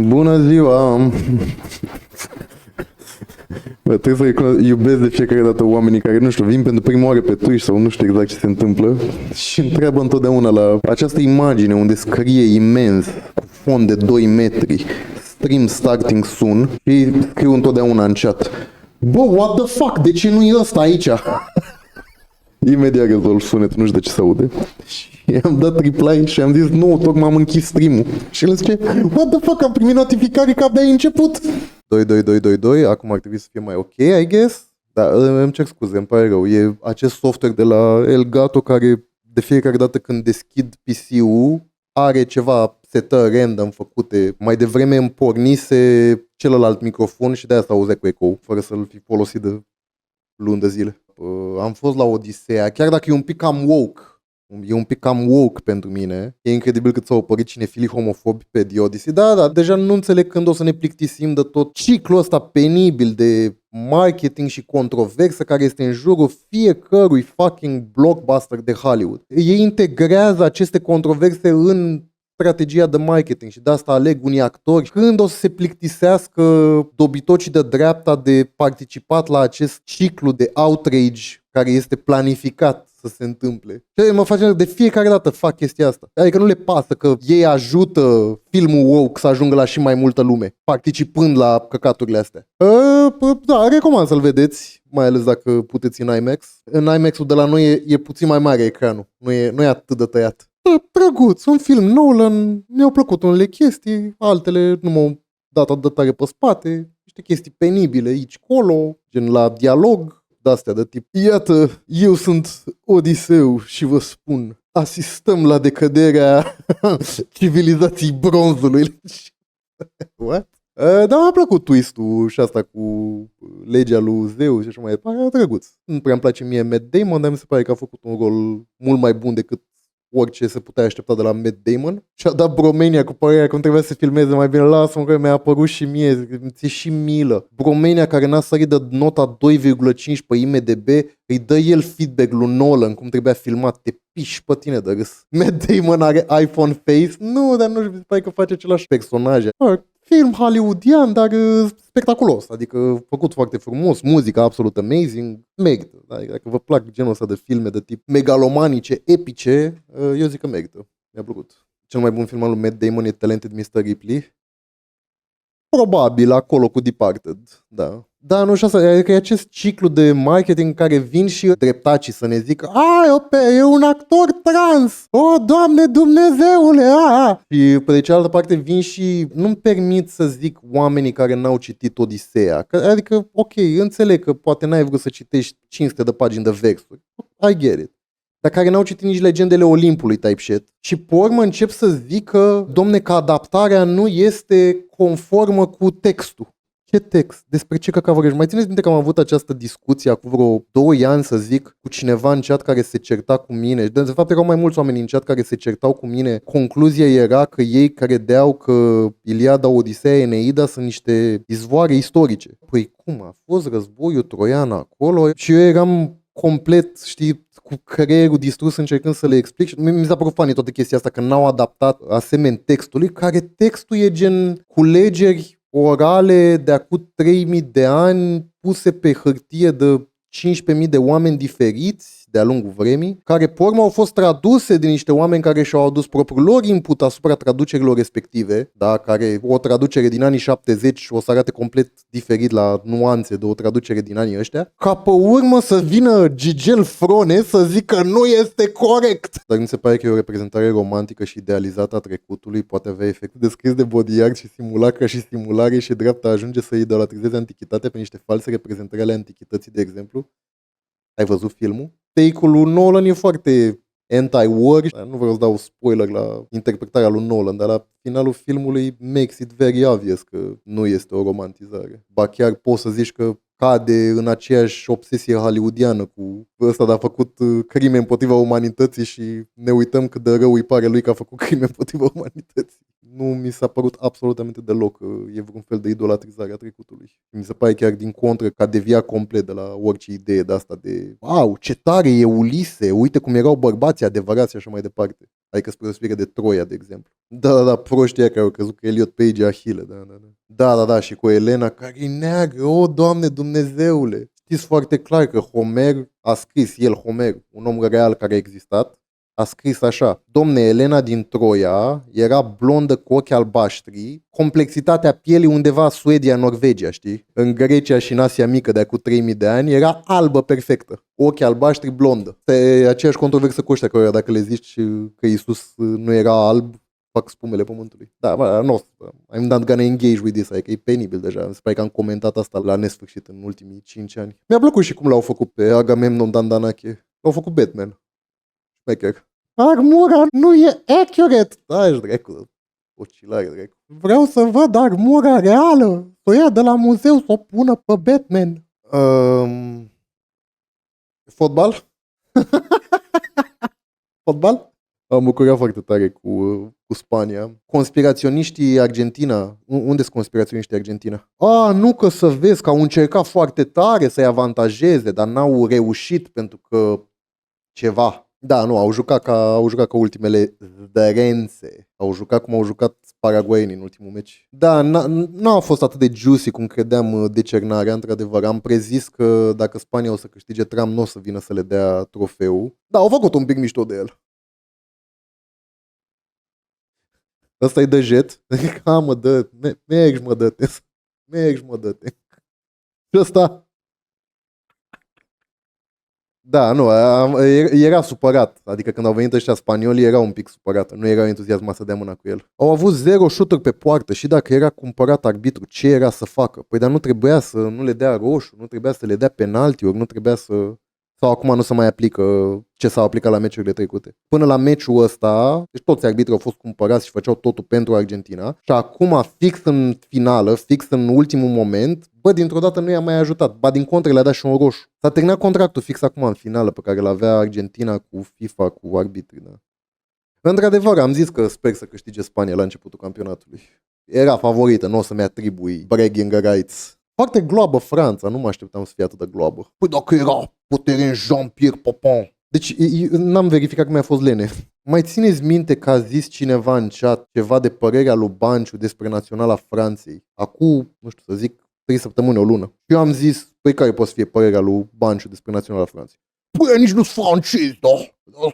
Bună ziua! Bă, trebuie să iubesc de fiecare dată oamenii care, nu știu, vin pentru prima oară pe Twitch sau nu știu exact ce se întâmplă și întreabă întotdeauna la această imagine unde scrie imens, cu fond de 2 metri, stream starting soon, și scriu întotdeauna în chat: bă, what the fuck, de ce nu e ăsta aici? Imediat rezolv sunetul, nu știu de ce se aude. Și am dat reply și am zis: nu, tocmai am închis stream-ul. Și el zice: what the fuck, am primit notificare că abia ai început. 22222, acum ar trebui să fie mai ok, I guess. Dar îmi cer scuze, îmi pare rău. E acest software de la Elgato care de fiecare dată când deschid PC-ul are ceva setări random făcute. Mai devreme îmi pornise celălalt microfon și de asta auzea cu eco, fără să-l fi folosit de luni de zile. Am fost la Odiseea, chiar dacă e un pic cam woke. E un pic cam woke pentru mine. E incredibil cât s-au opărit cinefilii homofobi pe The Odyssey. Da, deja nu înțeleg când o să ne plictisim de tot ciclul ăsta penibil de marketing și controversă care este în jurul fiecărui fucking blockbuster de Hollywood. Ei integrează aceste controverse în strategia de marketing și de asta aleg unii actori. Când o să se plictisească dobitocii de dreapta de participat la acest ciclu de outrage care este planificat să se întâmple. Și mă face de fiecare dată fac chestia asta. Adică nu le pasă că ei ajută filmul woke să ajungă la și mai multă lume, participând la căcaturile astea. Da, recomand să-l vedeți, mai ales dacă puteți în IMAX. În IMAX-ul de la noi e puțin mai mare ecranul, nu e atât de tăiat. Drăguț, un film Nolan, mi-au plăcut unele chestii, altele nu m-au dat atât de tare pe spate, niște chestii penibile aici-colo, gen la dialog, de-astea de tip: iată, eu sunt Odiseu și vă spun, asistăm la decăderea civilizației bronzului. What? Dar mi-a plăcut twist-ul și asta cu legea lui Zeus și așa mai departe, drăguț. Nu prea îmi place mie Matt Damon, dar mi se pare că a făcut un rol mult mai bun decât orice se putea aștepta de la Matt Damon. Și-a dat Bromania cu părerea că nu trebuia să filmeze mai bine. Lasă-mă că mi-a apărut și mie, ți-e și milă. Bromania, care n-a sărit de nota 2,5 pe IMDb, îi dă el feedback lui Nolan cum trebuia filmat. Te piși pe tine de râs. Matt Damon are iPhone face? Nu, dar nu știu, pare că face același personaje. Film hollywoodian, dar spectaculos, adică făcut foarte frumos, muzica absolut amazing, merită. Adică dacă vă plac genul ăsta de filme de tip megalomanice, epice, eu zic că merită. Mi-a plăcut. Cel mai bun film al lui Matt Damon e Talented Mr. Ripley. Probabil acolo cu Departed, da. Da, nu știu asta, adică e acest ciclu de marketing care vin și dreptacii să ne zică: e un actor trans, o, Doamne Dumnezeule, Și pe de cealaltă parte vin și nu-mi permit să zic oamenii care n-au citit Odiseea. Adică, ok, înțeleg că poate n-ai vrut să citești 500 de pagini de versuri, I get it. Dar care n-au citit nici Legendele Olimpului type shit. Și pe urmă încep să zică: domne, că adaptarea nu este conformă cu textul. Ce text? Despre ce căcat vorbești? Mai țineți minte că am avut această discuție acum vreo 2 ani, să zic, cu cineva în chat care se certa cu mine. De fapt, erau mai mulți oameni în chat care se certau cu mine. Concluzia era că ei credeau că Iliada, Odiseea, Eneida sunt niște izvoare istorice. Păi cum? A fost războiul troian acolo? Și eu eram complet, știi, cu creierul distrus încercând să le explic. Mi s-a părut funny toată chestia asta, că n-au adaptat asemenea textului, care textul e gen culegeri orale de acum 3000 de ani puse pe hârtie de 15.000 de oameni diferiți de-a lungul vremii, care pe urmă au fost traduse de niște oameni care și-au adus propriul lor input asupra traducerilor respective, da, care o traducere din anii 70 o să arate complet diferit la nuanțe de o traducere din anii ăștia, ca pe urmă să vină Gigel Frone să zică că nu este corect. Dar mi se pare că e o reprezentare romantică și idealizată a trecutului, poate avea efectul descris de Baudrillard și simulacra și simulare și dreapta ajunge să idolatrizeze antichitatea pe niște false reprezentări ale antichității, de exemplu. Ai văzut filmul? Take-ul lui Nolan e foarte anti-war. Nu vreau să dau spoiler la interpretarea lui Nolan, dar la finalul filmului makes it very obvious că nu este o romantizare. Ba chiar poți să zici că cade în aceeași obsesie hollywoodiană cu ăsta de a făcut crime împotriva umanității și ne uităm cât de rău îi pare lui că a făcut crime împotriva umanității. Nu mi s-a părut absolutamente deloc că e vreun fel de idolatrizare a trecutului. Mi se pare chiar din contră că a deviat complet de la orice idee de asta de wow, ce tare e Ulise, uite cum erau bărbații adevărați și așa mai departe. Adică spre osebire de Troia, de exemplu. Da, proștii aia care au crezut că Elliot Page e Ahile, da, și cu Elena care e neagră, o, Doamne Dumnezeule. Știți foarte clar că Homer a scris, Homer, un om real care a existat, a scris așa: domne, Elena din Troia era blondă cu ochi albaștri, complexitatea pielii undeva Suedia, Norvegia, știi? În Grecia și în Asia Mică de acum 3000 de ani era albă perfectă, ochi albaștri, blondă. E aceeași controversă cu ăștia care dacă le zici că Iisus nu era alb, fac spumele pământului. Da, nu, I'm not gonna engage with this, adică e penibil deja. Mi se pare că am comentat asta la nesfârșit în ultimii 5 ani. Mi-a plăcut și cum l-au făcut pe Agamemnon Dandanache. L-au făcut Batman. Șmecher. Armura nu e accurate. Da, ești dracu. Oscilare, dracu. Vreau să văd armura reală. Să o ia de la muzeu să o pună pe Batman. Fotbal? Fotbal? Am bucurat foarte tare cu Spania. Conspiraționiștii Argentina. Unde sunt conspiraționiștii Argentina? Nu, că să vezi că au încercat foarte tare să-i avantajeze, dar n-au reușit pentru că ceva. Da, nu, au jucat ca ultimele zdărențe. Au jucat cum au jucat paraguayenii în ultimul meci. Da, n-a fost atât de juicy cum credeam decernarea, într-adevăr. Am prezis că dacă Spania o să câștige, Trump nu o să vină să le dea trofeul. Da, au făcut un pic mișto de el. Ăsta e de jet. Mă, dă, mergi, mă, dă-te. Mergi, mă, dă-te. Și ăsta... Da, nu, era supărat. Adică când au venit ăștia spanioli, era un pic supărat. Nu erau entuziasmați să dea mâna cu el. Au avut 0 șuturi pe poartă și dacă era cumpărat arbitru, ce era să facă? Păi dar nu trebuia să nu le dea roșu, nu trebuia să le dea penaltiuri, nu trebuia să... Sau acum nu se mai aplică ce s-au aplicat la meciurile trecute. Până la meciul ăsta, deci toți arbitrii au fost cumpărați și făceau totul pentru Argentina. Și acum, fix în finală, fix în ultimul moment, dintr-o dată nu i-a mai ajutat. Din contră le-a dat și un roșu. S-a terminat contractul fix acum în finală pe care l-avea Argentina cu FIFA, cu arbitrii. Da. Într-adevăr, am zis că sper să câștige Spania la începutul campionatului. Era favorită, nu o să-mi atribui bragging rights. Foarte gloabă Franța, nu mă așteptam să fie atât de gloabă. Păi dacă era putere în Jean-Pierre Papin. Deci n-am verificat că mi-a fost lene. Mai țineți minte că a zis cineva în chat ceva de părerea lui Banciu despre Naționala Franței? Acum, nu știu să zic, 3 săptămâni, o lună. Și eu am zis, păi care poate să fie părerea lui Banciu despre Naționala Franței? Păi nici nu sunt francezi, da?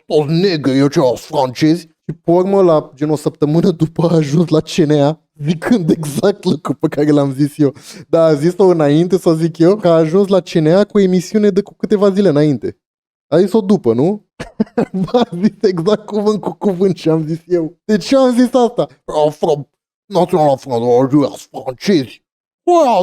Sunt negri, eu ce sunt francezi? Și pe urmă, la gen o săptămână după a ajuns la CNA, zicând exact lucrul pe care l-am zis eu. Dar a zis-o înainte să zic eu, că a ajuns la CNA cu emisiune de cu câteva zile înainte. A zis-o după, nu? A zis exact cuvânt cu cuvânt ce am zis eu. De ce am zis asta? Naționala francezi.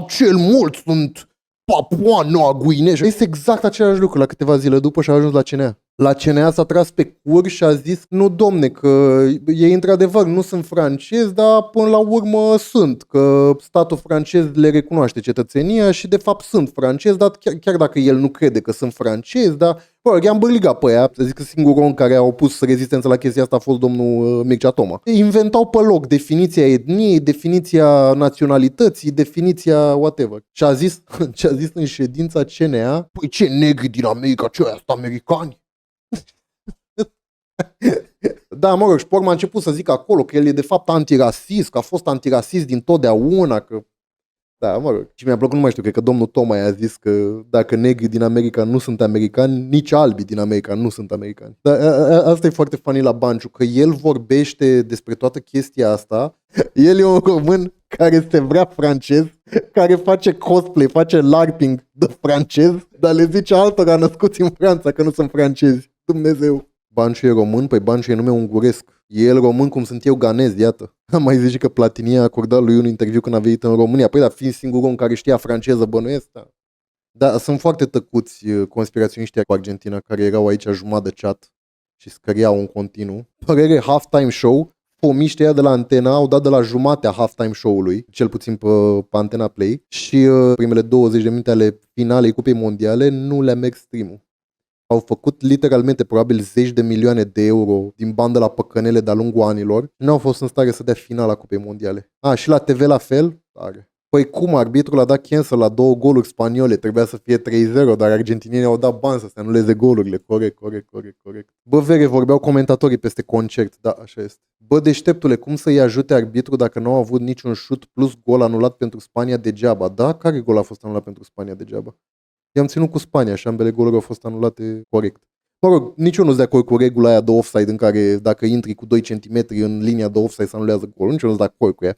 Cel mult sunt Papua Noua Guinea. Este exact același lucru la câteva zile după și a ajuns la CNA. La CNA s-a tras pe cur și a zis, nu domne, că ei într-adevăr nu sunt francezi, dar până la urmă sunt, că statul francez le recunoaște cetățenia și de fapt sunt francezi, dar chiar dacă el nu crede că sunt francezi, dar i-am bărligat pe aia, să zic că singurul om care a opus rezistență la chestia asta a fost domnul Mircea Toma. Inventau pe loc definiția etniei, definiția naționalității, definiția whatever. Și a zis în ședința CNA, păi ce negri din America, ce ăia sunt americani? Da, mă rog, și pe urmă a început să zic acolo că el e de fapt antirasist, că a fost antirasist din totdeauna, că... Da, mă rog. Și mi-a plăcut, nu mai știu, cred că domnul Toma a zis că dacă negri din America nu sunt americani, nici albii din America nu sunt americani. Dar asta e foarte funny la Banciu, că el vorbește despre toată chestia asta. El e un român care se vrea francez, care face cosplay, face larping de francez, dar le zice altora născuți în Franța că nu sunt francezi. Dumnezeu. Banciu e român? Păi Banciu e nume unguresc. E el român cum sunt eu ganez, iată. Am mai zis că Platini a acordat lui un interviu când a venit în România. Păi da, fiind singurul om care știa franceză, bănuiesc, da. Dar sunt foarte tăcuți conspiraționiștii cu Argentina care erau aici jumătate de chat și scăriau în continuu. Părere halftime show, pomiștii aia de la Antena au dat de la jumatea halftime show-ului, cel puțin pe Antena Play, și primele 20 de minute ale finalei Cupei Mondiale nu le-a mers stream-ul. au făcut literalmente probabil 10 de milioane de euro din bandă la păcănele de-a lungul anilor și nu au fost în stare să dea finala Cupei Mondiale. Și la TV la fel? Tare. Păi cum, arbitrul a dat cancel la 2 goluri spaniole, trebuia să fie 3-0, dar argentinienii au dat bani să se anuleze golurile. Corect. Bă, vere, vorbeau comentatorii peste concert, da, așa este. Bă, deșteptule, cum să-i ajute arbitru dacă nu au avut niciun șut plus gol anulat pentru Spania degeaba? Da? Care gol a fost anulat pentru Spania degeaba? I-am ținut cu Spania și ambele goluri au fost anulate corect. Mă rog, nici eu nu sunt de acord cu regula aia de offside în care dacă intri cu 2 cm în linia de offside se anulează golul. Nici eu nu sunt de acord cu ea.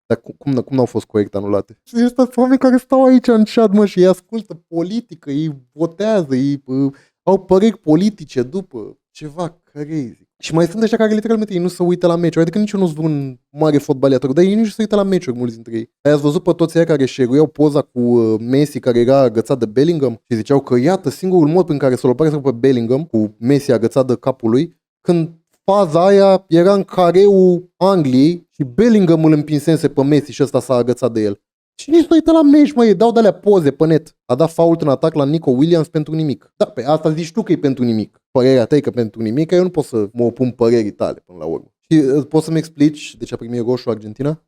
Dar cum n-au fost corect anulate? Ăștia oameni care stau aici în chat, mă, și ei ascultă politică, ei votează, ei au păreri politice după ceva crazy. Și mai sunt ăștia care literalmente ei nu se uită la meciuri. Adică nici eu nu sunt un mare fotbaliator, dar ei nici nu se uită la meciuri, mulți dintre ei. Ați văzut pe toți aia care share-uiau poza cu Messi care era agățat de Bellingham și ziceau că iată singurul mod prin care să-l oprească pe Bellingham cu Messi agățat de capul lui, când faza aia era în careul Angliei și Bellingham îl împinsense pe Messi și ăsta s-a agățat de el. Și nici nu uită la meci, mă, dau de-alea poze pe net. A dat fault în atac la Nico Williams pentru nimic. Da, pe asta zici tu că e pentru nimic. Părerea ta e că pentru nimic, că eu nu pot să mă opun părerii tale până la urmă. Și poți să-mi explici de ce a primit roșu Argentina?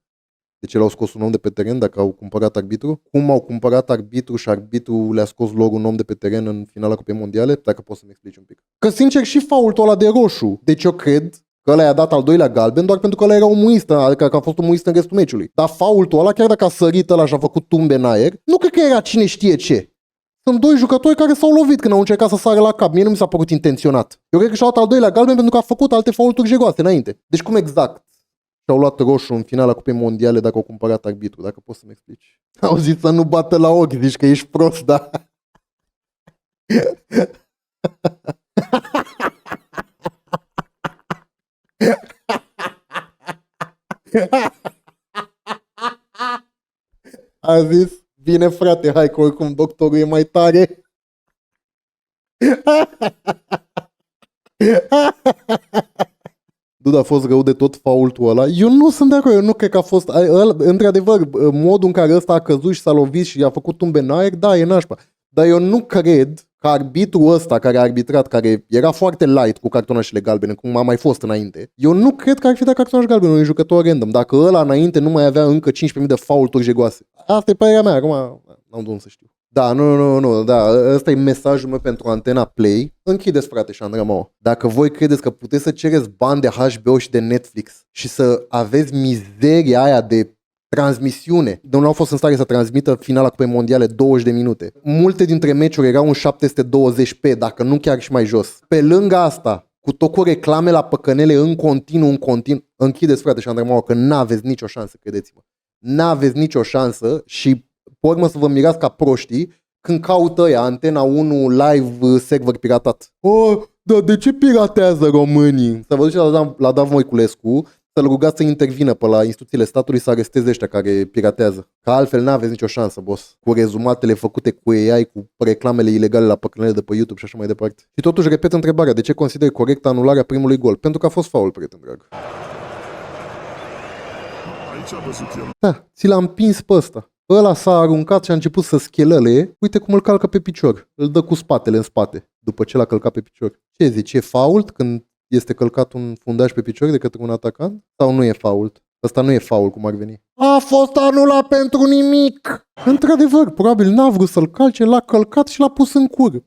De ce l-au scos un om de pe teren dacă au cumpărat arbitru? Cum au cumpărat arbitru și arbitru le-a scos lor un om de pe teren în finala Cupei Mondiale? Dacă poți să-mi explici un pic. Că sincer și faultul ăla de roșu. Deci eu cred că ăla i-a dat al doilea galben doar pentru că ăla era umuist, adică că a fost umuist în restul meciului. Dar faultul ăla, chiar dacă a sărit ăla și a făcut tumbe în aer, nu cred că era cine știe ce. Sunt 2 jucători care s-au lovit când au încercat să sară la cap. Mie nu mi s-a părut intenționat. Eu cred că și-au dat al doilea galben pentru că a făcut alte faulturi jegoase înainte. Deci cum exact și-au luat roșu în finala Cupei Mondiale dacă au cumpărat arbitru? Dacă poți să-mi explici. Au zis să nu bată la ochi, zici că ești prost, da? A zis, bine frate, hai că oricum doctorul e mai tare. Dude, a fost rău de tot faultul ăla. Eu nu sunt de acord, eu nu cred că a fost... Într-adevăr, modul în care ăsta a căzut și s-a lovit și a făcut tumbe în aer, da, e nașpa. Dar eu nu cred că arbitrul ăsta care a arbitrat, care era foarte light cu cartonașele galbene, cum a mai fost înainte, eu nu cred că ar fi dat cartonaș galben unui jucător random, dacă ăla înainte nu mai avea încă 15.000 de faulturi jegoase. Asta e părerea mea, acum n-am de unde să știu. Da, nu, da, ăsta e mesajul meu pentru Antena Play. Închideți, frate, și Andrei. Dacă voi credeți că puteți să cereți bani de HBO și de Netflix și să aveți mizeria aia de transmisiune, de nu au fost în stare să transmită finala Cupei Mondiale 20 de minute. Multe dintre meciuri erau în 720p, dacă nu chiar și mai jos. Pe lângă asta, cu tot cu reclame la păcănele în continuu, închideți, frate, și Andrei, că n-aveți nicio șansă, credeți-mă. N-aveți nicio șansă și pe urmă să vă mirați ca proștii când caută ăia Antena 1 live server piratat. Oh, dar de ce piratează românii? Să vă duceți la Dan Voiculescu să-l rugați să intervină pe la instituțiile statului să aresteze ăștia care piratează. Că altfel n-aveți nicio șansă, boss. Cu rezumatele făcute cu AI, cu reclamele ilegale la păcănele de pe YouTube și așa mai departe. Și totuși repet întrebarea, de ce consideri corect anularea primului gol? Pentru că a fost faul, prieten drag. Da, ți l-am împins pe ăsta. Ăla s-a aruncat și a început să schelăle. Uite cum îl calcă pe picior. Îl dă cu spatele în spate, după ce l-a călcat pe picior. Ce zici, e fault când este călcat un fundaș pe picior de către un atacant? Sau nu e fault? Ăsta nu e fault, cum ar veni. A fost anulat pentru nimic! Într-adevăr, probabil n-a vrut să-l calce, l-a călcat și l-a pus în cur.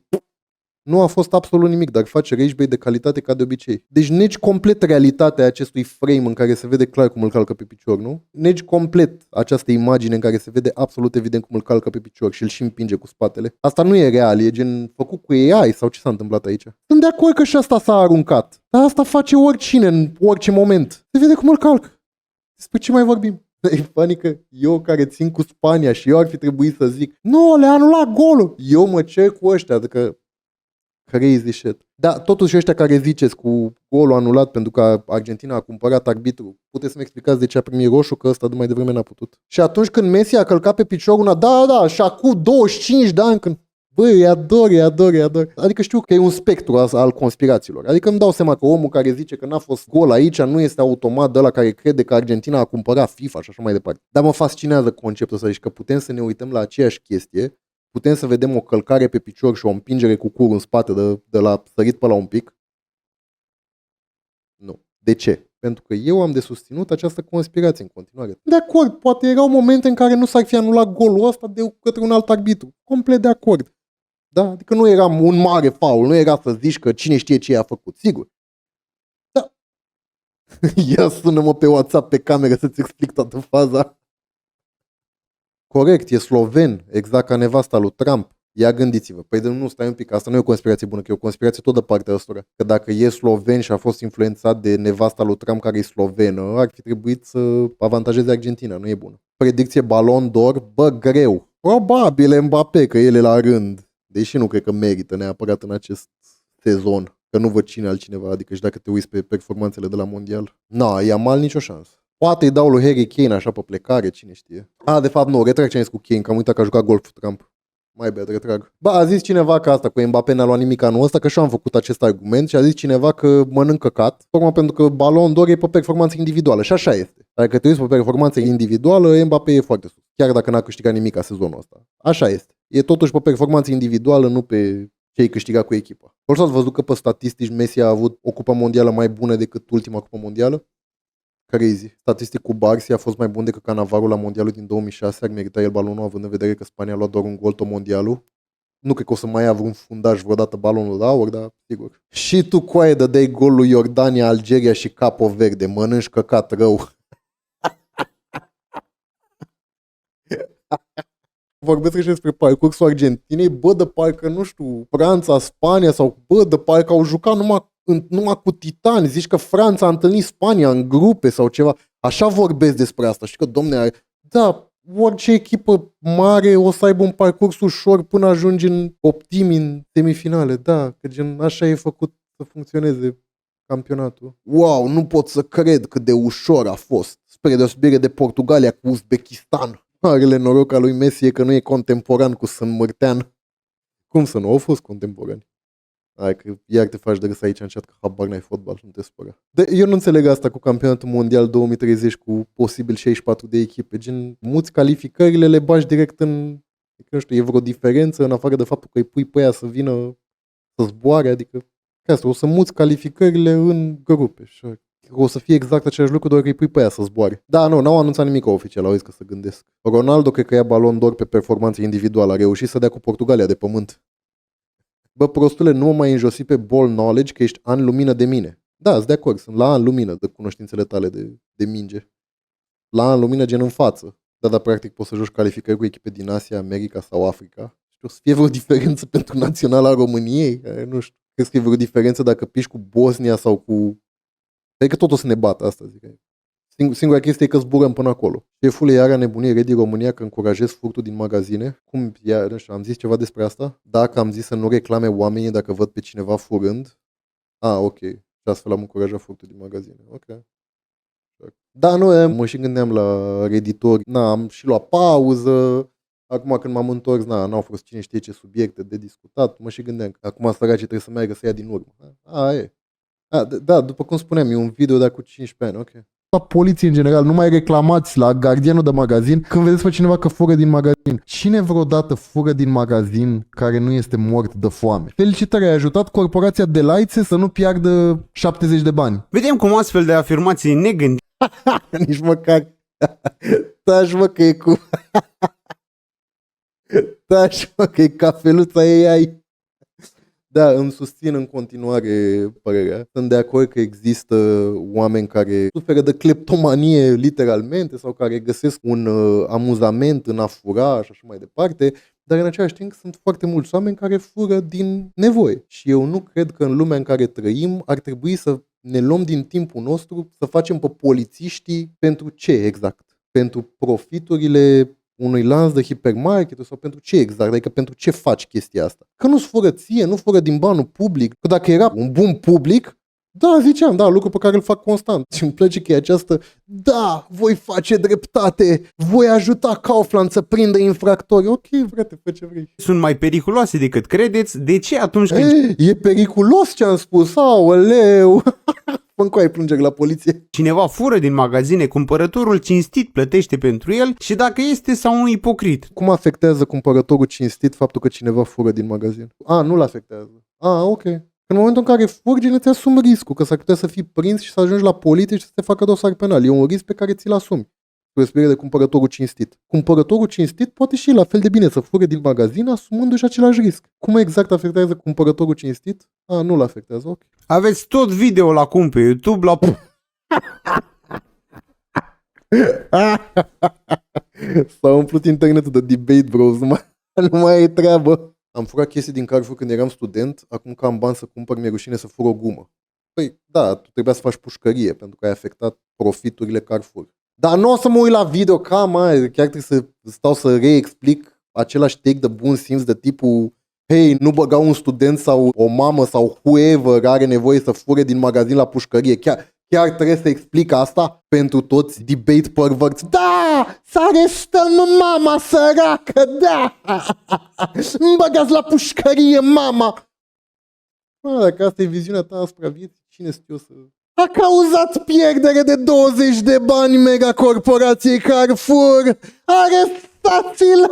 Nu a fost absolut nimic, dar face ragebait de calitate ca de obicei. Deci negi complet realitatea acestui frame în care se vede clar cum îl calcă pe picior, nu? Negi complet această imagine în care se vede absolut evident cum îl calcă pe picior și îl și împinge cu spatele. Asta nu e real, e gen făcut cu AI sau ce s-a întâmplat aici? Sunt de acord că și asta s-a aruncat. Dar asta face oricine în orice moment. Se vede cum îl calcă. Despre ce mai vorbim? E funny că eu care țin cu Spania și eu ar fi trebuit să zic nu, le-a anulat golul. Eu mă cer cu ăștia, adică crazy shit. Da, totuși ăștia care ziceți cu golul anulat pentru că Argentina a cumpărat arbitru, puteți să-mi explicați de ce a primit roșu, că ăsta de mai devreme n-a putut. Și atunci când Messi a călcat pe picior una, da, și acum 25 de ani când... Băi, îi ador. Adică știu că e un spectru al conspirațiilor. Adică îmi dau seama că omul care zice că n-a fost gol aici nu este automat de ăla care crede că Argentina a cumpărat FIFA și așa mai departe. Dar mă fascinează conceptul ăsta, deci că putem să ne uităm la aceeași chestie putem să vedem o călcare pe picior și o împingere cu curul în spate de la sărit pe la un pic? Nu. De ce? Pentru că eu am de susținut această conspirație în continuare. De acord, poate erau momente în care nu s-ar fi anulat golul ăsta de către un alt arbitru. Complet de acord. Da? Adică nu era un mare faul, nu era să zici că cine știe ce a făcut, sigur. Da. Ia sună-mă pe WhatsApp, pe cameră să-ți explic toată faza. Corect, e sloven, exact ca nevasta lui Trump. Ia gândiți-vă. Păi de nu, stai un pic, asta nu e o conspirație bună, că e o conspirație tot de partea ăstora. Că dacă e sloven și a fost influențat de nevasta lui Trump care e slovenă, ar fi trebuit să avantajeze Argentina, nu e bună. Predicție Ballon d'Or, bă, greu. Probabil Mbappé, că el e la rând. Deși nu cred că merită neapărat în acest sezon. Că nu văd cine altcineva, adică și dacă te uiți pe performanțele de la mondial. Yamal nicio șansă. Poate îi dau lui Harry Kane așa pe plecare, cine știe. De fapt nu, retrag ce am zis cu Kane, că am uitat că a jucat golf Trump. Mai bad, retrag. A zis cineva că asta cu Mbappé n-a luat nimic anul ăsta, că și-eu am făcut acest argument și a zis cineva că mănâncă cat, tocmai pentru că Ballon d'Or e pe performanță individuală și așa este. Dacă te uiți pe performanță individuală, Mbappé e foarte sus, chiar dacă n-a câștigat nimic sezonul ăsta. Așa este. E totuși pe performanță individuală, nu pe ce-i câștigat cu echipa. Ați văzut că pe statistici Messi a avut o cupă mondială mai bună decât ultima cupă mondială? Crazy. Statistic cu Barsi a fost mai bun decât Cannavaro la mondialul din 2006, ar merita el balonul având în vedere că Spania a luat doar un gol tot mondialul. Nu cred că o să mai ia vreun fundaj vreodată balonul de aur, dar sigur. Și tu, coaie, dădeai gol lui Iordania, Algeria și Capo Verde. Mănânci căcat rău. Vorbesc și despre parcursul Argentinei, de parcă, nu știu, Franța, Spania sau, de parcă au jucat numai cu titani. Zici că Franța a întâlnit Spania în grupe sau ceva. Așa vorbesc despre asta. Știi că, domne, orice echipă mare o să aibă un parcurs ușor până ajungi în optimi, în semifinale. Da, că gen așa e făcut să funcționeze campionatul. Wow, nu pot să cred cât de ușor a fost. Spre deosebire de Portugalia cu Uzbekistan. Marele noroc al lui Messi e că nu e contemporan cu Sânmărtean. Cum să nu? Au fost contemporani. Hai că iar te faci de râs aici în chat că habar n-ai fotbal, nu te spăra. Eu nu înțeleg asta cu campionatul mondial 2030 cu posibil 64 de echipe. Gen, muți calificările, le bagi direct în... Nu știu, e vreo diferență în afară de faptul că îi pui pe aia să vină să zboare, adică asta, o să muți calificările în grupe. O să fie exact același lucru, doar că îi pui pe aia să zboare. Da, nu, n-au anunțat nimic oficial, au zis că să gândesc. Ronaldo cred că ia Ballon d'Or pe performanță individuală, a reușit să dea cu Portugalia de pământ. Bă, prostule, nu mă mai înjosi pe ball knowledge că ești an lumină de mine. Da, sunt de acord, sunt la an lumină de cunoștințele tale de minge. La an lumină gen în față. Dar practic poți să joci calificări cu echipe din Asia, America sau Africa. Și o să fie vreo diferență pentru naționala României? Nu știu. Crezi că e vreo diferență dacă piși cu Bosnia sau cu... Cred că tot o să ne bată asta, zic. Singura chestie e că zburăm până acolo. Șeful e iară nebunie Ready România că încurajez furtul din magazine. Cum, nu știu, am zis ceva despre asta? Dacă am zis să nu reclame oamenii dacă văd pe cineva furând. Ok. Și astfel am încurajat furtul din magazine. Ok. Da, nu, mă și gândeam la redditori. Am și luat pauză. Acum când m-am întors, n-au fost cine știe ce subiecte de discutat. Mă și gândeam că acum săracii trebuie să meargă să ia din urmă. E. Da, după cum spuneam, e un video de acum 15 ani, ok. La poliție în general, nu mai reclamați la gardianul de magazin când vedeți pe cineva că fură din magazin. Cine vreodată fură din magazin care nu este mort de foame? Felicitări, ai ajutat corporația Delights să nu piardă 70 de bani. Vedem cum astfel de afirmații negândite. Nici măcar. Taci mă că e cu... Taci mă că e cafeluța ei ai. Da, îmi susțin în continuare părerea. Sunt de acord că există oameni care suferă de cleptomanie literalmente sau care găsesc un amuzament în a fura și așa mai departe, dar în același timp sunt foarte mulți oameni care fură din nevoie. Și eu nu cred că în lumea în care trăim ar trebui să ne luăm din timpul nostru să facem pe polițiștii pentru ce exact? Pentru profiturile unui lanț de hipermarket sau pentru ce exact? Adică pentru ce faci chestia asta? Că nu-ți fură ție, nu fură din banul public. Că dacă era un bun public, da, ziceam, da, lucru pe care îl fac constant. Și îmi place că e această, da, voi face dreptate, voi ajuta Kaufland să prindă infractori. Ok, frate, fă ce vrei. Sunt mai periculoase decât credeți. De ce atunci când... E periculos ce am spus, aoleu. Fă încoaie plângeri la poliție. cineva fură din magazine, cumpărătorul cinstit plătește pentru el și dacă este sau nu ipocrit. Cum afectează cumpărătorul cinstit faptul că cineva fură din magazin? Nu-l afectează. Ok. În momentul în care furgi, îți asumi riscul, că s-ar putea să fii prins și să ajungi la poliție și să te facă dosar penal. E un risc pe care ți-l asumi. Spre de cumpărătorul cinstit. Cumpărătorul cinstit poate și la fel de bine să fure din magazin asumându-și același risc. Cum exact afectează cumpărătorul cinstit? Nu-l afectează, ok. Aveți tot video la cum pe YouTube, la... S-a umplut internetul de debate, bro, nu mai e treabă. Am furat chestii din Carrefour când eram student, acum că am bani să cumpăr, mi-e rușine să fur o gumă. Păi, da, tu trebuia să faci pușcărie, pentru că ai afectat profiturile Carrefour. Dar nu o să mă uit la video, chiar trebuie să stau să reexplic același take de bun simț de tipul hei, nu băga un student sau o mamă sau whoever are nevoie să fure din magazin la pușcărie. Chiar trebuie să explic asta pentru toți debate perverți. Da, să arestăm mama săracă, da! Îmi băgați la pușcărie, mama! Dacă asta e viziunea ta asupra vieții, cine știu să... A cauzat pierdere de 20 de bani megacorporației Carrefour. Arestați-l!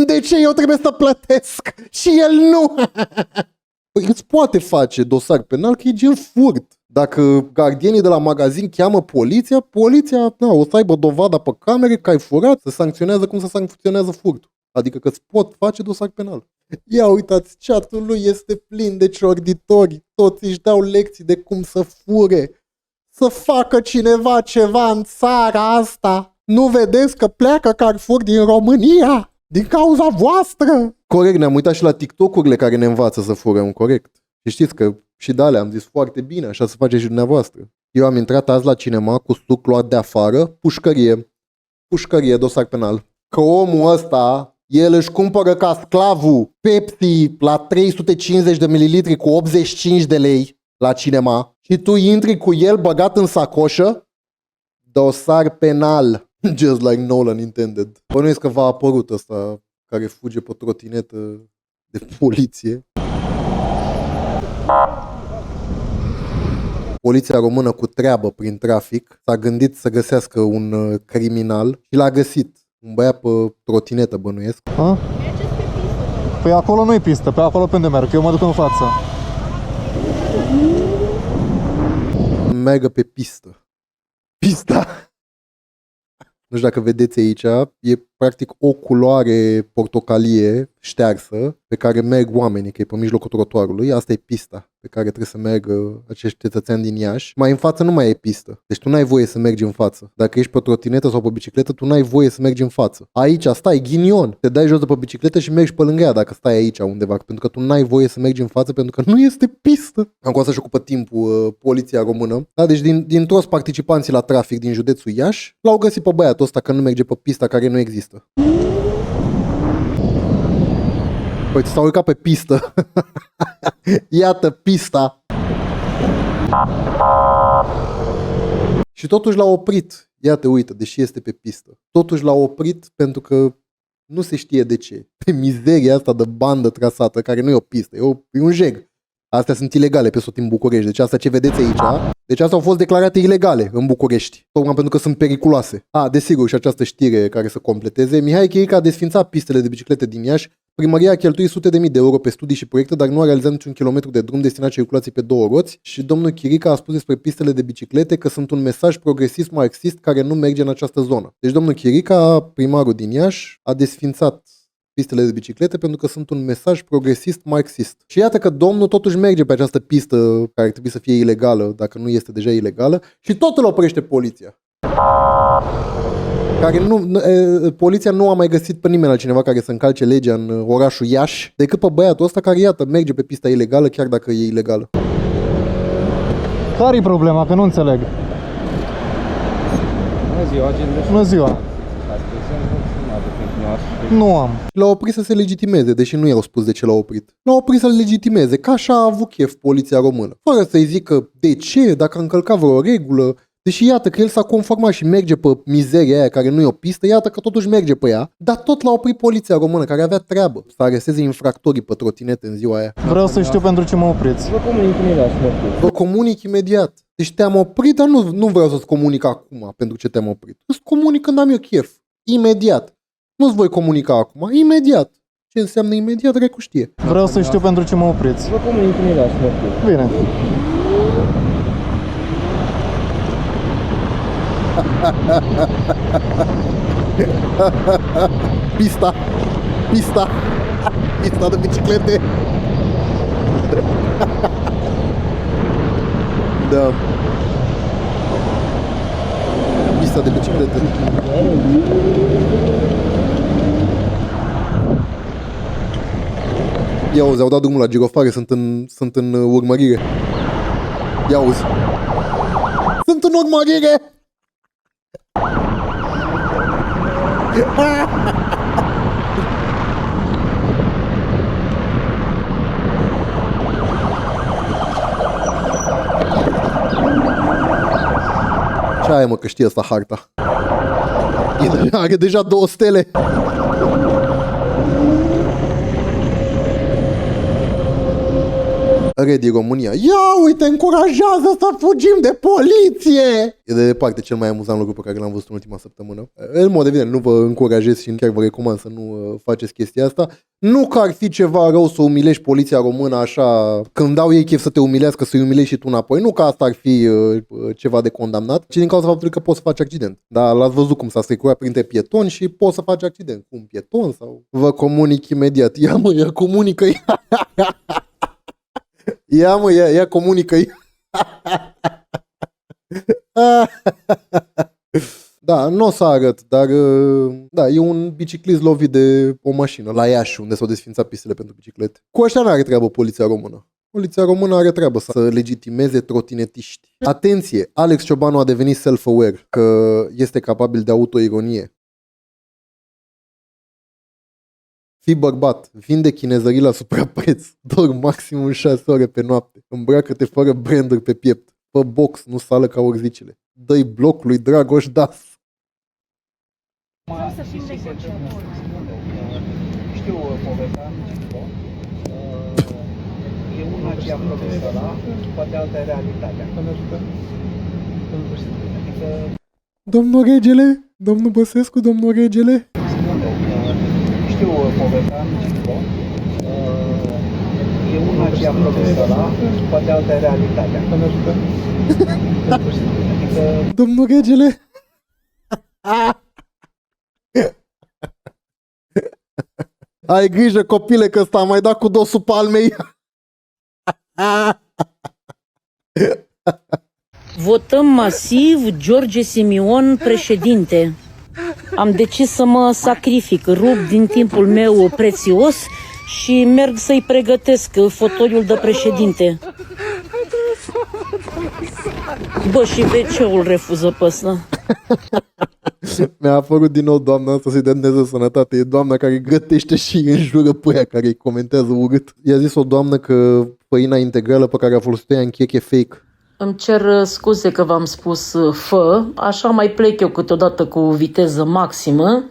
De ce eu trebuie să plătesc și el nu? Păi îți poate face dosar penal că e gen furt. Dacă gardienii de la magazin cheamă poliția, o să aibă dovada pe camere că ai furat, se sancționează cum se sancționează furtul. Adică că îți pot face dosar penal. Ia uitați, chatul lui este plin de ciorditori, toți își dau lecții de cum să fure. Să facă cineva ceva în țara asta. Nu vedeți că pleacă Carrefour din România? Din cauza voastră. Corect, ne-am uitat și la TikTok-urile care ne învață să furăm, corect. Și știți că și de alea am zis foarte bine, așa să faceți și dumneavoastră. Eu am intrat azi la cinema cu suc luat de afară, pușcărie, dosar penal. Că omul ăsta, el își cumpără ca sclavul Pepsi la 350 de mililitri cu 85 de lei la cinema și tu intri cu el băgat în sacoșă, dosar penal. Just like Nolan intended. Bănuiesc că v-a apărut ăsta care fuge pe trotinetă de poliție. Poliția română cu treabă prin trafic s-a gândit să găsească un criminal și l-a găsit. Un băiat pe trotinetă, bănuiesc. Păi acolo nu e pistă, pe acolo pe unde merg, eu mă duc în față. Mergă pe pistă. Pista! Nu știu dacă vedeți aici, e practic o culoare portocalie ștearsă pe care merg oamenii, că e pe mijlocul trotuarului. Asta e pista pe care trebuie să meargă acești cetățeni din Iași. Mai în față nu mai e pistă. Deci tu n-ai voie să mergi în față. Dacă ești pe trotinetă sau pe bicicletă, tu n-ai voie să mergi în față. Aici stai, ghinion. Te dai jos de pe bicicletă și mergi pe lângă ea dacă stai aici undeva. Pentru că tu n-ai voie să mergi în față pentru că nu este pistă. Am cu asta și ocupă timpul poliția română. Da? Deci din toți participanții la trafic din județul Iași, l-au găsit pe băiatul ăsta că nu merge pe pista care nu există. Păi s-a urcat pe pistă. Iată pista. Și totuși l-a oprit. Iată, uite, deși este pe pistă. Totuși l-a oprit pentru că nu se știe de ce. Pe mizeria asta de bandă trasată, care nu e o pistă, e un jeg. Astea sunt ilegale pe tot în București. Deci asta ce vedeți aici, deci astea au fost declarate ilegale în București. Tocmai pentru că sunt periculoase. Desigur, și această știre care să completeze. Mihai Chirica a desfințat pistele de biciclete din Iași. Primăria a cheltuit sute de mii de euro pe studii și proiecte, dar nu a realizat niciun kilometru de drum destinat circulației pe două roți și domnul Chirica a spus despre pistele de biciclete că sunt un mesaj progresist marxist care nu merge în această zonă. Deci domnul Chirica, primarul din Iași, a desfințat pistele de biciclete pentru că sunt un mesaj progresist marxist. Și iată că domnul totuși merge pe această pistă care ar trebui să fie ilegală, dacă nu este deja ilegală, și tot îl oprește poliția. Poliția nu a mai găsit pe nimeni altcineva care să încalce legea în orașul Iași decât pe băiatul ăsta care, iată, merge pe pista ilegală chiar dacă e ilegală. Care-i problema? Că nu înțeleg. Bună ziua, agent. Bună ziua. Nu am. L-a oprit să se legitimeze, deși nu i-au spus de ce l-a oprit. L-a oprit să-l legitimeze, că așa a avut chef poliția română. Fără să-i zică de ce, dacă a încălcat vreo regulă, Deși iată că el s-a conformat și merge pe mizeria aia care nu e o pistă, iată că totuși merge pe ea, dar tot l-a oprit poliția română care avea treabă să aresteze infractorii pe trotinete în ziua aia. Vreau să știu pentru ce mă opriți. Vă comunic imediat. Deci te-am oprit, dar nu vreau să-ți comunic acum pentru ce te-am oprit. Îți comunic când am eu chef. Imediat. Nu-ți voi comunica acum. Imediat. Ce înseamnă imediat, Recu știe. Vreau să știu pentru ce mă opriți. Vă comunic imediat. Bine. Pista de biciclete. Da. Pista de biciclete. Ia auzi, au dat drumul la girofare, sunt în urmărire. Ia auzi. Sunt în urmărire! Ce aia, mă, că știe asta harta? Are deja 2 stele. Ready România. Ia uite, încurajează să fugim de poliție! E de departe cel mai amuzant lucru pe care l-am văzut în ultima săptămână. În mod evident, nu vă încurajez și chiar vă recomand să nu faceți chestia asta. Nu că ar fi ceva rău să umilești poliția română așa, când dau ei chef să te umilească, să-i umilești și tu înapoi. Nu că asta ar fi ceva de condamnat, ci din cauza faptului că poți să faci accident. Dar l-ați văzut cum s-a strecurat printre pietoni și poți să faci accident cu un pieton sau... Vă comunic imediat. Ia mă, ia comunică. Ia mă, ia comunică-i. Da, nu o să arăt, dar da, e un biciclist lovit de o mașină la Iași, unde s-au desfințat pistele pentru biciclete. Cu ăștia nu are treabă poliția română. Poliția română are treabă să legitimeze trotinetiști. Atenție, Alex Ciobanu a devenit self-aware că este capabil de autoironie. Fii bărbat, vinde chinezării la suprapreț, dorm maximum 6 ore pe noapte, îmbracă-te fără branduri pe piept, fă box, nu sală ca orzicile, dă-i bloc lui Dragoș Das. Știu povestea, e una ce am propus ăla, poate alta e realitatea. Domnul regele, domnul Băsescu, domnul regele. Știu povestea, e una ce am propus ăla, poate alta e realitatea. Domnul regele. Ai grijă, copile, că ăsta a mai dat cu dosul palmei. Votăm masiv George Simion președinte. Am decis să mă sacrific, rup din timpul meu prețios și merg să-i pregătesc fotoliul de președinte. Bă, și WC-ul refuză pe ăsta. Mi-a apărut din nou doamna asta, să-i dea Dumnezeu sănătate. E doamna care gătește și înjură pe aia care îi comentează urât. I-a zis o doamnă că făina integrală pe care a folosit-o ea în chec e fake. Îmi cer scuze că v-am spus fă, așa mai plec eu câteodată cu viteză maximă.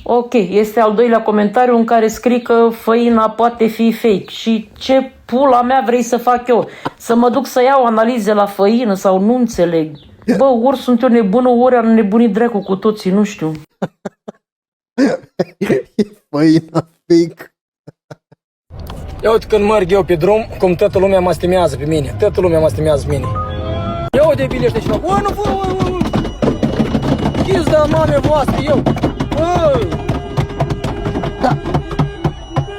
Ok, este al doilea comentariu în care scrii că făina poate fi fake. Și ce pula mea vrei să fac eu? Să mă duc să iau analize la făină sau nu înțeleg? Bă, ori sunt eu nebună, ori am nebunit dracu cu toții, nu știu. Făina fake. Ia uite când merg eu pe drum, cum toată lumea mă stimează pe mine. Toată lumea mă stimează pe mine. Ia uite bine ăștia și fac. Oi, nu vă, Chis de mame voastre, eu. Oi! Da.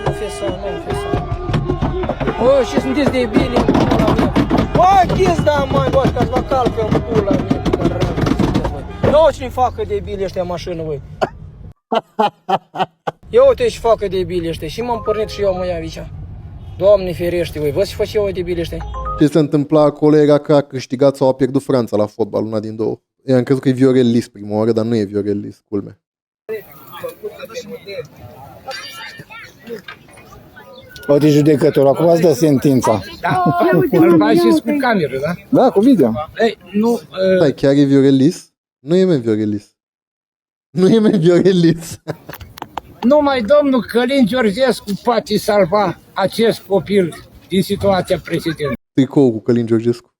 Nu fi să, nu fi să. Oi, și sunteți de bine în pula mea. Oi, chis de mame voastre, ca-ți vă calcă în pula mea. Ia uite ce-mi facă de bine ăștia în mașină, voi. Ia uite și facă de bine ăștia. Și m-am pornit și eu mă ia aici. Doamne ferește, voi, vă și faci eu de bine ăștia. Ce se întâmpla acolo era că a câștigat sau a pierdut Franța la fotbal, una din două. Eu am crezut că e Viorel Lis prima oară, dar nu e Viorel Lis, culme. O de judecător, acum îți dă sentința. Îl faci și cu cameră, da? Da, cu video. Ei, nu, Stai, chiar e Viorelis? Nu e mai Viorelis. Nu e mai Viorelis. numai domnul Călin Georgescu poate salva acest copil din situația precedentă. Tricou cu Călin Georgescu.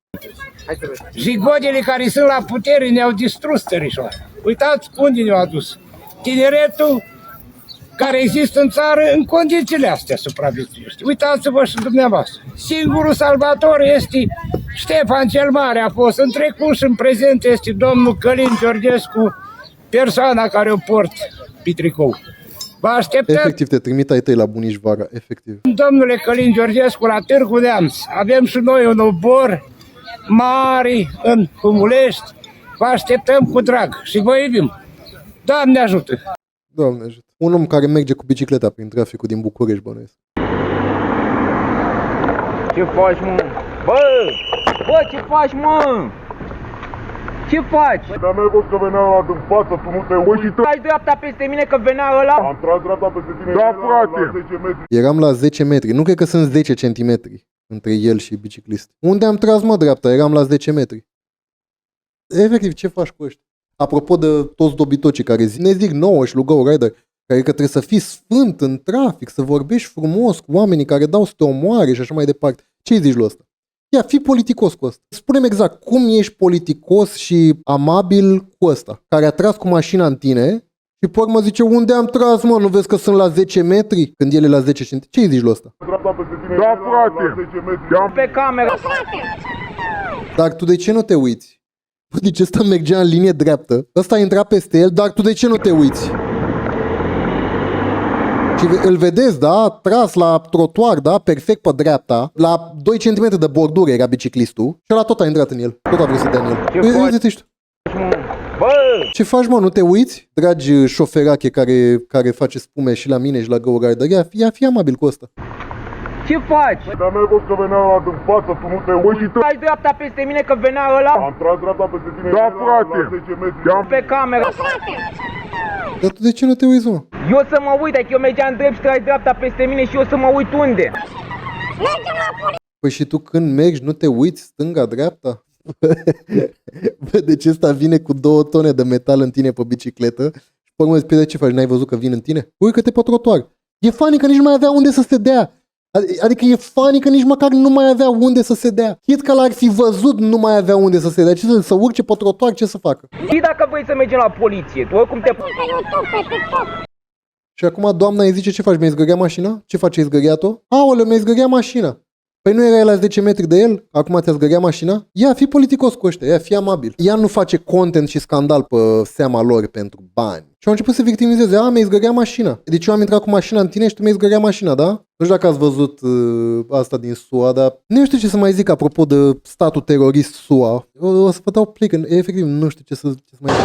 Jigodele care sunt la putere ne-au distrus țărișoara. Uitați unde ne-au adus. Tineretul care există în țară în condițiile astea supraviețuiește. Uitați-vă și dumneavoastră. Singurul salvator este Ștefan cel Mare, a fost în trecut și în prezent este domnul Călin Georgescu, persoana care o port pe tricou. Vă așteptăm, Efectiv, te trimit ai tăi la bunici vara, efectiv. domnule Călin Georgescu, la Târgu Neamț. Avem și noi un obor mare în Humulești. Vă așteptăm cu drag și vă iubim. Doamne ajută! Doamne ajută. Un om care merge cu bicicleta prin traficul din București, bănuiesc. Ce faci, mă? Bă, ce faci, mă? Ce faci? Dar mi-ai văzut că venea ăla din față, tu nu te uiți și tu... Ai dreapta peste mine că venea ăla? Am tras dreapta peste tine. Da, frate! La 10 metri. Eram la 10 metri. Nu cred că sunt 10 centimetri între el și biciclist. Unde am tras, mă, dreapta? Eram la 10 metri. Efectiv, ce faci cu ăștia? Apropo de toți dobitocii care ne zic nouă și lui Go Rider, care că trebuie să fii sfânt în trafic, să vorbești frumos cu oamenii care dau să te omoare și așa mai departe. Ce-i zici lui ăsta? Ia, fii politicos cu ăsta. Spune-mi exact cum ești politicos și amabil cu ăsta, care a tras cu mașina în tine și pe urmă zice, unde am tras, mă? Nu vezi că sunt la 10 metri? Când el e la 10 cm. Ce-i zici lui ăsta? Dreapta peste tine. Da, frate! La 10 metri. Pe cameră. Dar tu de ce nu te uiți? Bă, deci ăsta mergea în linie dreaptă, ăsta intra peste el, dar tu de ce nu te uiți? Și îl vedeți, da? Tras la trotuar, da? Perfect pe dreapta, la 2 cm de bordură era biciclistul și ăla tot a intrat în el. Tot a vrut să dea în el. Uite-te și tu. Ce faci, mă? Nu te uiți? Dragi șoferache care face spume și la mine și la Go Rider, ia fi amabil cu ăsta. Ce faci? Dar mi-ai văzut că venea ăla din față, tu nu te uiți și tu... Ai dreapta peste mine că venea ăla? Am tras dreapta peste tine. Da, frate! La 10 metri. Pe cameră. Dar tu de ce nu te uiți, mă? Eu să mă uit, dacă eu mergeam drept și tu ai dreapta peste mine și eu să mă uit unde? Păi și tu când mergi nu te uiți stânga-dreapta? Bă, deci ăsta vine cu 2 tone de metal în tine pe bicicletă și pe urmă zici, ce faci, n-ai văzut că vin în tine? Urcă-te pe trotuar. E funny că nici nu mai avea unde să se dea. Adică e funny că nici măcar nu mai avea unde să se dea. Chit că l-ar fi văzut, nu mai avea unde să se dea. Ce să urce pe trotuar, ce să facă? Și dacă vrei să mergem la poliție, tu oricum te... Și acum doamna îi zice, ce faci, mi-ai zgăria mașina? Ce faci, ai zgăriat-o? Aoleu, mi-ai zgăria mașina. Păi nu erai la 10 metri de el? Acum ți-a zgăria mașina? Ia, fii politicos cu ăștia, ia, fii amabil. Ea nu face content și scandal pe seama lor pentru bani. Și au început să victimizeze, mi-ai zgăria mașina. Deci eu am intrat cu mașina în tine și tu mi-ai zgăria mașina, da? Nu știu dacă ați văzut asta din SUA, dar nu știu ce să mai zic apropo de statul terorist SUA. O să vă dau plic, efectiv nu știu ce să mai zic.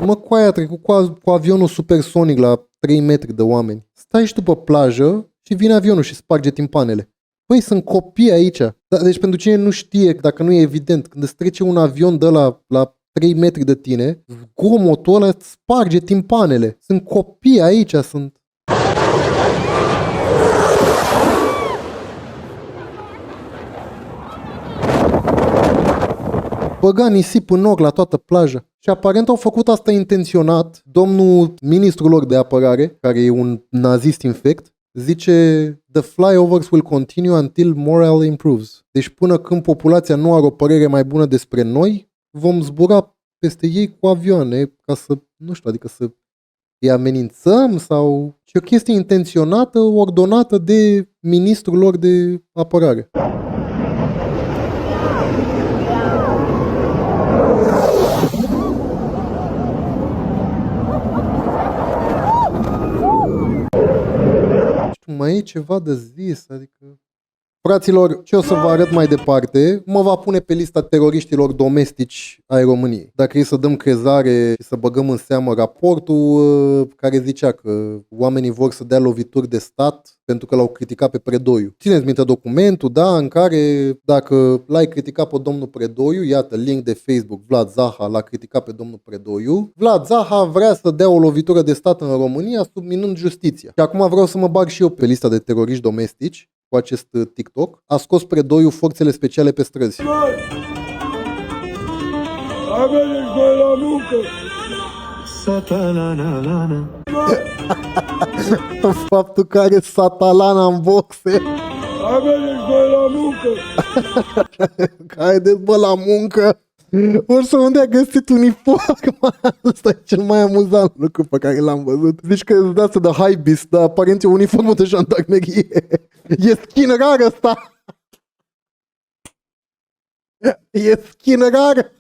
Mă, cu aia a trecut cu avionul supersonic la 3 metri de oameni. Stai și tu pe plajă și vine avionul și sparge timpanele. Păi, sunt copii aici. Deci pentru cine nu știe, dacă nu e evident, când îți trece un avion de la 3 metri de tine, zgomotul ăla îți sparge timpanele. Sunt copii aici, sunt... Băga nisip în ochi la toată plaja. Și aparent au făcut asta intenționat. Domnul ministrul lor de apărare, care e un nazist infect, zice the flyovers will continue until morale improves. Deci până când populația nu are o părere mai bună despre noi, vom zbura peste ei cu avioane ca să, nu știu, adică să îi amenințăm sau... E o chestie intenționată, ordonată de ministrul lor de apărare. Mai e ceva de zis, adică Fraților, ce o să vă arăt mai departe, mă va pune pe lista teroriștilor domestici ai României. Dacă e să dăm crezare și să băgăm în seamă raportul care zicea că oamenii vor să dea lovituri de stat pentru că l-au criticat pe Predoiu. Țineți minte documentul, da, în care dacă l-ai criticat pe domnul Predoiu, iată, link de Facebook, Vlad Zaha l-a criticat pe domnul Predoiu, Vlad Zaha vrea să dea o lovitură de stat în România subminând justiția. Și acum vreau să mă bag și eu pe lista de teroriști domestici cu acest TikTok. A scos Predoiu forțele speciale pe străzi. Faptul că are satalana în boxe. Haideți bă la muncă. Orice unde a găsit uniforma. Ăsta e cel mai amuzant lucru pe care l-am văzut. Zici că îți dați de hypebeast, dar aparent e o uniformă de jandarmerie. E skin rar ăsta. E skin rar.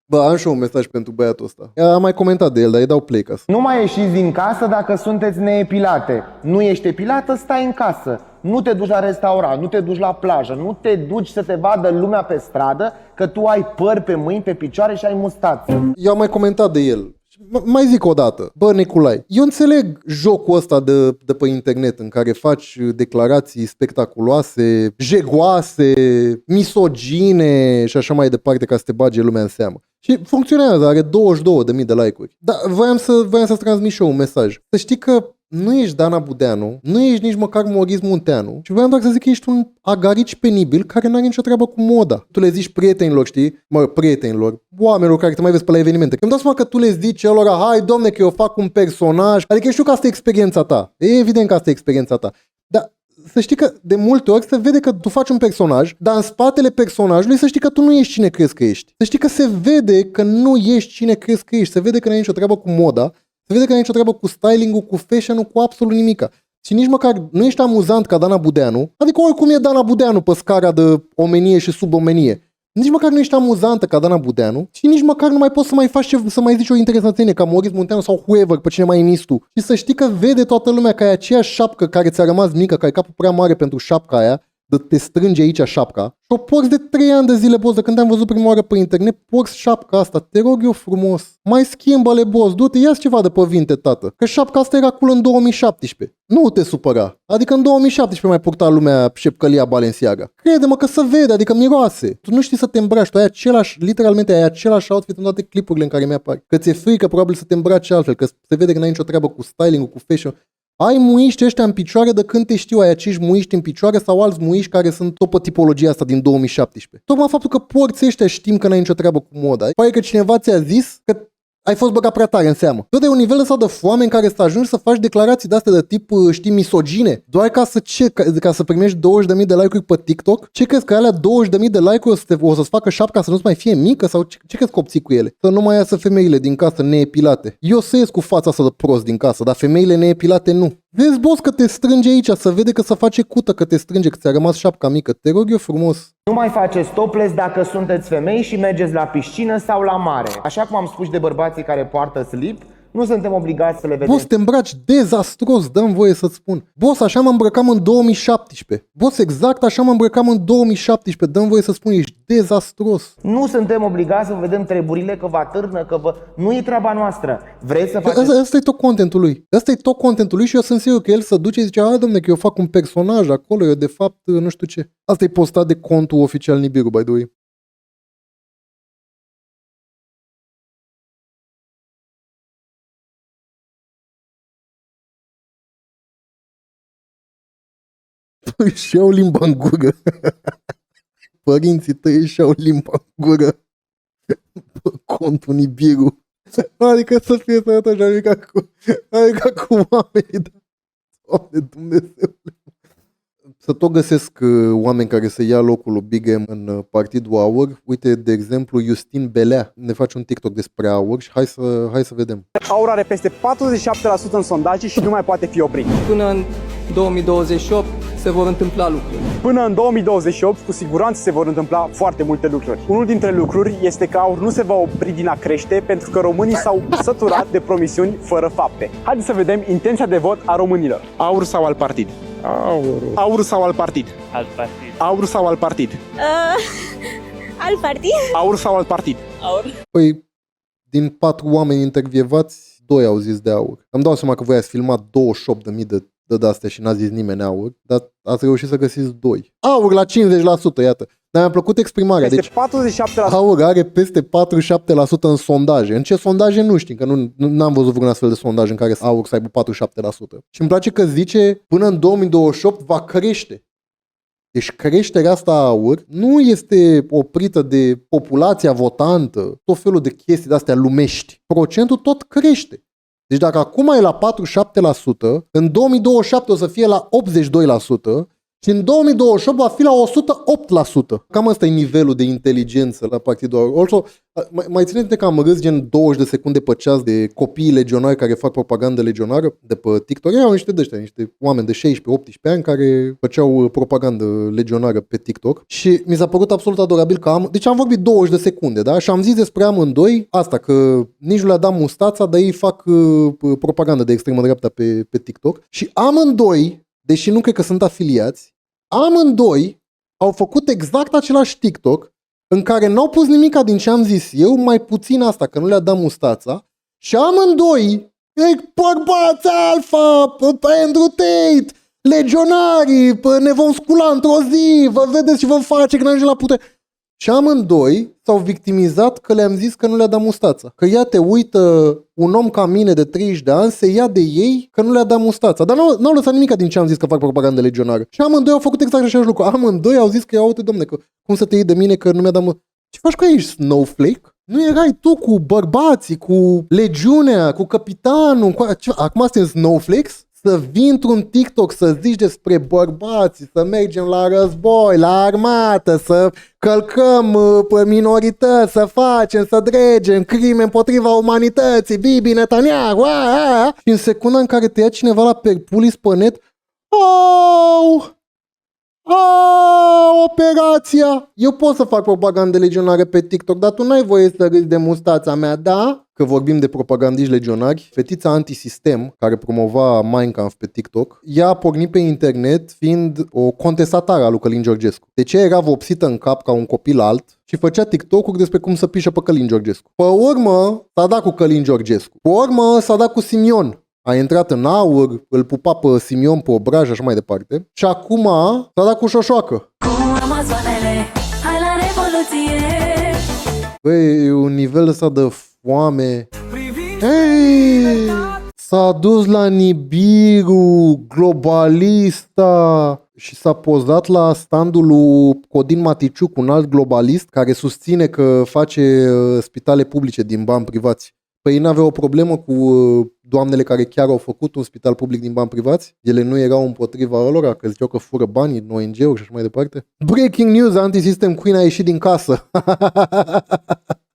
Bă, am și un mesaj pentru băiatul ăsta. Am mai comentat de el, dar îi dau play ca să... Nu mai ieșiți din casă dacă sunteți neepilate. Nu ești epilată, stai în casă. Nu te duci la restaurant, nu te duci la plajă, nu te duci să te vadă lumea pe stradă că tu ai păr pe mâini, pe picioare și ai mustață. Eu am mai comentat de el. Mai zic o dată, bă Niculai, eu înțeleg jocul ăsta de pe internet în care faci declarații spectaculoase, jegoase, misogine și așa mai departe ca să te bage lumea în seamă. Și funcționează, are 22.000 de like-uri. Dar voiam să-ți transmit și eu un mesaj. Să știi că nu ești Dana Budeanu, nu ești nici măcar Maurice Munteanu și voiam doar să zic că ești un agarici penibil care n-are nicio treabă cu moda. Tu le zici prietenilor, știi? prietenilor, oamenilor care te mai vezi pe la evenimente. Îmi dau seama că tu le zici celor, hai domne că eu fac un personaj, adică știu că asta e experiența ta. E evident că asta e experiența ta. Dar să știi că de multe ori se vede că tu faci un personaj, dar în spatele personajului să știi că tu nu ești cine crezi că ești. Să știi că se vede că nu ești cine crezi că ești. Se vede că nu ai nicio treabă cu moda. Se vede că nu ai nicio treabă cu styling-ul, cu fashion-ul, cu absolut nimica. Și nici măcar nu ești amuzant ca Dana Budeanu, adică oricum e Dana Budeanu pe scara de omenie și subomenie. Nici măcar nu ești amuzantă ca Dana Budeanu și nici măcar nu mai poți să mai faci să mai zici o interesanțenie ca Maurice Munteanu sau whoever, pe cine mai emis tu. Și să știi că vede toată lumea că ai aceeași șapcă care ți-a rămas mică, că ai capul prea mare pentru șapca aia, de te strânge aici șapca și o porți de 3 ani de zile, boss, de când am văzut prima oară pe internet, porți șapca asta, te rog eu frumos, mai schimbă-le, boss, du-te, ia-ți ceva de pe vinte, tată, că șapca asta era cool în 2017, nu te supăra, adică în 2017 mai purta lumea șepcălia Balenciaga, crede-mă că se vede, adică miroase, tu nu știi să te îmbraci, tu ai același, literalmente ai același outfit în toate clipurile în care mi-apari, că ți-e frică probabil să te îmbraci altfel, că se vede că n-ai nicio treabă cu styling-ul, cu fashion. Ai muiști ăștia în picioare de când te știu, ai acești muiști în picioare sau alți muiști care sunt tot pe tipologia asta din 2017. Tocmai faptul că porți ăștia știm că n-ai nicio treabă cu moda. Pare că cineva ți-a zis că ai fost băgat prea tare în seamă. Tot de un nivel ăsta de foame în care să ajungi să faci declarații de astea de tip, știi, misogine, doar ca să primești 20.000 de like-uri pe TikTok. Ce crezi că alea 20.000 de like-uri o să-ți facă șapca să nu-ți mai fie mică? Sau ce crezi că obții cu ele? Să nu mai iasă femeile din casă neepilate. Eu să ies cu fața asta de prost din casă, dar femeile neepilate nu. Vezi, boss, că te strânge aici, să vede că se face cută, că te strânge, că ți-a rămas șapca mică. Te rog eu frumos. Nu mai faceți topless dacă sunteți femei și mergeți la piscină sau la mare. Așa cum am spus de bărbații care poartă slip, nu suntem obligați să le vedem. Boss, te îmbraci dezastros, dă-mi voie să-ți spun. Boss, așa mă îmbrăcam în 2017. Boss, exact așa mă îmbrăcam în 2017, dă-mi voie să spun, ești dezastros. Nu suntem obligați să vedem treburile, că vă atârnă, că vă... Nu e treaba noastră. Vreți să faceți... Asta e tot contentul lui. Asta e tot contentul lui și eu sunt sigur că el se duce și zice, a, domne, că eu fac un personaj acolo, eu de fapt nu știu ce. Asta e postat de contul oficial Nibiru, by the way. Își iau limba în gură. Părinții tăi își iau limba în gură. Contul Nibiru. Adică să fie sănătoși, adică cu oamenii. Doamne Dumnezeule. Să tot găsesc oameni care să ia locul lui Big M în partidul AUR. Uite, de exemplu, Justin Belea ne face un TikTok despre AUR și hai să vedem. AUR are peste 47% în sondaje și nu mai poate fi oprit. Până în 2028 se vor întâmpla lucruri. Până în 2028, cu siguranță se vor întâmpla foarte multe lucruri. Unul dintre lucruri este că AUR nu se va opri din a crește pentru că românii s-au săturat de promisiuni fără fapte. Haideți să vedem intenția de vot a românilor. AUR sau alt partid? Aur sau alt partid? Alt partid. Aur sau alt partid? Alt partid? Aur sau alt partid? Păi, din 4 oameni intervievați, 2 au zis de aur. Îmi dau seama că voi ați filmat 28.000 de astea și n-a zis nimeni aur, dar ați reușit să găsiți 2. Aur la 50%, iată. Dar mi-a plăcut exprimarea. Peste Deci, 47%. aur are peste 47% în sondaje. În ce sondaje nu știm, că n-am văzut vreun astfel de sondaj în care aur să aibă 47%. Și îmi place că zice, până în 2028 va crește. Deci creșterea asta a aur nu este oprită de populația votantă, tot felul de chestii de-astea lumești. Procentul tot crește. Deci dacă acum e la 47%, în 2027 o să fie la 82% și în 2028 va fi la 108%. Cam ăsta e nivelul de inteligență la partidul AUR. Also, mai țineți că am râs gen 20 de secunde pe ceas de copiii legionari care fac propagandă legionară de pe TikTok. Erau niște oameni de 16-18 ani care făceau propagandă legionară pe TikTok și mi s-a părut absolut adorabil că deci am vorbit 20 de secunde, da? Și am zis despre amândoi asta, că nici nu le-a dat mustața, dar ei fac propagandă de extremă dreapta pe TikTok și amândoi, deși nu cred că sunt afiliați, amândoi au făcut exact același TikTok în care n-au pus nimica din ce am zis eu, mai puțin asta, că nu le-a dat mustața, și amândoi, bărbați alfa, Andrew Tate, legionarii, ne vom scula într-o zi, vă vedeți ce vom face când ajungem la putere. Și amândoi s-au victimizat că le-am zis că nu le-a dat mustața. Că ia te uită, un om ca mine de 30 de ani se ia de ei că nu le-a dat mustața. Dar n-au lăsat nimica din ce am zis că fac propagandă legionară. Și amândoi au făcut exact același lucru. Amândoi au zis că ia uite, domne, că cum să te iei de mine că nu mi-a dat mustața. Ce faci cu ei, snowflake? Nu erai tu cu bărbații, cu legiunea, cu capitanul, acum suntem snowflakes? Să vii într-un TikTok să zici despre bărbații, să mergem la război, la armată, să călcăm minorități, să facem, să dregem crime împotriva umanității, Bibi Netanyahu, și în secunda în care te ia cineva la perpulis pe net, operația! Eu pot să fac propagandă legionară pe TikTok, dar tu n-ai voie să râzi de mustața mea, da? Că vorbim de propagandiști legionari, fetița antisistem, care promova Mein Kampf pe TikTok, ea a pornit pe internet fiind o contestatară a lui Călin Georgescu. De ce era vopsită în cap ca un copil alt și făcea TikTok-uri despre cum să pișă pe Călin Georgescu. Pe urmă s-a dat cu Călin Georgescu. Pe urmă s-a dat cu Simion. A intrat în aur, îl pupa pe Simion pe obraj și așa mai departe. Și acum s-a dat cu Șoșoacă. Băi, un nivel ăsta de foame. Hey! S-a dus la Nibiru, globalista, și s-a pozat la standul lui Codin Maticiuc, un alt globalist care susține că face spitale publice din bani privați. Păi n-avea o problemă cu doamnele care chiar au făcut un spital public din bani privați? Ele nu erau împotriva lor, că ziceau că fură banii în ONG-uri și așa mai departe? Breaking news, Anti-System Queen a ieșit din casă.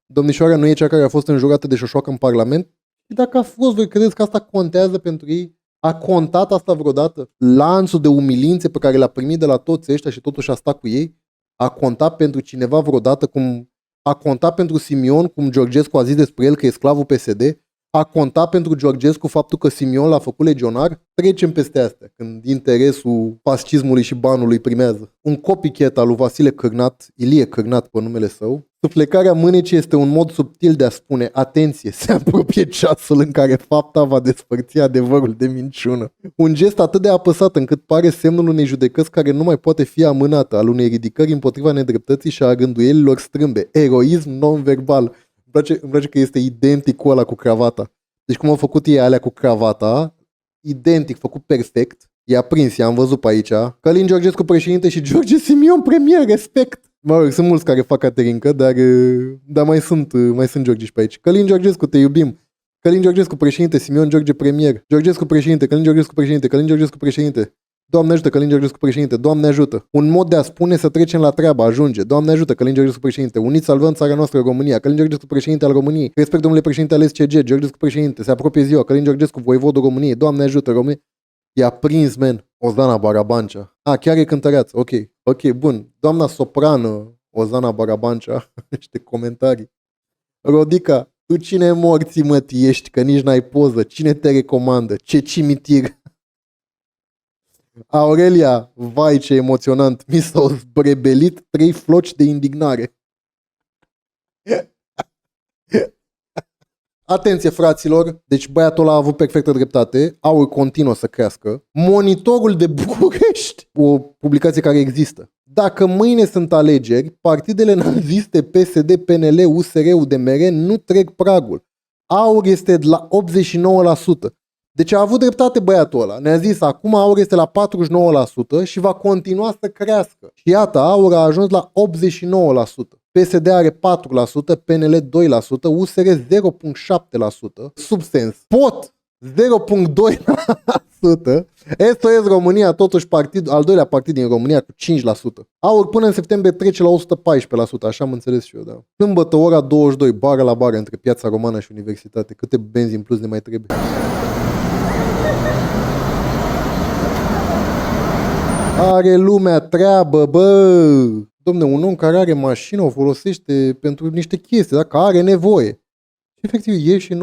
Domnișoara nu e cea care a fost înjurată de șoșoacă în Parlament? Și dacă a fost, voi credeți că asta contează pentru ei? A contat asta vreodată? Lanțul de umilințe pe care l-a primit de la toți ăștia și totuși a stat cu ei? A contat pentru cineva vreodată cum a contat pentru Simion cum Georgescu a zis despre el că e sclavul PSD? A contat pentru Georgescu faptul că Simion l-a făcut legionar? Trecem peste astea, când interesul fascismului și banului primează. Un copycat al lui Vasile Cârnat, Ilie Cârnat pe numele său, suflecarea mânecii este un mod subtil de a spune: atenție, se apropie ceasul în care fapta va despărți adevărul de minciună. Un gest atât de apăsat încât pare semnul unei judecăți care nu mai poate fi amânată, al unei ridicări împotriva nedreptății și a rânduielilor strâmbe. Eroism non-verbal. Îmi place că este identic cu ăla cu cravata. Deci cum au făcut ei alea cu cravata, identic, făcut perfect. I-a prins, i-am văzut pe aici. Călin Georgescu președinte și George Simion premier, respect. Mă rog, sunt mulți care fac Caterinca, dar mai sunt Georgiși pe aici. Călin Georgescu, te iubim. Călin Georgescu președinte, Simion George premier. Georgescu președinte, Călin Georgescu președinte, Călin Georgescu președinte. Doamne ajută, Călin Georgescu președinte, Doamne ajută. Un mod de a spune să trecem la treabă, ajunge. Doamne ajută, Călin Georgescu președinte. Uniți salvăm țara noastră, România. Călin Georgescu președinte al României. Respect, domnule președinte al SCG. Georgescu președinte. Se apropie ziua. Călin Georgescu, voivodul României. Doamne ajută, România. I-a prins, man. Ozana Barabancea. Chiar e cântăreață. Ok, bun. Doamna soprană Ozana Barabancea. Niște comentarii. Rodica, tu cine morții mătii ești, că nici n-ai poză? Cine te recomandă? Ce cimitir? Aurelia, vai ce emoționant, mi s-au zbrebelit 3 floci de indignare. Atenție, fraților, deci băiatul ăla a avut perfectă dreptate, Aur continuă să crească. Monitorul de București, o publicație care există. Dacă mâine sunt alegeri, partidele naziste PSD, PNL, USR, UDMR nu trec pragul. Aur este la 89%. Deci a avut dreptate băiatul ăla. Ne-a zis, acum Aur este la 49% și va continua să crească. Și iată, Aur a ajuns la 89%. PSD are 4%, PNL 2%, USR 0,7%, Subsens pot 0,2%, SOS România, totuși al doilea partid din România cu 5%. Aur până în septembrie trece la 114%, așa am înțeles și eu, da. Sâmbătă ora 22, bară la bară între Piața Romană și Universitate. Câte benzi în plus ne mai trebuie? Are lumea treabă, bă! Dom'le, un om care are mașină o folosește pentru niște chestii, dacă are nevoie. Și efectiv ieși în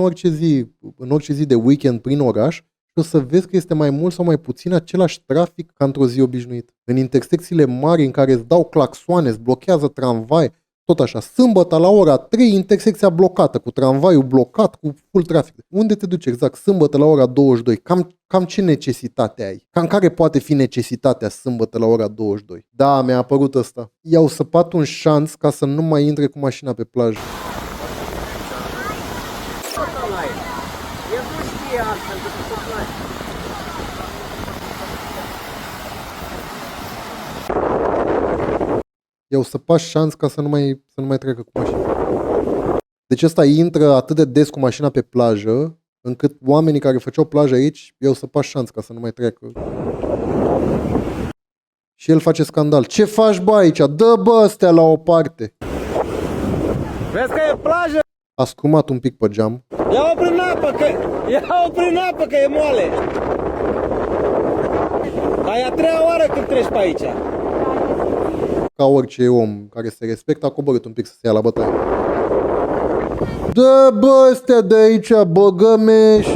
orice zi de weekend prin oraș și o să vezi că este mai mult sau mai puțin același trafic ca într-o zi obișnuită. În intersecțiile mari în care îți dau claxoane, îți blochează tramvai, tot așa. Sâmbătă la ora 3, intersecția blocată, cu tramvaiul blocat, cu full trafic. Unde te duci exact? Sâmbătă la ora 22. Cam ce necesitate ai? Cam care poate fi necesitatea sâmbătă la ora 22? Da, mi-a apărut ăsta. I-au săpat un șanț ca să nu mai intre cu mașina pe plajă. I-au săpat șanț ca să nu mai treacă cu mașina. Deci ăsta intră atât de des cu mașina pe plajă, încât oamenii care făceau plajă aici i-au săpat șanț ca să nu mai treacă. Și el face scandal. Ce faci, bă, aici? Dă, bă, astea la o parte. Vezi că e plajă? A scrumat un pic pe geam. Ia-o prin apă, că e moale. Dar e a treia oară când treci pe aici. Ca orice om care se respectă, a coborât un pic să se ia la bătaie. Dă, bă, astea de aici, băgămeș!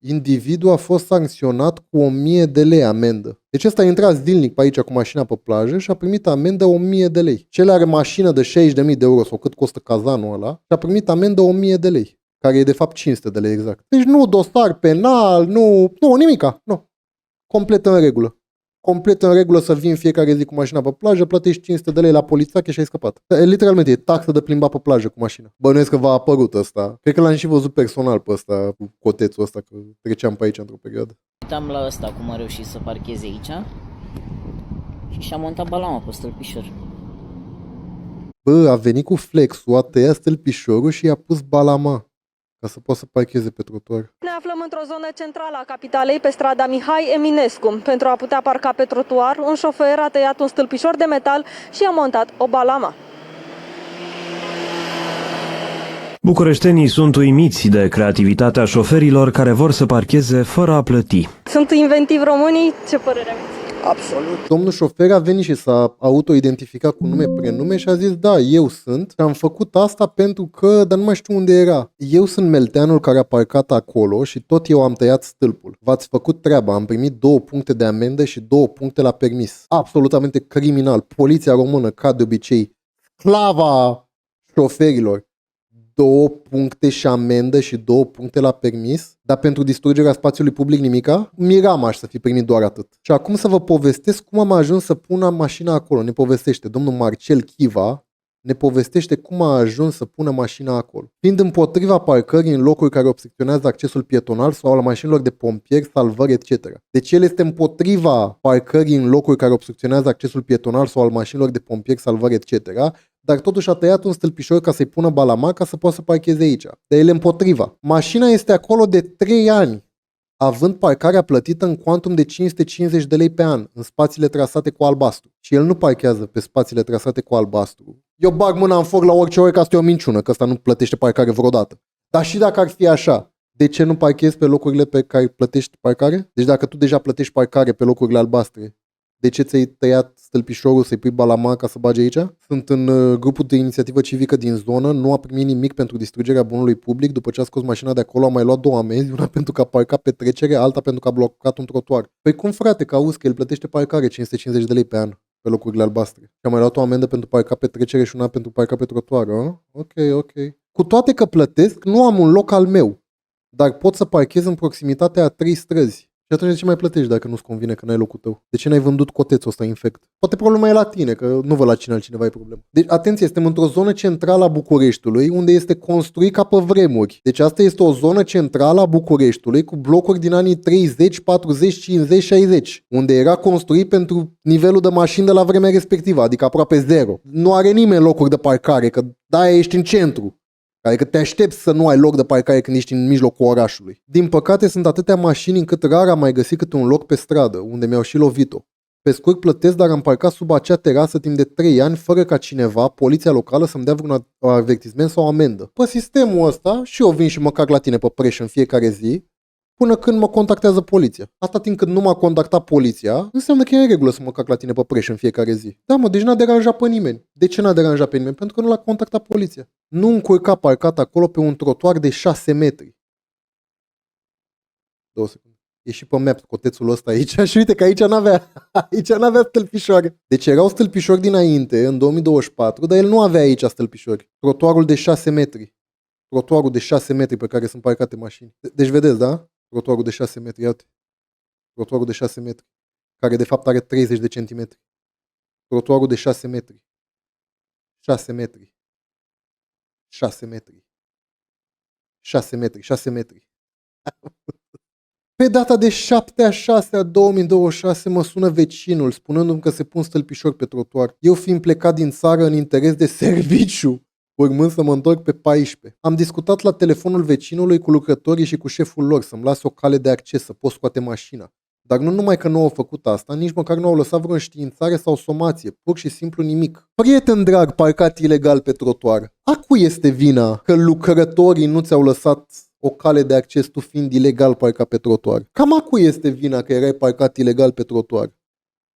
Individul a fost sancționat cu 1000 de lei amendă. Deci ăsta a intrat zilnic pe aici cu mașina pe plajă și a primit amendă 1000 de lei. Cel are mașină de 60.000 de euro sau cât costă cazanul ăla și a primit amendă 1000 de lei. Care e de fapt 500 de lei exact. Deci nu dosar penal, nu nimica, nu. Complet în regulă. Complet în regulă să vin fiecare zi cu mașina pe plajă, plătești 500 de lei la polițache și ai scăpat. Literalmente e taxă de plimba pe plajă cu mașina. Bănuiesc că v-a apărut ăsta. Cred că l-am și văzut personal pe ăsta, cu cotețul ăsta, că treceam pe aici într-o perioadă. Uitam la ăsta cum a reușit să parcheze aici și și-a montat balama pe stâlpișor. Bă, a venit cu flexul, a tăiat stâlpișorul și i-a pus balama ca să poată să parcheze pe trotuar. Ne aflăm într-o zonă centrală a capitalei, pe strada Mihai Eminescu. Pentru a putea parca pe trotuar, un șofer a tăiat un stâlpișor de metal și a montat o balama. Bucureștenii sunt uimiți de creativitatea șoferilor care vor să parcheze fără a plăti. Sunt inventivi românii? Ce părere aveți? Absolut. Domnul șofer a venit și s-a autoidentificat cu nume, prenume și a zis, da, eu sunt și am făcut asta pentru că, dar nu mai știu unde era. Eu sunt melteanul care a parcat acolo și tot eu am tăiat stâlpul. V-ați făcut treaba, am primit 2 puncte de amendă și 2 puncte la permis. Absolutamente criminal. Poliția română, ca de obicei, sclava șoferilor. 2 puncte și amendă și 2 puncte la permis, dar pentru distrugerea spațiului public nimica? Miram să fi primit doar atât. Și acum să vă povestesc cum am ajuns să pun mașina acolo. Ne povestește domnul Marcel Chiva, ne povestește cum a ajuns să pună mașina acolo. Fiind împotriva parcării în locuri care obstrucționează accesul pietonal sau al mașinilor de pompieri, salvări, etc. Deci el este împotriva parcării în locuri care obstrucționează accesul pietonal sau al mașinilor de pompieri, salvări, etc. Dar totuși a tăiat un stâlpișor ca să-i pună balama ca să poată să parcheze aici. Dar el e împotriva. Mașina este acolo de 3 ani, având parcarea plătită în cuantum de 550 de lei pe an, în spațiile trasate cu albastru. Și el nu parchează pe spațiile trasate cu albastru. Eu bag mâna în foc la orice ori că asta e o minciună, că ăsta nu plătește parcare vreodată. Dar și dacă ar fi așa, de ce nu parchezi pe locurile pe care plătești parcare? Deci dacă tu deja plătești parcare pe locurile albastre, De ce ți-ai tăiat stâlpișorul să-i pui balama ca să bagi aici? Sunt în grupul de inițiativă civică din zonă, nu a primit nimic pentru distrugerea bunului public, după ce a scos mașina de acolo a mai luat 2 amenzi, una pentru că a parcat pe trecere, alta pentru că a blocat un trotuar. Păi cum frate, că auzi că el plătește parcare 550 de lei pe an pe locurile albastre. Și a mai luat o amendă pentru parcat pe trecere și una pentru parcat pe trotuar, Ok. Cu toate că plătesc, nu am un loc al meu, dar pot să parchez în proximitatea a 3 străzi. Și atunci de ce mai plătești dacă nu-ți convine că n-ai locul tău? De ce n-ai vândut cotețul ăsta infect? Poate problema e la tine, că nu văd la cine altcineva e problemă. Deci, atenție, suntem într-o zonă centrală a Bucureștiului, unde este construit ca pe vremuri. Deci asta este o zonă centrală a Bucureștiului cu blocuri din anii 30, 40, 50, 60, unde era construit pentru nivelul de mașini de la vremea respectivă, adică aproape zero. Nu are nimeni locuri de parcare, că de-aia ești în centru. Adică te aștepți să nu ai loc de parcare când ești în mijlocul orașului. Din păcate sunt atâtea mașini încât rar am mai găsit câte un loc pe stradă, unde mi-au și lovit-o. Pe scurt plătesc, dar am parcat sub acea terasă timp de 3 ani, fără ca cineva, poliția locală, să-mi dea vreun avertisment sau amendă. Pe sistemul ăsta și eu vin și mă cac la tine pe preș în fiecare zi, până când mă contactează poliția. Atâta timp cât nu m-a contactat poliția, înseamnă că e în regulă să mă cac la tine pe preș în fiecare zi. Da, mă, deci n-a deranjat pe nimeni. De ce n-a deranjat pe nimeni? Pentru că nu l-a contactat poliția. Nu încurca parcat acolo pe un trotuar de 6 metri. 2 secunde. E și pe map cotețul ăsta aici și uite că aici n-avea stâlpișoare. Deci erau stâlpișori dinainte, în 2024, dar el nu avea aici stâlpișori. Trotuarul de 6 metri. Trotuarul de 6 metri pe care sunt parcate mașini. Deci vedeți, da? Trotuarul de 6 metri, iată. Trotuarul de 6 metri, care de fapt are 30 de centimetri. Trotuarul de 6 metri. 6 metri. 6 metri. 6 metri, 6 metri. Pe data de 7/6/2026 mă sună vecinul spunându-mi că se pun stâlpișori pe trotuar. Eu fiind plecat din țară în interes de serviciu, urmând să mă întorc pe 14. Am discutat la telefonul vecinului cu lucrătorii și cu șeful lor să-mi lasă o cale de acces să pot scoate mașina. Dar nu numai că nu au făcut asta, nici măcar nu au lăsat vreo înștiințare sau somație, pur și simplu nimic. Prieten drag parcat ilegal pe trotuar, a cui este vina că lucrătorii nu ți-au lăsat o cale de acces tu fiind ilegal parcat pe trotuar? Cam a cui este vina că erai parcat ilegal pe trotuar?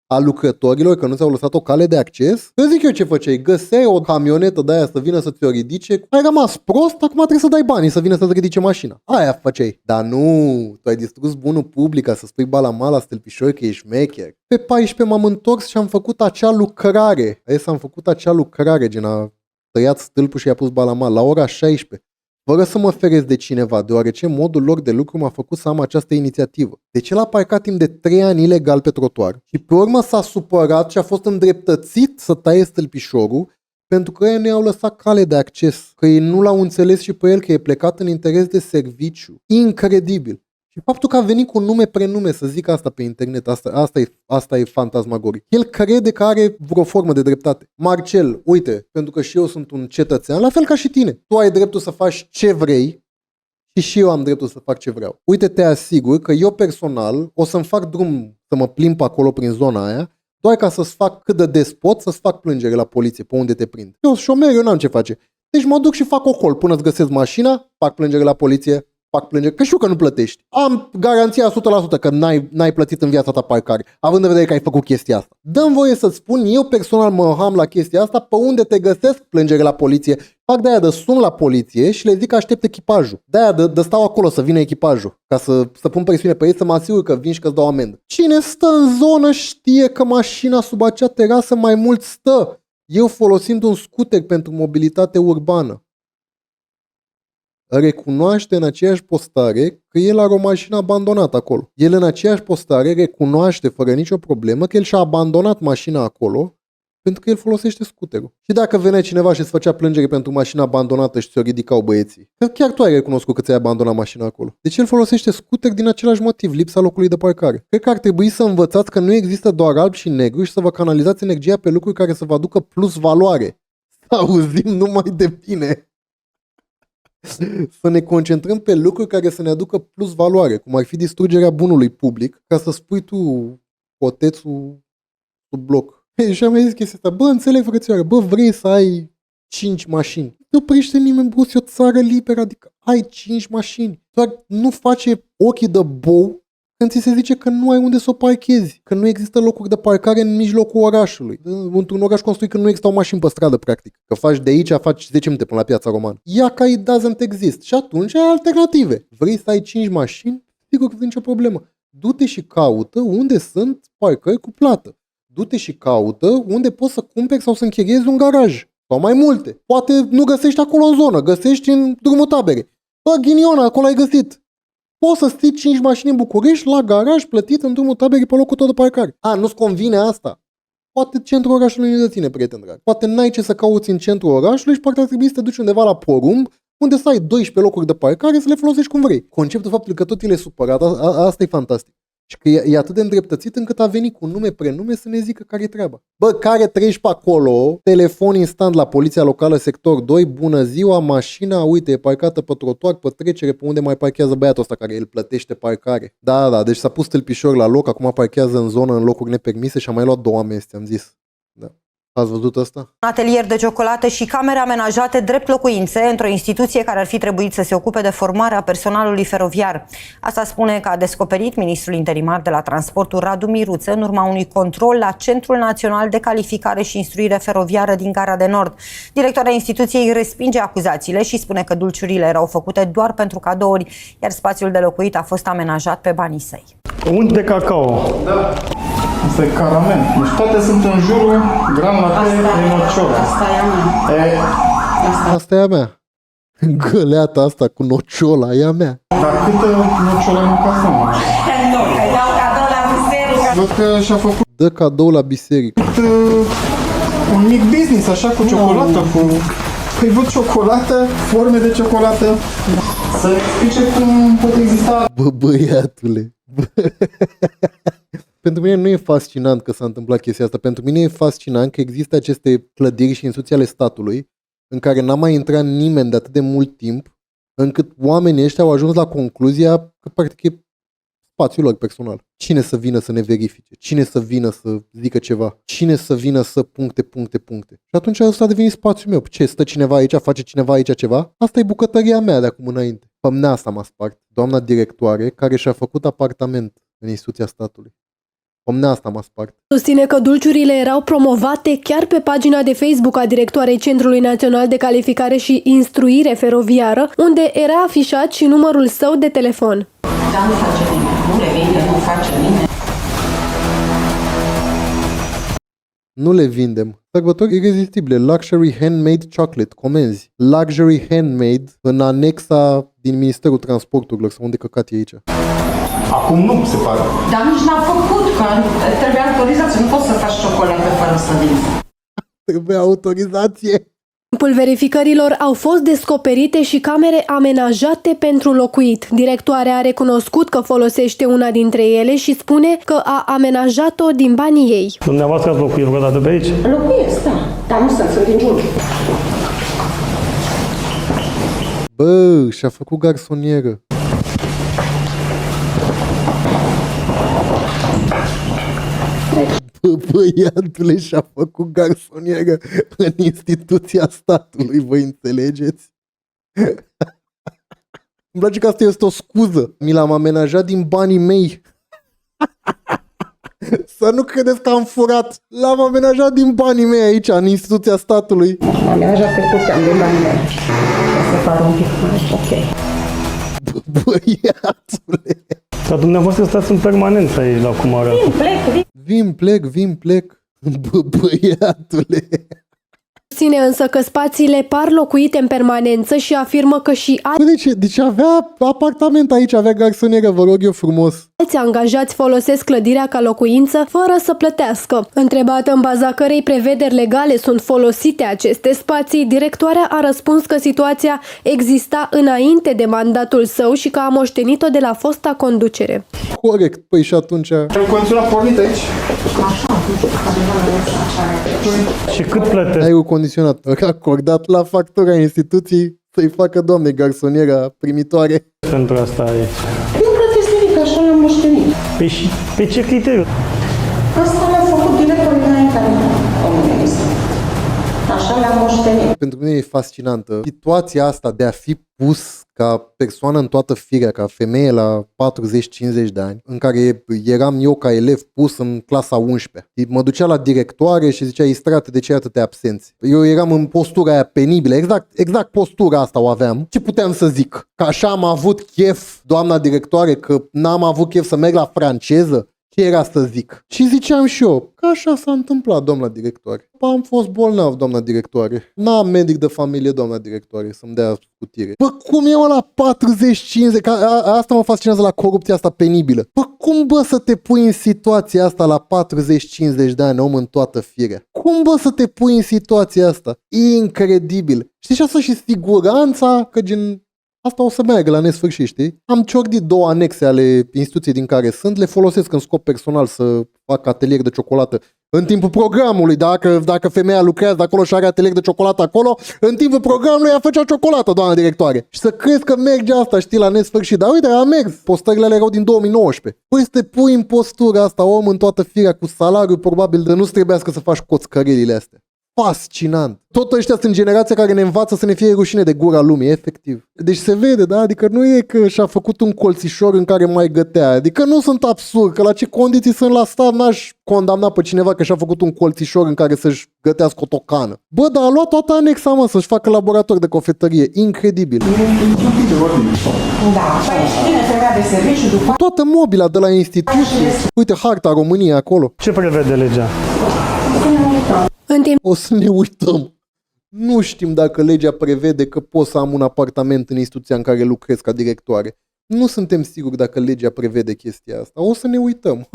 A lucrătorilor că nu ți-au lăsat o cale de acces? Eu zic eu ce făceai, găseai o camionetă de aia să vină să ți-o ridice, ai rămas prost, acum trebuie să dai banii să vină să-ți ridice mașina. Aia făceai. Dar nu, tu ai distrus bunul public ca să spui balama la stâlpișori că ești șmecher. Pe 14 m-am întors și am făcut acea lucrare. Am făcut acea lucrare, gen a tăiat stâlpul și i-a pus balama la ora 16. Fără să mă feresc de cineva, deoarece modul lor de lucru m-a făcut să am această inițiativă. Deci el a parcat timp de 3 ani ilegal pe trotuar și pe urmă s-a supărat și a fost îndreptățit să taie stâlpișorul pentru că ei nu i-au lăsat cale de acces, că ei nu l-au înțeles și pe el că e plecat în interes de serviciu. Incredibil! Și faptul că a venit cu nume prenume să zic asta pe internet, asta e fantasmagoric. El crede că are vreo formă de dreptate. Marcel, uite, pentru că și eu sunt un cetățean, la fel ca și tine. Tu ai dreptul să faci ce vrei și eu am dreptul să fac ce vreau. Uite, te asigur că eu personal o să-mi fac drum să mă plimb pe acolo prin zona aia, doar ca să-ți fac cât de des pot, să-ți fac plângere la poliție pe unde te prind. Eu sunt șomer, eu n-am ce face. Deci mă duc și fac ocol până îți găsesc mașina, fac plângere la poliție, fac plângere, că știu că nu plătești. Am garanția 100% că n-ai plătit în viața ta parcare, având în vedere că ai făcut chestia asta. Dă-mi voie să-ți spun, eu personal mă ham la chestia asta, pe unde te găsesc plângere la poliție. Fac de-aia de sun la poliție și le zic că aștept echipajul. De-aia de stau acolo să vină echipajul, ca să pun presiune pe ei să mă asigur că vin și că-ți dau amendă. Cine stă în zonă știe că mașina sub acea terasă mai mult stă. Eu folosind un scooter pentru mobilitate urbană. Recunoaște în aceeași postare că el are o mașină abandonată acolo. El în aceeași postare recunoaște fără nicio problemă că el și-a abandonat mașina acolo pentru că el folosește scuterul. Și dacă venea cineva și îți făcea plângere pentru mașina abandonată și ți-o ridicau băieții, că chiar tu ai recunoscut că ți-ai abandonat mașina acolo. Deci el folosește scuter din același motiv, lipsa locului de parcare. Cred că ar trebui să învățați că nu există doar alb și negru și să vă canalizați energia pe lucruri care să vă aducă plus valoare. Să auzim numai de bine. Să ne concentrăm pe lucruri care să ne aducă plus valoare, cum ar fi distrugerea bunului public, ca să spui tu cotețul sub bloc. Și am mai zis chestia asta, bă, înțeleg frățioare, bă, vrei să ai 5 mașini. Nu oprește nimeni, bă, e o țară liberă, adică ai 5 mașini. Doar nu face ochii de bou când ți se zice că nu ai unde să o parchezi, că nu există locuri de parcare în mijlocul orașului. Într-un oraș construit când nu există o mașină pe stradă, practic. Că faci de aici, faci 10 minute până la Piața Romană. Ia ca it doesn't exist. Și atunci ai alternative. Vrei să ai 5 mașini? Sigur că nu e nicio problemă. Du-te și caută unde sunt parcări cu plată. Du-te și caută unde poți să cumperi sau să închiriezi un garaj. Sau mai multe. Poate nu găsești acolo în zonă, găsești în drumul tabere. Bă, ghiniona, acolo ai găsit. Poți să stii 5 mașini în București la garaj plătit în drumul taberei pe locul tău de parcare. Nu-ți convine asta? Poate centrul orașului nu ține, prieten drag. Poate n-ai ce să cauți în centrul orașului și poate ar trebui să te duci undeva la porumb, unde să ai 12 locuri de parcare să le folosești cum vrei. Conceptul faptului că tot el e supărat, asta e fantastic. Și că e atât de îndreptățit încât a venit cu nume, prenume să ne zică care e treaba. Bă, care treci pe acolo, telefon instant la poliția locală sector 2, bună ziua, mașina, uite, e parcată pe trotuar, pe trecere, pe unde mai parchează băiatul ăsta care îl plătește parcare. Da, deci s-a pus tâlpișor la loc, acum parchează în zonă, în locuri nepermise și a mai luat 2 amenzi, am zis. Da. Ați văzut asta? Atelier de ciocolată și camere amenajate drept locuințe într-o instituție care ar fi trebuit să se ocupe de formarea personalului feroviar. Asta spune că a descoperit ministrul interimar de la transportul Radu Miruță în urma unui control la Centrul Național de Calificare și Instruire Feroviară din Gara de Nord. Directoarea instituției respinge acuzațiile și spune că dulciurile erau făcute doar pentru cadouri, iar spațiul de locuit a fost amenajat pe banii săi. Unt de cacao. Da. Asta e caramel. Deci toate sunt în jurul granulate de nocciolă. Asta e a mea. Asta e a mea. Găleata asta cu nociola e a mea. Dar câtă nocciolă nu casăm? Nu, că dau cadou la biserică. Văd că și-a făcut dă cadou la biserică. Un mic business, așa, cu ciocolată, cu... Păi văd ciocolată, forme de ciocolată. Să explice cum pot exista... Bă, băiatule. Pentru mine nu e fascinant că s-a întâmplat chestia asta. Pentru mine e fascinant că există aceste clădiri și instituții ale statului în care n-a mai intrat nimeni de atât de mult timp, încât oamenii ăștia au ajuns la concluzia că practic e spațiul lor personal. Cine să vină să ne verifice? Cine să vină să zică ceva? Cine să vină să puncte? Și atunci ăsta a devenit spațiul meu. Ce, stă cineva aici, face cineva aici ceva? Asta e bucătăria mea de acum înainte. Pămnea asta m-a spart. Doamna directoare care și-a făcut apartament în instituția statului. Pămnea asta m-a spart. Susține că dulciurile erau promovate chiar pe pagina de Facebook a directoarei Centrului Național de Calificare și Instruire Feroviară, unde era afișat și numărul său de telefon. Dar nu face nimeni, nu le vinde, nu face nimeni. Nu le vindem. Sărbători irezistibile. Luxury Handmade Chocolate. Comenzi. Luxury Handmade în anexa din Ministerul Transporturilor. Sau unde căcat e aici. Acum nu se pare. Dar nici n-a făcut, că trebuie autorizație. Nu poți să faci ciocolată fără să vinzi. Trebuie autorizație. În timpul verificărilor au fost descoperite și camere amenajate pentru locuit. Directoarea a recunoscut că folosește una dintre ele și spune că a amenajat-o din banii ei. Dumneavoastră ați locuit vreodată pe aici? Locuiesc, da. Dar nu sunt din jur. Bă, și-a făcut garsonieră. Bă, băiatule, și-a făcut garsonieră în instituția statului, voi înțelegeți? Îmi place că asta este o scuză. Mi l-am amenajat din banii mei. Să nu credeți că am furat. L-am amenajat din banii mei aici, în instituția statului. Am amenajat pe curtea din banii mei. O să fac un pic mai ok. Bă, băiatule. Dar dumneavoastră stați în permanență aici la cum arată. Vin, plec. Bă, băiatule. Susține însă că spațiile par locuite în permanență și afirmă că și Deci avea apartament aici, avea garsonieră, vă rog eu frumos. alți angajați folosesc clădirea ca locuință fără să plătească. Întrebată în baza cărei prevederi legale sunt folosite aceste spații, directoarea a răspuns că situația exista înainte de mandatul său și că a moștenit-o de la fosta conducere. Corect, păi și atunci... Condiționat pornit aici? Și cât plătesc? Aerul condiționat acordat la factura instituției să-i facă doamne garsoniera primitoare. Pentru asta e. Nu plătesc nimic, așa l-am moștenit. Păi și pe ce criteriu? Asta l-a făcut directorul înainte. Așa așa le-am moștenit. Pentru mine e fascinantă situația asta de a fi pus ca persoană în toată firea, ca femeie la 40-50 de ani, în care eram eu ca elev pus în clasa 11. Mă ducea la directoare și zicea, Istrate, de ce ai atâtea absențe? Eu eram în postura aia penibilă, exact postura asta o aveam. Ce puteam să zic? Că așa am avut chef, doamna directoare, că n-am avut chef să merg la franceză? Ce era să zic? Și ziceam și eu, că așa s-a întâmplat, doamna directoare. Am fost bolnav, doamna directoare. N-am medic de familie, doamna directoare, să-mi dea scutire. Bă, cum e, mă, la 40-50? Asta mă fascinează la corupția asta penibilă. Bă, cum, bă, să te pui în situația asta la 40-50 de ani, om în toată firea? Cum, bă, să te pui în situația asta? Incredibil. Știi, și asta și siguranța că gen... Asta o să meargă la nesfârșit, știi? Am ciordit 2 anexe ale instituției din care sunt, le folosesc în scop personal să fac atelier de ciocolată în timpul programului. Dacă femeia lucrează acolo și are atelier de ciocolată acolo, în timpul programului ea făcea ciocolată, doamna directoare. Și să crezi că merge asta, știi, la nesfârșit. Dar uite, a mers. Postările alea erau din 2019. Păi să te pui în postura asta, om în toată firea, cu salariu probabil de nu-ți trebuiască să faci coțcărilile astea. Fascinant. Tot ăștia sunt generația care ne învață să ne fie rușine de gura lumii, efectiv. Deci se vede, da? Adică nu e că și-a făcut un colțișor în care mai gătea. Adică nu sunt absurd, că la ce condiții sunt la stat n-aș condamna pe cineva că și-a făcut un colțișor în care să-și gătească o tocană. Bă, dar a luat toată anexa, mă, să-și facă laborator de cofetărie. Incredibil. Da, bine, femeia de serviciu după... Toată mobila de la instituție. Uite harta României acolo. Ce prevede legea? O să ne uităm. Nu știm dacă legea prevede că pot să am un apartament în instituția în care lucrez ca directoare. Nu suntem siguri dacă legea prevede chestia asta. O să ne uităm.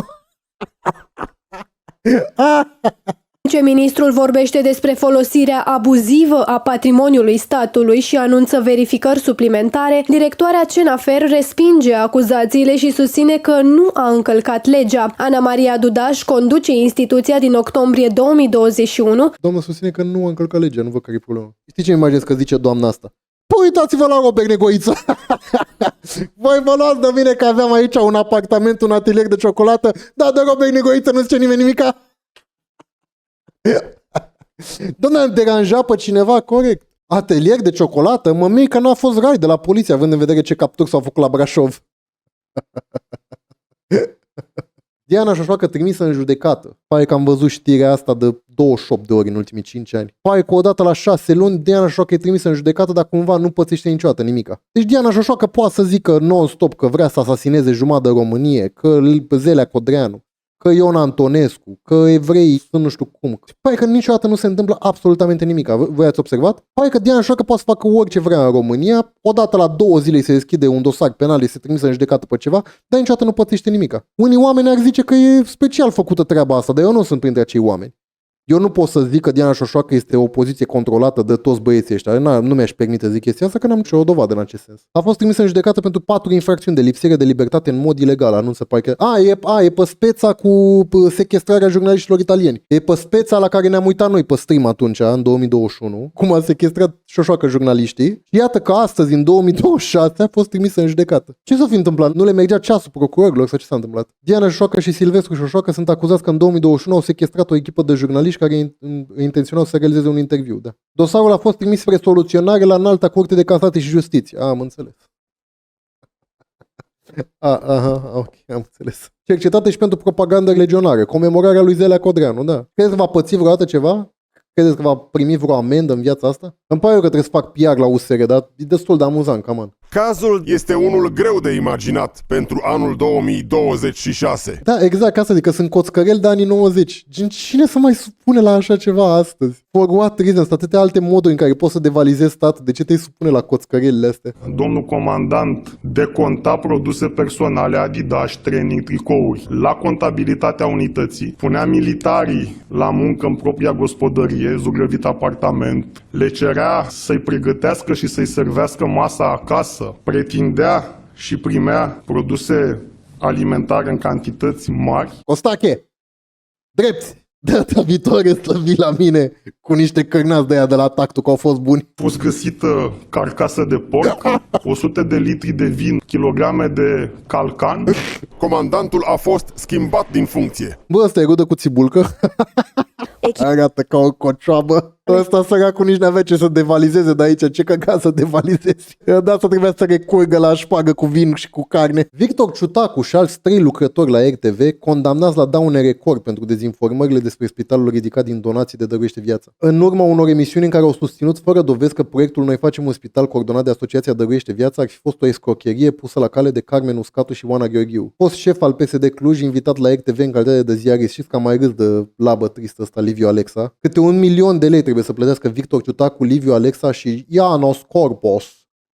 Ministrul vorbește despre folosirea abuzivă a patrimoniului statului și anunță verificări suplimentare. Directoarea CENAFER respinge acuzațiile și susține că nu a încălcat legea. Ana Maria Dudaș conduce instituția din octombrie 2021. Doamna susține că nu a încălcat legea, nu văd care e problema. Știi ce imaginez că zice doamna asta? Păi uitați-vă la Robert Negoiță! Voi vă luați de mine că aveam aici un apartament, un atelier de ciocolată, dar de Robert Negoiță nu zice nimeni nimica? Doamne, am deranjat pe cineva corect. Atelier de ciocolată? Mămii că n-a fost rai de la poliție, având în vedere ce capturi s-au făcut la Brașov. Diana Șoșoacă trimisă în judecată. Pare că am văzut știrea asta de 28 de ori în ultimii 5 ani. Pare că odată la 6 luni Diana Șoșoacă e trimisă în judecată, dar cumva nu pățește niciodată nimica. Deci Diana Șoșoacă poate să zică non-stop că vrea să asasineze jumătate de Românie, că Zelea Codreanu, că Ion Antonescu, că evrei sunt nu știu cum. Pare că niciodată nu se întâmplă absolutamente nimic. Voi ați observat? Pare că Diana Șoșoacă poate să facă orice vrea în România, odată la 2 zile se deschide un dosar penal, se trimise în judecată pe ceva, dar niciodată nu pățește nimica. Unii oameni ar zice că e special făcută treaba asta, dar eu nu sunt printre acei oameni. Eu nu pot să zic că Diana Șoșoacă este o poziție controlată de toți băieții ăștia. Nu mi-aș permite să zic chestia asta, că n-am nicio dovadă în acest sens. A fost trimisă în judecată pentru 4 infracțiuni de lipsire de libertate în mod ilegal. Anunță parcă. E pe speța cu sechestrarea jurnaliștilor italieni. E pe speța la care ne-am uitat noi pe stream atunci, în 2021, cum a sequestrat Șoșoacă jurnaliștii. Și iată că astăzi, în 2026, a fost trimisă în judecată. Ce s-a fi întâmplat? Nu le mergea ceasul procurorilor sau ce s-a întâmplat? Diana Șoșoacă și Silvestru Șoșoacă sunt acuzați că în 2021 au sequestrat o echipă de jurnaliști care intenționau să realizeze un interviu, da. Dosarul a fost trimis spre soluționare la Înalta Curte de Casație și Justiție. Am înțeles. Ok, am înțeles. Cercetate și pentru propagandă legionară, comemorarea lui Zelea Codreanu, da. Credeți că va păți vreodată ceva? Credeți că va primi vreo amendă în viața asta? Îmi pare că trebuie să fac PR la USR, dar e destul de amuzant, cam an. Cazul este unul greu de imaginat pentru anul 2026. Da, exact, asta adică sunt coțcăreli de anii 90. Cine să mai supune la așa ceva astăzi? For what reason? Sunt atâtea alte moduri în care poți să devalizezi statul. De ce te-ai supune la coțcărelile astea? Domnul comandant deconta produse personale, Adidas, training, tricouri la contabilitatea unității. Punea militarii la muncă în propria gospodărie, zugrăvit apartament. Le cerea să-i pregătească și să-i servească masa acasă. Pretindea și primea produse alimentare în cantități mari. Costache, drept! Data viitoare să vii la mine cu niște cârnați de aia de la Tactul, că au fost buni. A fost găsită carcasă de porc, 100 de litri de vin, kilograme de calcan. Comandantul a fost schimbat din funcție. Bă, ăsta e rudă cu țibulcă. Arată ca o cocioabă. Ăsta săracul nici n-avea ce să devalizeze de aici, ce căca să devalizezi. De asta trebuia să recurgă la șpagă cu vin și cu carne. Victor Ciutacu și alți 3 lucrători la RTV condamnați la daune record pentru dezinformările despre spitalul ridicat din donații de Dăruiește Viața. În urma unor emisiuni în care au susținut fără dovezi că proiectul Noi facem un spital coordonat de Asociația Dăruiește Viața ar fi fost o escrocherie pusă la cale de Carmen Uscatu și Oana Gheorghiu. Fost șef al PSD Cluj, invitat la RTV în calitate de ziarist, știți că am mai râs de labă tristă ăsta Liviu Alexa. Câte 1 milion de lei trebuie să plătească Victor Ciutacu, Liviu Alexa și Ianos Corpos.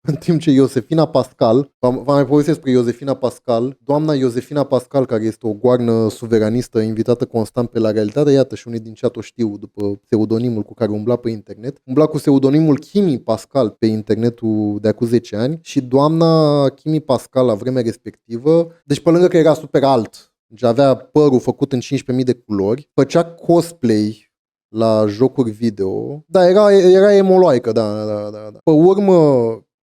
În timp ce Iosefina Pascal, v-am mai povestit despre Iosefina Pascal, doamna Iosefina Pascal, care este o goarnă suveranistă invitată constant pe La Realitate, iată și unii din chat o știu după pseudonimul cu care umbla pe internet, umbla cu pseudonimul Kimi Pascal pe internetul de acum 10 ani și doamna Kimi Pascal la vremea respectivă, deci pe lângă că era super alt, deci avea părul făcut în 15.000 de culori, făcea cosplay la jocuri video, da, era emoloaică, da. Pe urmă,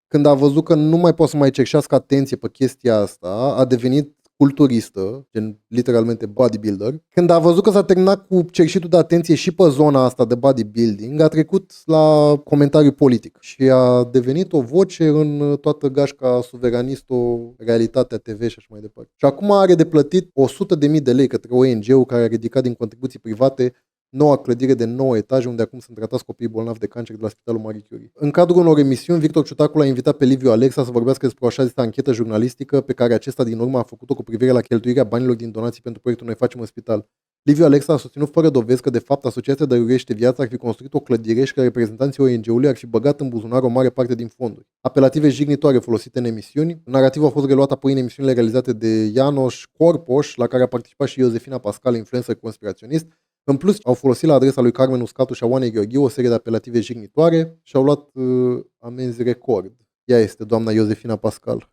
când a văzut că nu mai poate să mai cerșească atenție pe chestia asta, a devenit culturistă, gen literalmente bodybuilder. Când a văzut că s-a terminat cu cerșitul de atenție și pe zona asta de bodybuilding, a trecut la comentariu politic și a devenit o voce în toată gașca suveranistă, Realitatea TV și așa mai departe. Și acum are de plătit 100.000 de lei către ONG-ul care a ridicat din contribuții private noua clădire de 9 etaje unde acum sunt tratați copiii bolnavi de cancer de la Spitalul Marie Curie. În cadrul unor emisiuni, Victor Ciutacu l-a invitat pe Liviu Alexa să vorbească despre o așa zisă anchetă jurnalistică pe care acesta din urmă a făcut-o cu privire la cheltuirea banilor din donații pentru proiectul Noi facem un spital. Liviu Alexa a susținut fără dovezi că de fapt Asociația Dăruiește Viața ar fi construit o clădire și că reprezentanții ONG-ului ar fi băgat în buzunar o mare parte din fonduri. Apelative jignitoare folosite în emisiuni. Narativul a fost reluat apoi în emisiunile realizate de Ianos Corpos, la care a participat și Iosefina Pascal, influencer conspiraționist. În plus, au folosit la adresa lui Carmen Uscatu și a Oanei Gheorghiu o serie de apelative jignitoare și au luat amenzi record. Ea este doamna Iosefina Pascal.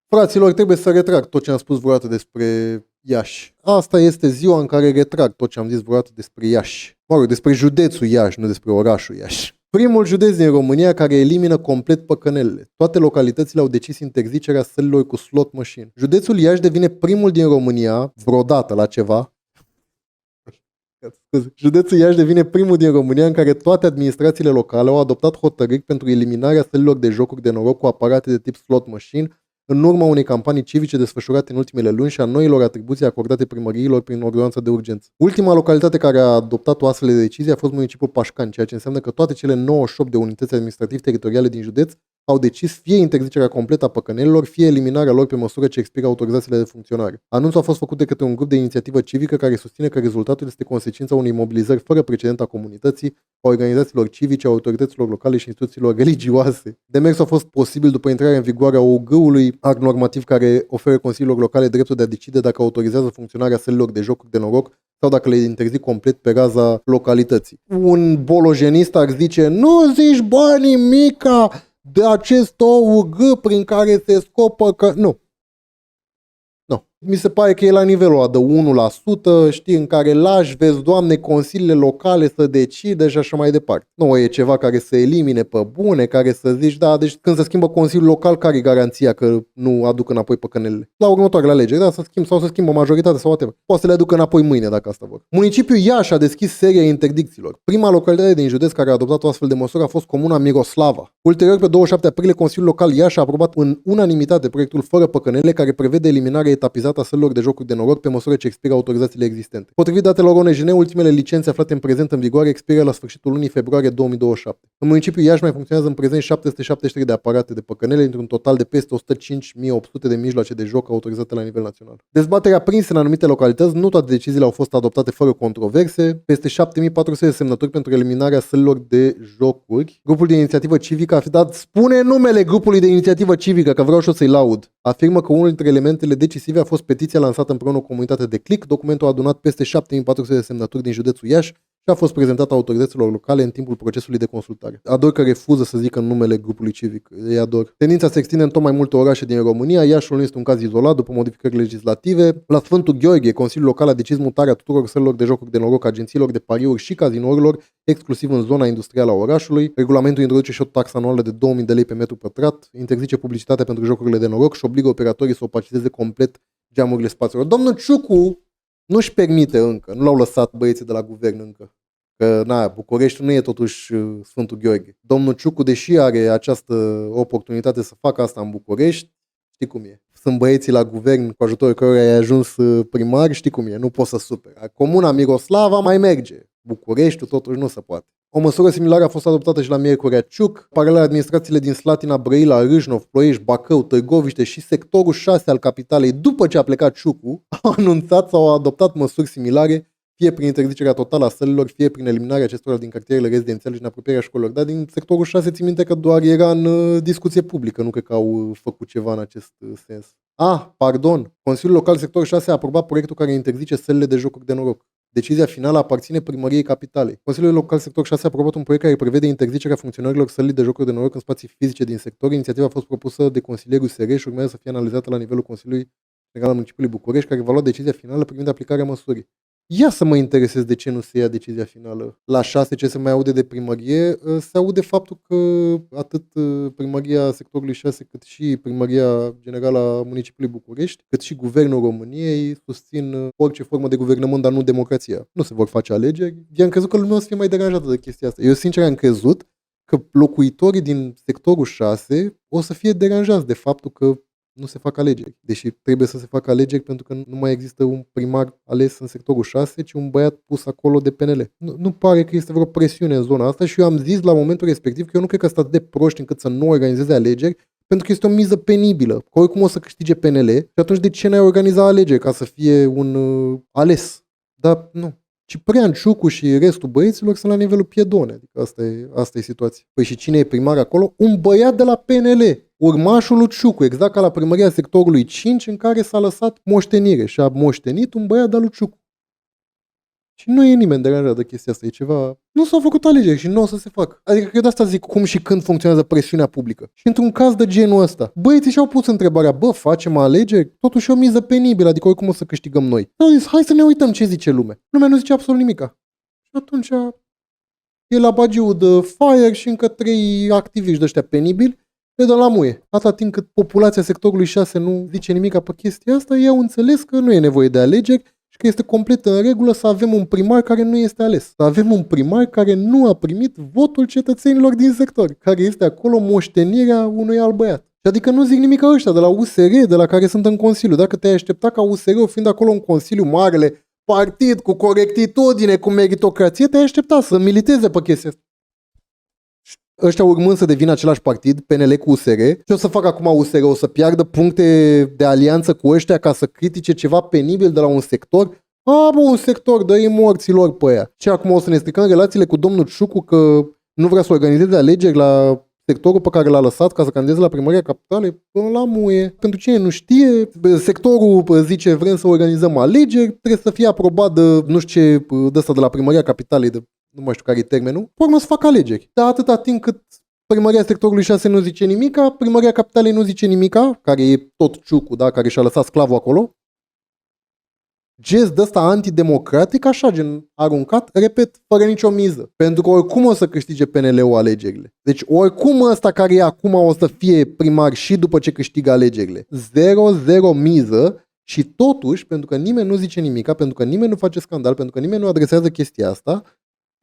Fraților, trebuie să retrag tot ce am spus vreodată despre Iași. Asta este ziua în care retrag tot ce am zis vreodată despre Iași. Mă rog, despre județul Iași, nu despre orașul Iași. Primul județ din România care elimină complet păcănelele. Toate localitățile au decis interzicerea sălilor cu slot machine. Județul Iași devine primul din România, vreodată la ceva. Județul Iași devine primul din România în care toate administrațiile locale au adoptat hotărâri pentru eliminarea sălilor de jocuri de noroc cu aparate de tip slot machine în urma unei campanii civice desfășurate în ultimele luni și a noilor atribuții acordate primăriilor prin ordonanță de urgență. Ultima localitate care a adoptat o astfel de decizie a fost municipiul Pașcani, ceea ce înseamnă că toate cele 98 de unități administrativ-teritoriale din județ au decis fie interzicerea completă a păcănelilor, fie eliminarea lor pe măsură ce expiră autorizațiile de funcționare. Anunțul a fost făcut de către un grup de inițiativă civică care susține că rezultatul este consecința unei mobilizări fără precedent a comunității, a organizațiilor civice, a autorităților locale și instituțiilor religioase. Demersul a fost posibil după intrarea în vigoare a OG-ului, act normativ care oferă consiliilor locale dreptul de a decide dacă autorizează funcționarea sălilor de jocuri de noroc sau dacă le interzic complet pe raza localității. Un bologenist ar zice, nu zici banii mica de acest OUG prin care se scopă că... Nu. Mi se pare că e la nivelul ăla de 1%, știi, în care lași, vezi, Doamne, consiliile locale să decide și așa mai departe. Nu e ceva care să elimine pe bune, care să zici, da, deci când se schimbă consiliul local, care e garanția că nu aduc înapoi păcănelele? La următoarele alegeri, da, să schimbă majoritatea sau whatever. Poate să le aducă înapoi mâine, dacă asta vor. Municipiul Iași a deschis seria interdicțiilor. Prima localitate din județ care a adoptat o astfel de măsură a fost comuna Miroslava. Ulterior, pe 27 aprilie, Consiliul Local Iași a aprobat în unanimitate proiectul fără păcănele care prevede eliminarea etapizată a sălilor de jocuri de noroc pe măsură ce expiră autorizațiile existente. Potrivit datelor ONJN, ultimele licențe aflate în prezent în vigoare expiră la sfârșitul lunii februarie 2027. În municipiul Iași mai funcționează în prezent 773 de aparate de păcănele într-un total de peste 105.800 de mijloace de joc autorizate la nivel național. Dezbaterea prinsă în anumite localități, nu toate deciziile au fost adoptate fără controverse, peste 7400 de semnături pentru eliminarea sălilor de jocuri. Grupul de inițiativă civică a dat, spune numele grupului de inițiativă civică, că vreau și eu să-i laud. Afirmă că unul dintre elementele decisive a fost petiția lansată împreună cu comunitate de click. Documentul a adunat peste 7400 de semnături din județul Iași și a fost prezentat autorităților locale în timpul procesului de consultare. Ador că refuză să zică numele grupului civic. Îi ador. Tendința se extinde în tot mai multe orașe din România. Iașul nu este un caz izolat după modificări legislative. La Sfântul Gheorghe, Consiliul Local a decis mutarea tuturor sălilor de jocuri de noroc, agențiilor de pariuri și cazinourilor, exclusiv în zona industrială a orașului. Regulamentul introduce și o taxă anuală de 2000 de lei pe metru pătrat, interzice publicitatea pentru jocurile de noroc și obligă operatorii să opacizeze complet geamurile spațiilor. Domnul Ciucu nu-și permite încă, nu l-au lăsat băieții de la guvern încă. Că, București nu e totuși Sfântul Gheorghe. Domnul Ciucu, deși are această oportunitate să facă asta în București, știi cum e. Sunt băieții la guvern cu ajutorul cărora ai ajuns primar, știi cum e, nu poți să superi. Comuna Miroslava mai merge. Bucureștiul totuși nu se poate. O măsură similară a fost adoptată și la Miercurea Ciuc. Paralel, administrațiile din Slatina, Brăila, Râșnov, Ploiești, Bacău, Târgoviște și sectorul 6 al capitalei, după ce a plecat Ciucu, au anunțat sau au adoptat măsuri similare, fie prin interzicerea totală a sălilor, fie prin eliminarea acestora din cartierele rezidențiale și în apropierea școlilor. Dar din sectorul 6 țin minte că doar era în discuție publică, nu cred că au făcut ceva în acest sens. Pardon, Consiliul Local Sector 6 a aprobat proiectul care interzice sălile de jocuri de noroc. Decizia finală aparține Primăriei Capitalei. Consiliul Local Sector 6 a aprobat un proiect care prevede interzicerea funcționarilor sălii de jocuri de noroc în spații fizice din sector. Inițiativa a fost propusă de consilierul SR și urmează să fie analizată la nivelul Consiliului General al Municipiului București, care va lua decizia finală privind aplicarea măsurii. Ia să mă interesez de ce nu se ia decizia finală. La 6 ce se mai aude de primărie, se aude faptul că atât primăria sectorului 6 cât și primăria generală a municipiului București, cât și guvernul României susțin orice formă de guvernământ, dar nu democrația. Nu se vor face alegeri. Eu am crezut că lumea o să fie mai deranjată de chestia asta. Eu sincer am crezut că locuitorii din sectorul 6 o să fie deranjați de faptul că nu se fac alegeri. Deși trebuie să se facă alegeri pentru că nu mai există un primar ales în sectorul 6, ci un băiat pus acolo de PNL. Nu pare că este vreo presiune în zona asta și eu am zis la momentul respectiv că eu nu cred că sunt atât de proști încât să nu organizeze alegeri, pentru că este o miză penibilă. Că oricum o să câștige PNL și atunci de ce n-ai organiza alegeri ca să fie un ales? Dar nu. Ciprian Ciucu și restul băieților sunt la nivelul Piedone. Adică asta e situația. Păi și cine e primar acolo? Un băiat de la PNL. Urmașul lui Ciucu, exact ca la primăria sectorului 5 în care s-a lăsat moștenire și a moștenit un băiat de lui Ciucu. Și nu e nimeni deranjat de chestia asta, e ceva... Nu s-au făcut alegeri și nu o să se facă. Adică eu de asta zic cum și când funcționează presiunea publică. Și într-un caz de genul ăsta, băieții și-au pus întrebarea, facem alegeri? Totuși e o miză penibilă, adică oricum o să câștigăm noi. Au zis, hai să ne uităm ce zice lumea. Lumea nu zice absolut nimica. Și atunci e la bagiul de Fire și încă 3 activiști de ăștia penibili le dă la muie. Atâta timp cât populația sectorului 6 nu zice nimica pe chestia asta, ei au înțeles că nu e nevoie de alegeri și că este complet în regulă să avem un primar care nu este ales. Să avem un primar care nu a primit votul cetățenilor din sector, care este acolo moștenirea unui alt băiat. Adică nu zic nimic ăștia de la USR, de la care sunt în Consiliu. Dacă te-ai aștepta ca USR-ul fiind acolo în Consiliu, marele partid cu corectitudine, cu meritocrație, te-ai aștepta să militeze pe chestia asta. Ăștia urmând să devină același partid, PNL cu USR, ce o să facă acum USR? O să piardă puncte de alianță cu ăștia ca să critique ceva penibil de la un sector? Un sector, dă-i morților pe aia. Și acum o să ne stricăm relațiile cu domnul Ciucu că nu vrea să organizeze alegeri la sectorul pe care l-a lăsat ca să candideze la primăria capitalei? Până la muie. Pentru cine nu știe, sectorul zice vrem să organizăm alegeri, trebuie să fie aprobat de nu știu ce, de ăsta de la primăria capitalei, de nu mai știu care e termenul, urmă să facă alegeri. Dar atâta timp cât primăria sectorului 6 nu zice nimica, primăria capitalei nu zice nimica, care e tot Ciucu, da, care și-a lăsat sclavul acolo, gest de ăsta antidemocratic, așa gen aruncat, repet, fără nicio miză. Pentru că oricum o să câștige PNL-ul alegerile. Deci oricum ăsta care e acum o să fie primar și după ce câștigă alegerile. 0-0 miză și totuși, pentru că nimeni nu zice nimica, pentru că nimeni nu face scandal, pentru că nimeni nu adresează chestia asta,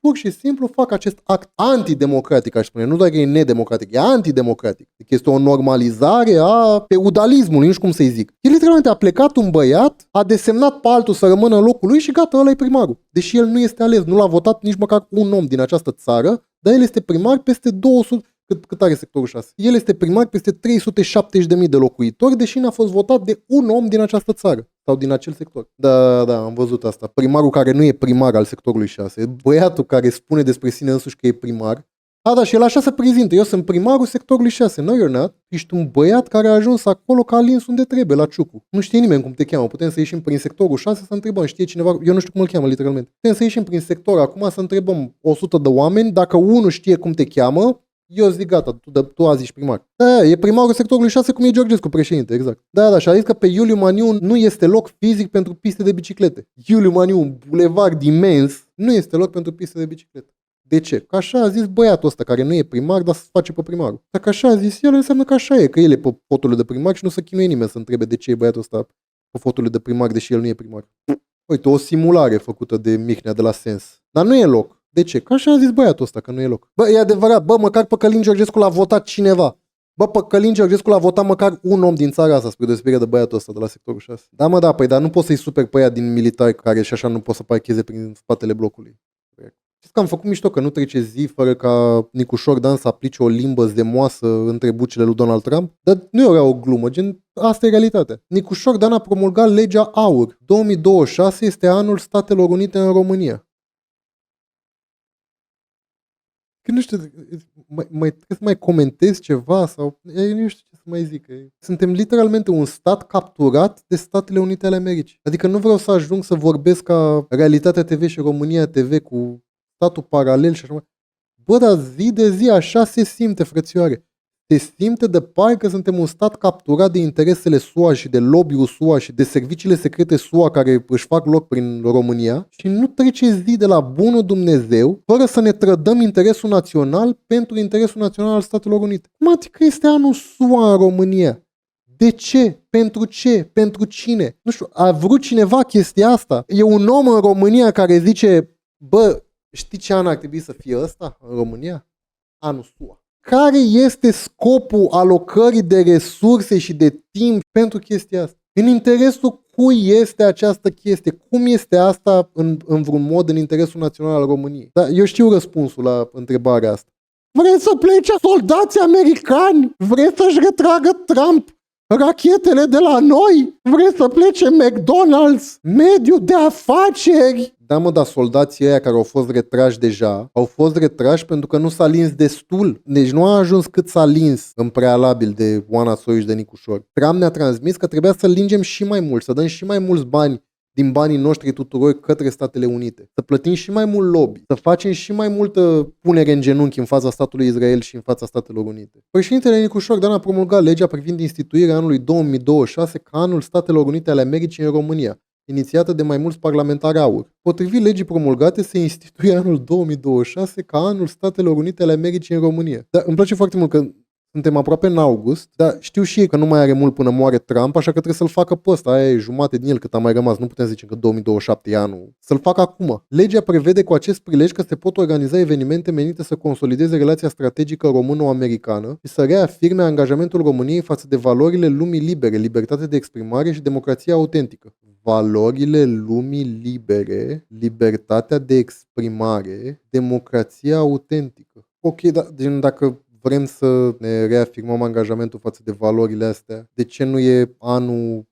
pur și simplu fac acest act antidemocratic, aș spune. Nu doar că e nedemocratic, e antidemocratic. Deci este o normalizare a feudalismului, nu știu cum să-i zic. El literalmente a plecat un băiat, a desemnat pe altul să rămână în locul lui și gata, ăla e primarul. Deși el nu este ales, nu l-a votat nici măcar un om din această țară, dar el este primar peste 200... Cât are sectorul 6? El este primar peste 370.000 de locuitori, deși n-a fost votat de un om din această țară sau din acel sector. Da, am văzut asta. Primarul care nu e primar al sectorului 6, băiatul care spune despre sine însuși că e primar. Da, și el așa se prezintă. Eu sunt primarul sectorului 6. No, you're not. Ești un băiat care a ajuns acolo că a lins unde trebuie, la Ciucu. Nu știe nimeni cum te cheamă. Putem să ieșim prin sectorul 6 să întrebăm. Știe cineva? Eu nu știu cum îl cheamă, literalmente. Putem să ieșim prin sector acum să întrebăm 100 de oameni. Dacă unul știe cum te cheamă, eu zic gata, tu azi ești primar. Da, e primarul sectorului 6 cum e Georgescu, președinte, exact. Da, și a zis că pe Iuliu Maniu nu este loc fizic pentru piste de biciclete. Iuliu Maniu, un bulevard imens, nu este loc pentru piste de biciclete. De ce? Că așa a zis băiatul ăsta care nu e primar, dar se face pe primarul. Dacă așa a zis el, înseamnă că așa e, că el e pe foturile de primar și nu se chinuie nimeni să întrebe de ce e băiatul ăsta pe foturile de primar, deși el nu e primar. Uite, o simulare făcută de Mihnea de la Sens. Dar nu e loc. De ce? Că așa a zis băiatul ăsta, că nu e loc. Bă, e adevărat, bă, măcar pe Călin Georgescu l-a votat cineva. Bă, pe Călin Georgescu l-a votat măcar un om din țara asta, spre deosebire de băiatul ăsta de la sectorul 6. Da, mă, da, păi, dar nu poți să-i super pe aia din militari care și așa nu pot să parcheze prin spatele blocului. Știți că am făcut mișto că nu trece zi fără ca Nicușor Dan să aplice o limbă zemoasă între bucile lui Donald Trump, dar nu era o glumă, gen, asta e realitatea. Nicușor Dan a promulgat legea AUR. 2026 este anul Statelor Unite în România. Că nu știu, trebuie să mai comentez ceva sau nu știu ce să mai zic. Suntem literalmente un stat capturat de Statele Unite ale Americii. Adică nu vreau să ajung să vorbesc ca Realitatea TV și România TV cu statul paralel și așa mai. Bă, dar zi de zi așa se simte, frățioare. Se simte de parcă suntem un stat capturat de interesele SUA și de lobby-ul SUA și de serviciile secrete SUA care își fac loc prin România și nu trece zi de la bunul Dumnezeu fără să ne trădăm interesul național pentru interesul național al Statelor Unite. Cum adică este anul SUA în România? De ce? Pentru ce? Pentru cine? Nu știu, a vrut cineva chestia asta? E un om în România care zice, bă, știi ce an ar trebui să fie ăsta în România? Anul SUA. Care este scopul alocării de resurse și de timp pentru chestia asta? În interesul cui este această chestie? Cum este asta în vreun mod în interesul național al României? Dar eu știu răspunsul la întrebarea asta. Vreți să plece soldații americani? Vreți să-și retragă Trump rachetele de la noi? Vreți să plece McDonald's? Mediul de afaceri? Da, mă, dar soldații ăia care au fost retrași deja, au fost retrași pentru că nu s-a lins destul. Deci nu a ajuns cât s-a lins în prealabil de Oana Soiu și de Nicușor. Trump ne-a transmis că trebuia să lingem și mai mult, să dăm și mai mulți bani din banii noștri tuturor către Statele Unite. Să plătim și mai mult lobby, să facem și mai multă punere în genunchi în fața statului Israel și în fața Statelor Unite. Președintele Nicușor Dan a promulgat legea privind instituirea anului 2026 ca anul Statelor Unite ale Americii în România, inițiată de mai mulți parlamentari AUR. Potrivit legii promulgate, se instituie anul 2026 ca anul Statelor Unite ale Americii în România. Dar îmi place foarte mult că suntem aproape în august, dar știu și ei că nu mai are mult până moare Trump, așa că trebuie să-l facă pe ăsta. Aia e jumate din el cât a mai rămas. Nu putem zice că 2027 e anul. Să-l facă acum. Legea prevede cu acest prilej că se pot organiza evenimente menite să consolideze relația strategică româno-americană și să reafirme angajamentul României față de valorile lumii libere, libertate de exprimare și democrația autentică. Valorile lumii libere, libertatea de exprimare, democrația autentică. Ok, dar dacă vrem să ne reafirmăm angajamentul față de valorile astea, de ce nu e anul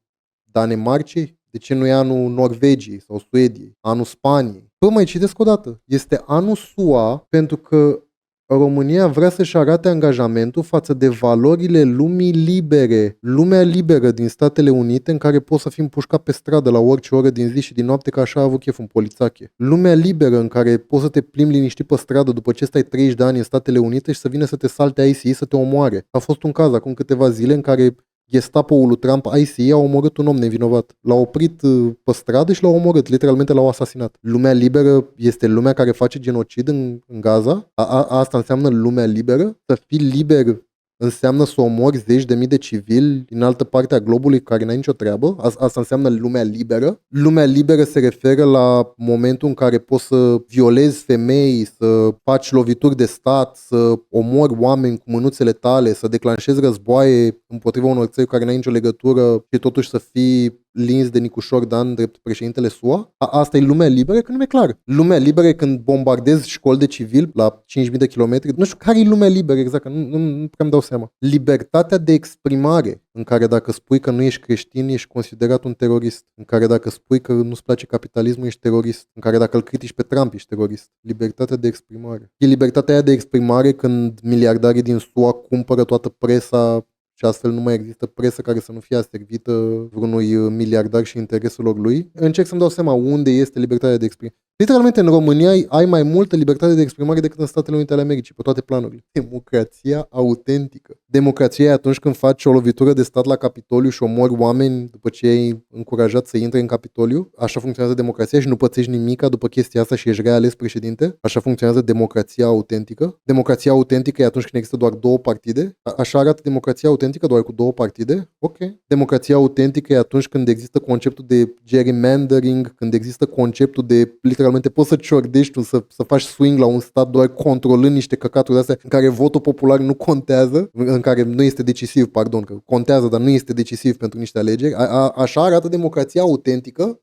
Danemarcei? De ce nu e anul Norvegiei sau Suediei? Anul Spaniei? Păi mai citesc o dată. Este anul SUA pentru că România vrea să-și arate angajamentul față de valorile lumii libere. Lumea liberă din Statele Unite în care poți să fii împușcat pe stradă la orice oră din zi și din noapte, că așa a avut chef un polițache. Lumea liberă în care poți să te plimbi liniștit pe stradă după ce stai 30 de ani în Statele Unite și să vină să te salte ICE să te omoare. A fost un caz acum câteva zile în care Gestapo-ul lui Trump, ICE, a omorât un om nevinovat. L-a oprit pe stradă și l-a omorât. Literalmente l-au asasinat. Lumea liberă este lumea care face genocid în Gaza? Asta înseamnă lumea liberă? Să fii liber înseamnă să omori zeci de mii de civili în altă parte a globului care n-ai nicio treabă? Asta înseamnă lumea liberă? Lumea liberă se referă la momentul în care poți să violezi femei, să faci lovituri de stat, să omori oameni cu mânuțele tale, să declanșezi războaie împotriva unor țări care n-ai nicio legătură și totuși să fii lins de Nicușor Dan drept președintele SUA? Asta e lumea liberă? Că nu e clar. Lumea liberă e când bombardezi școli de civili la 5.000 de kilometri. Nu știu care e lumea liberă exact, că nu prea îmi dau seama. Libertatea de exprimare, în care dacă spui că nu ești creștin, ești considerat un terorist. În care dacă spui că nu-ți place capitalismul, ești terorist. În care dacă îl critici pe Trump, ești terorist. Libertatea de exprimare. E libertatea aia de exprimare când miliardarii din SUA cumpără toată presa și astfel nu mai există presă care să nu fie aservită vreunui miliardar și intereselor lui. Încerc să-mi dau seama unde este libertatea de exprimare. Literalmente în România ai mai multă libertate de exprimare decât în Statele Unite ale Americii, pe toate planurile. Democrația autentică. Democrația e atunci când faci o lovitură de stat la Capitoliu și omori oameni după ce ai încurajat să intre în Capitoliu. Așa funcționează democrația și nu pățești nimica după chestia asta și ești reales președinte. Așa funcționează democrația autentică. Democrația autentică e atunci când există doar două partide. Așa arată democrația autentică, doar cu două partide. Ok. Democrația autentică e atunci când există conceptul de gerrymandering, când există conceptul de literal literalmente poți să ciordești tu, să faci swing la un stat doar controlând niște căcaturi de astea în care votul popular nu contează, în care nu este decisiv, pardon, că contează, dar nu este decisiv pentru niște alegeri. Așa arată democrația autentică?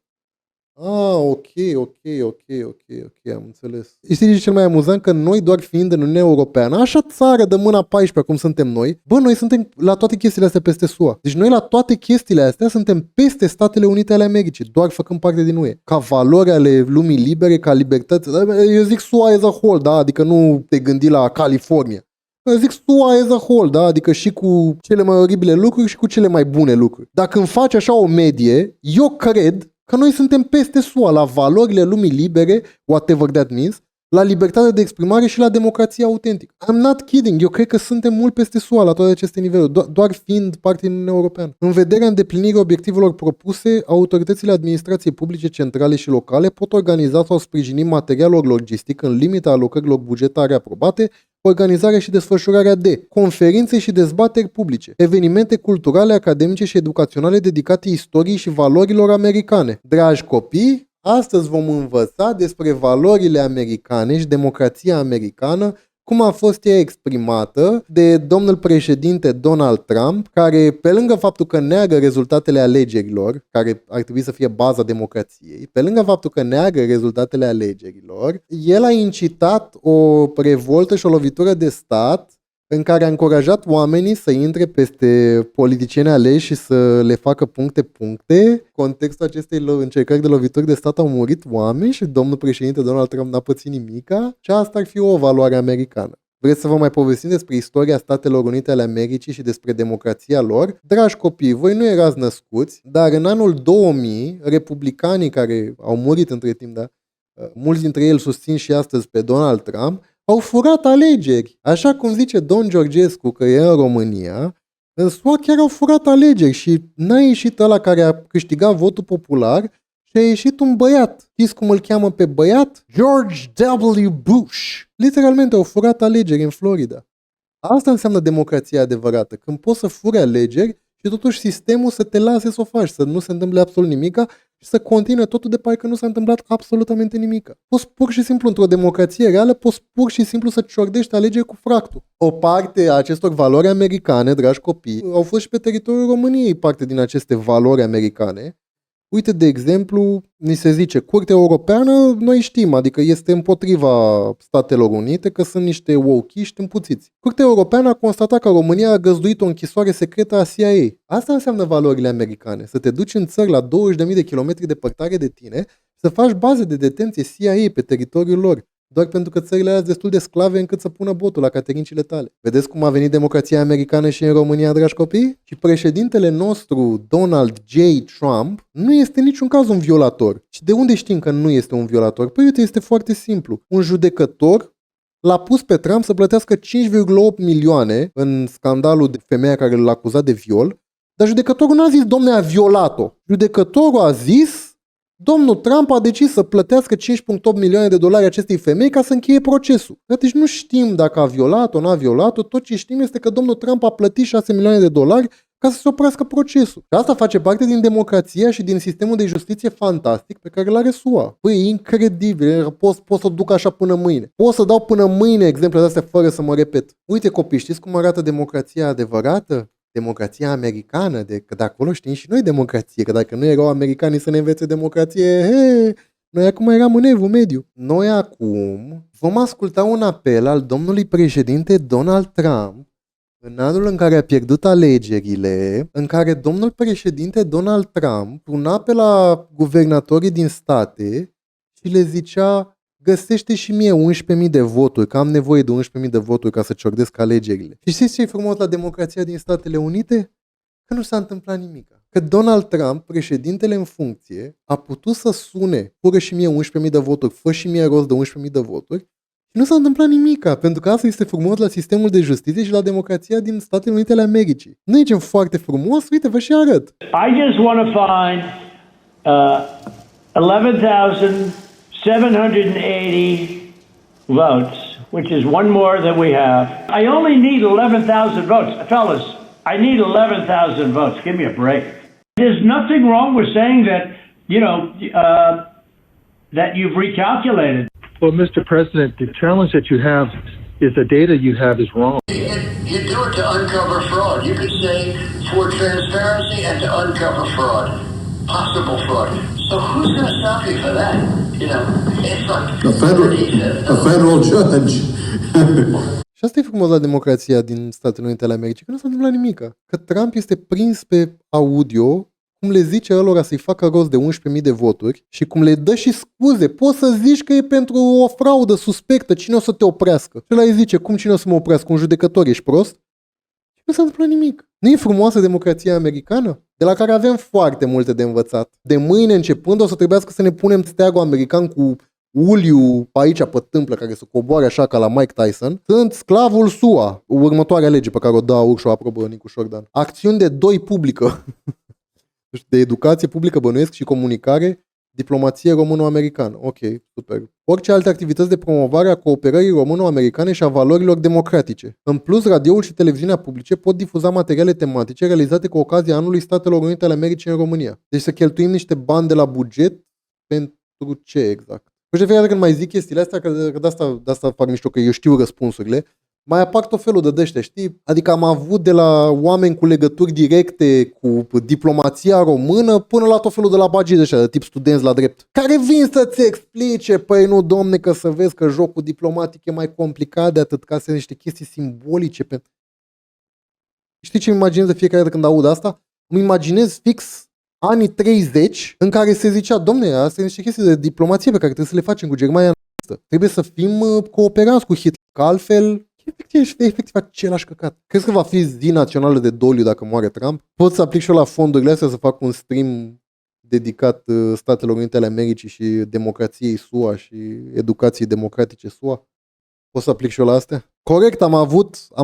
Ok, am înțeles. Știi ce e cel mai amuzant? Că noi, doar fiind în Uniunea Europeană, așa țară de mâna 14 cum suntem noi, noi suntem la toate chestiile astea peste SUA. Deci noi la toate chestiile astea suntem peste Statele Unite ale Americii, doar făcând parte din UE. Ca valori ale lumii libere, ca libertăți. Eu zic SUA as a whole, da? Adică nu te gândi la California. Eu zic SUA as a whole, da? Adică și cu cele mai oribile lucruri și cu cele mai bune lucruri. Dacă îmi faci așa o medie, eu cred că noi suntem peste SUA la valorile lumii libere, whatever that means, la libertatea de exprimare și la democrația autentică. I'm not kidding, eu cred că suntem mult peste SUA la toate aceste niveluri, doar fiind parte din Uniunea Europeană. În vederea îndeplinirii obiectivelor propuse, autoritățile administrației publice centrale și locale pot organiza sau sprijini materialul logistic în limita alocărilor bugetare aprobate, organizarea și desfășurarea de conferințe și dezbateri publice, evenimente culturale, academice și educaționale dedicate istoriei și valorilor americane. Dragi copii, astăzi vom învăța despre valorile americane și democrația americană, cum a fost ea exprimată de domnul președinte Donald Trump, care, pe lângă faptul că neagă rezultatele alegerilor, care ar trebui să fie baza democrației, pe lângă faptul că neagă rezultatele alegerilor, el a incitat o revoltă și o lovitură de stat în care a încurajat oamenii să intre peste politicieni aleși și să le facă puncte. În contextul acestei încercări de lovituri de stat au murit oameni și domnul președinte Donald Trump n-a pățit nimica și asta ar fi o valoare americană. Vreți să vă mai povestim despre istoria Statelor Unite ale Americii și despre democrația lor? Dragi copii, voi nu erați născuți, dar în anul 2000, republicanii care au murit între timp, da, mulți dintre ei susțin și astăzi pe Donald Trump, au furat alegeri. Așa cum zice Don Georgescu că e în România, în SUA chiar au furat alegeri și n-a ieșit ăla care a câștigat votul popular și a ieșit un băiat. Știți cum îl cheamă pe băiat? George W. Bush. Literalmente au furat alegeri în Florida. Asta înseamnă democrația adevărată, când poți să furi alegeri și totuși sistemul să te lase să o faci, să nu se întâmple absolut nimica și să continue totul de parcă nu s-a întâmplat absolutamente nimica. Poți pur și simplu, într-o democrație reală, poți pur și simplu să ciordești alegeri cu fractul. O parte a acestor valori americane, dragi copii, au fost și pe teritoriul României parte din aceste valori americane. Uite, de exemplu, ni se zice, Curtea Europeană, noi știm, adică este împotriva Statelor Unite, că sunt niște woke-iști împuțiți. Curtea Europeană a constatat că România a găzduit o închisoare secretă a CIA. Asta înseamnă valorile americane, să te duci în țări la 20.000 de kilometri departare de tine, să faci baze de detenție CIA pe teritoriul lor, doar pentru că țările alea sunt destul de sclave încât să pună botul la caterincile tale. Vedeți cum a venit democrația americană și în România, dragi copii? Și președintele nostru, Donald J. Trump, nu este în niciun caz un violator. Și de unde știm că nu este un violator? Păi uite, este foarte simplu. Un judecător l-a pus pe Trump să plătească 5,8 milioane în scandalul de femeia care l-a acuzat de viol, dar judecătorul n-a zis, domne, a violat-o. Judecătorul a zis, domnul Trump a decis să plătească 5,8 milioane de dolari acestei femei ca să încheie procesul. Deci nu știm dacă a violat-o, n-a violat-o, tot ce știm este că domnul Trump a plătit 6 milioane de dolari ca să se oprească procesul. Și asta face parte din democrația și din sistemul de justiție fantastic pe care îl are SUA. Păi, e incredibil, pot să duc așa până mâine. Pot să dau până mâine exemple de astea fără să mă repet. Uite copii, știți cum arată democrația adevărată? Democrația americană, că de acolo știm și noi democrație, că dacă nu erau americanii să ne învețe democrație, noi acum eram în Evul Mediu. Noi acum vom asculta un apel al domnului președinte Donald Trump în anul în care a pierdut alegerile, în care domnul președinte Donald Trump puna pe la guvernatorii din state și le zicea: găsește și mie 11.000 de voturi, că am nevoie de 11.000 de voturi ca să ciordesc alegerile. Și știți ce e frumos la democrația din Statele Unite? Că nu s-a întâmplat nimic. Că Donald Trump, președintele în funcție, a putut să sune: fură și mie 11.000 de voturi, fă și mie rost de 11.000 de voturi, și nu s-a întâmplat nimica, pentru că asta este frumos la sistemul de justiție și la democrația din Statele Unite ale Americii. Noi zicem foarte frumos, uite, vă și arăt. I just want to find 11,780 votes, which is one more than we have. I only need 11,000 votes. Fellas, I need 11,000 votes. Give me a break. There's nothing wrong with saying that, that you've recalculated. Well, Mr. President, the challenge that you have is the data you have is wrong. You do it to uncover fraud. You could say for transparency and to uncover fraud, possible fraud. So who's going to stop you for that? You know, it's like A federal judge. Și asta e frumos la democrația din Statele Unite ale Americii, că nu s-a întâmplat nimic. Că Trump este prins pe audio, cum le zice ălora să-i facă rost de 11.000 de voturi și cum le dă și scuze. Poți să zici că e pentru o fraudă suspectă, cine o să te oprească? Și ăla îi zice, cum cine o să mă oprească? Un judecător, ești prost? Și nu s-a întâmplat nimic. Nu e frumoasă democrația americană? De la care avem foarte multe de învățat. De mâine începând o să trebuiască să ne punem steagul american cu uliu aici pe tâmplă care să coboare așa ca la Mike Tyson. Sunt sclavul SUA. Următoarea lege pe care o dă Aur și o aprobă Nicu Șordan. Acțiuni de doi publică. De educație publică, bănuiesc, și comunicare, diplomație româno-americană. Ok, super. Orice alte activități de promovare a cooperării româno-americane și a valorilor democratice. În plus, radioul și televiziunea publice pot difuza materiale tematice realizate cu ocazia Anului Statelor Unite ale Americii în România. Deci să cheltuim niște bani de la buget pentru ce exact? Nu știu, fiecare când mai zic chestiile astea, că de asta fac mișto, că eu știu răspunsurile, mai apar tot felul de dăștia, știi? Adică am avut de la oameni cu legături directe cu diplomația română până la tot felul de la bagii ăștia, de tip studenți la drept, care vin să-ți explice, păi nu, domne, că să vezi că jocul diplomatic e mai complicat de atât, ca să niște chestii simbolice. Știi ce îmi imaginez de fiecare dată când aud asta? Îmi imaginez fix anii 30 în care se zicea, domne, astea sunt niște chestii de diplomație pe care trebuie să le facem cu Germania. Trebuie să fim cooperați cu Hitler, că altfel efectiv același căcat. Crezi că va fi zi națională de doliu dacă moare Trump? Pot să aplic și eu la fondurile astea să fac un stream dedicat Statelor Unite ale Americii și democrației SUA și educației democratice SUA? Pot să aplic și eu la astea? Corect, am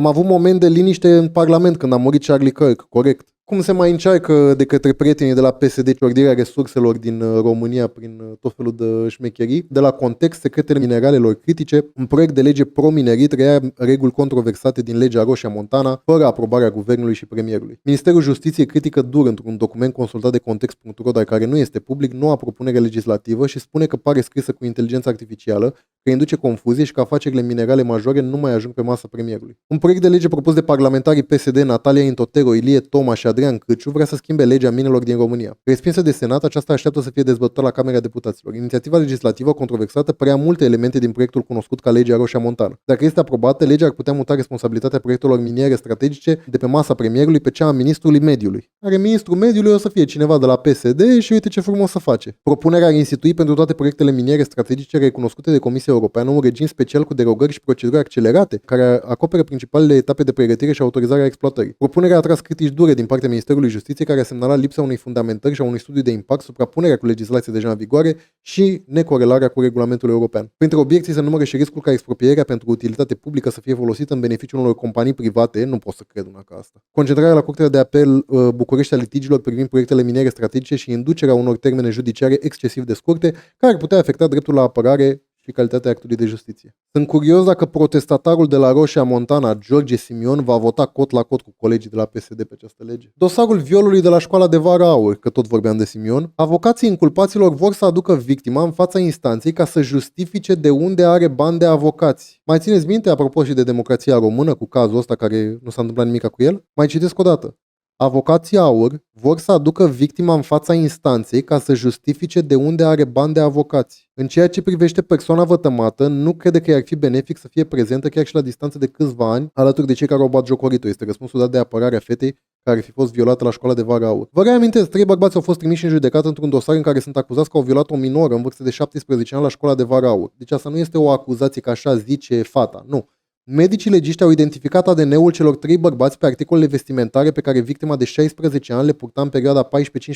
avut moment de liniște în Parlament când a murit Charlie Kirk, corect. Cum se mai încearcă de către prietenii de la PSD ciordirea resurselor din România prin tot felul de șmecherii, de la context, secretele mineralelor critice, un proiect de lege pro-minerit reia reguli controversate din legea Roșia Montana, fără aprobarea guvernului și premierului. Ministerul Justiției critică dur într-un document consultat de context.ro, dar care nu este public, noua propunere legislativă și spune că pare scrisă cu inteligență artificială, că induce confuzie și că afacerile minerale majore nu mai ajung pe masa premierului. Un proiect de lege propus de parlamentarii PSD Natalia Intotero, Ilie Toma și Adrian Câciu vrea să schimbe legea minelor din România. Respinsă de Senat, aceasta așteaptă să fie dezbătută la Camera Deputaților. Inițiativa legislativă controversată preia multe elemente din proiectul cunoscut ca legea Roșia Montană. Dacă este aprobată, legea ar putea muta responsabilitatea proiectelor miniere strategice de pe masa premierului pe cea a ministrului mediului. Care ministrul mediului o să fie cineva de la PSD și uite ce frumos să face. Propunerea ar institui pentru toate proiectele miniere strategice recunoscute de Comisia Europeană un regim special cu derogări și proceduri accelerate, care acoperă principalele etape de pregătire și autorizare a exploatării. Propunerea a atras critici dure din partea Ministerului Justiției, care a semnalat lipsa unei fundamentări și a unui studiu de impact, suprapunerea cu legislația deja în vigoare și necorelarea cu regulamentul european. Printre obiecții se numără și riscul ca expropierea pentru utilitate publică să fie folosită în beneficiul unor companii private, nu pot să cred una ca asta. Concentrarea la Curtea de Apel București a litigiilor privind proiectele miniere strategice și inducerea unor termene judiciare excesiv de scurte, care ar putea afecta dreptul la apărare și calitatea actului de justiție. Sunt curios dacă protestatarul de la Roșia Montana, George Simion, va vota cot la cot cu colegii de la PSD pe această lege. Dosarul violului de la școala de vară Aur, că tot vorbeam de Simion, avocații inculpaților vor să aducă victima în fața instanței ca să justifice de unde are bani de avocați. Mai țineți minte, apropo și de democrația română, cu cazul ăsta care nu s-a întâmplat nimic cu el? Mai citesc o dată. Avocații Aur vor să aducă victima în fața instanței ca să justifice de unde are bani de avocați. În ceea ce privește persoana vătămată, nu crede că i-ar fi benefic să fie prezentă chiar și la distanță de câțiva ani alături de cei care au batjocorit-o. Este răspunsul dat de apărarea fetei care ar fi fost violată la școala de vară Aur. Vă reamintesc, 3 bărbați au fost trimiși în judecată într-un dosar în care sunt acuzați că au violat o minoră în vârstă de 17 ani la școala de vară Aur. Deci asta nu este o acuzație că așa zice fata, nu. Medicii legiști au identificat ADN-ul celor 3 bărbați pe articolele vestimentare pe care victima de 16 ani le purta în perioada 14-15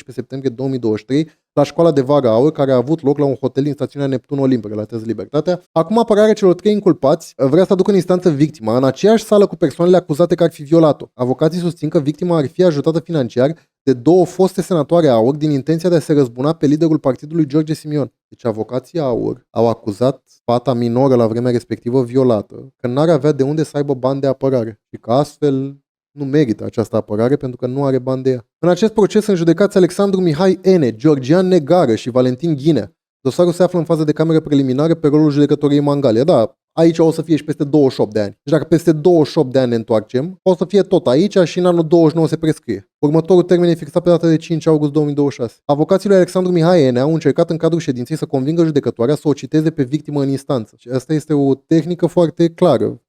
septembrie 2023 la școala de vară Aur, care a avut loc la un hotel din stațiunea Neptun Olimp, relatează Libertatea. Acum apărarea celor 3 inculpați vrea să aducă în instanță victima în aceeași sală cu persoanele acuzate că ar fi violat-o. Avocații susțin că victima ar fi ajutată financiar de 2 foste senatoare Aur din intenția de a se răzbuna pe liderul partidului George Simion. Deci avocații Aur au acuzat fata minoră la vremea respectivă violată că n-ar avea de unde să aibă bani de apărare și că astfel nu merită această apărare pentru că nu are bani de ea. În acest proces sunt judecați Alexandru Mihai N., Georgian Negară și Valentin Ghinea. Dosarul se află în fază de cameră preliminară pe rolul judecătoriei Mangalia. Da, aici o să fie și peste 28 de ani. Deci dacă peste 28 de ani ne întoarcem, o să fie tot aici și în anul 29 se prescrie. Următorul termen e fixat pe data de 5 august 2026. Avocații lui Alexandru Mihai Enea au încercat în cadrul ședinței să convingă judecătoarea să o citeze pe victimă în instanță. Și asta este o tehnică foarte clară.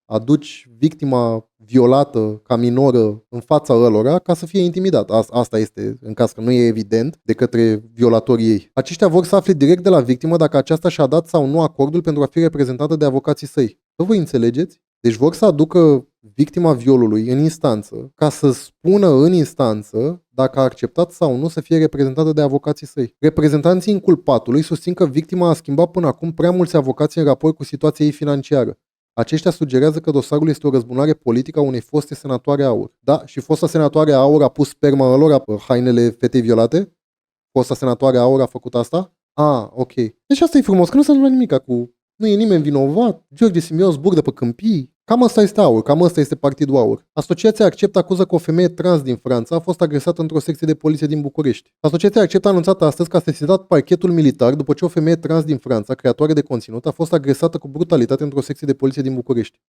Aduci victima violată ca minoră în fața ălora ca să fie intimidat. Asta este în caz că nu e evident de către violatorii ei. Aceștia vor să afle direct de la victimă dacă aceasta și-a dat sau nu acordul pentru a fi reprezentată de avocații săi. Să vă înțelegeți? Deci vor să aducă victima violului în instanță ca să spună în instanță dacă a acceptat sau nu să fie reprezentată de avocații săi. Reprezentanții inculpatului susțin că victima a schimbat până acum prea mulți avocați în raport cu situația ei financiară. Aceștia sugerează că dosarul este o răzbunare politică a unei foste senatoare Aur. Da, și fosta senatoare Aur a pus sperma lor pe hainele fetei violate? Fosta senatoare Aur a făcut asta? Ok. Deci asta e frumos, că nu se întâmplă nimic cu... Nu e nimeni vinovat. George Simios zburdă pe câmpii. Cam asta este Aur, cam asta este Partidul Aur. Asociația Accept acuză că o femeie trans din Franța a fost agresată într-o secție de poliție din București. Asociația Accept a anunțat astăzi că a sesizat parchetul militar după ce o femeie trans din Franța, creatoare de conținut, a fost agresată cu brutalitate într-o secție de poliție din București.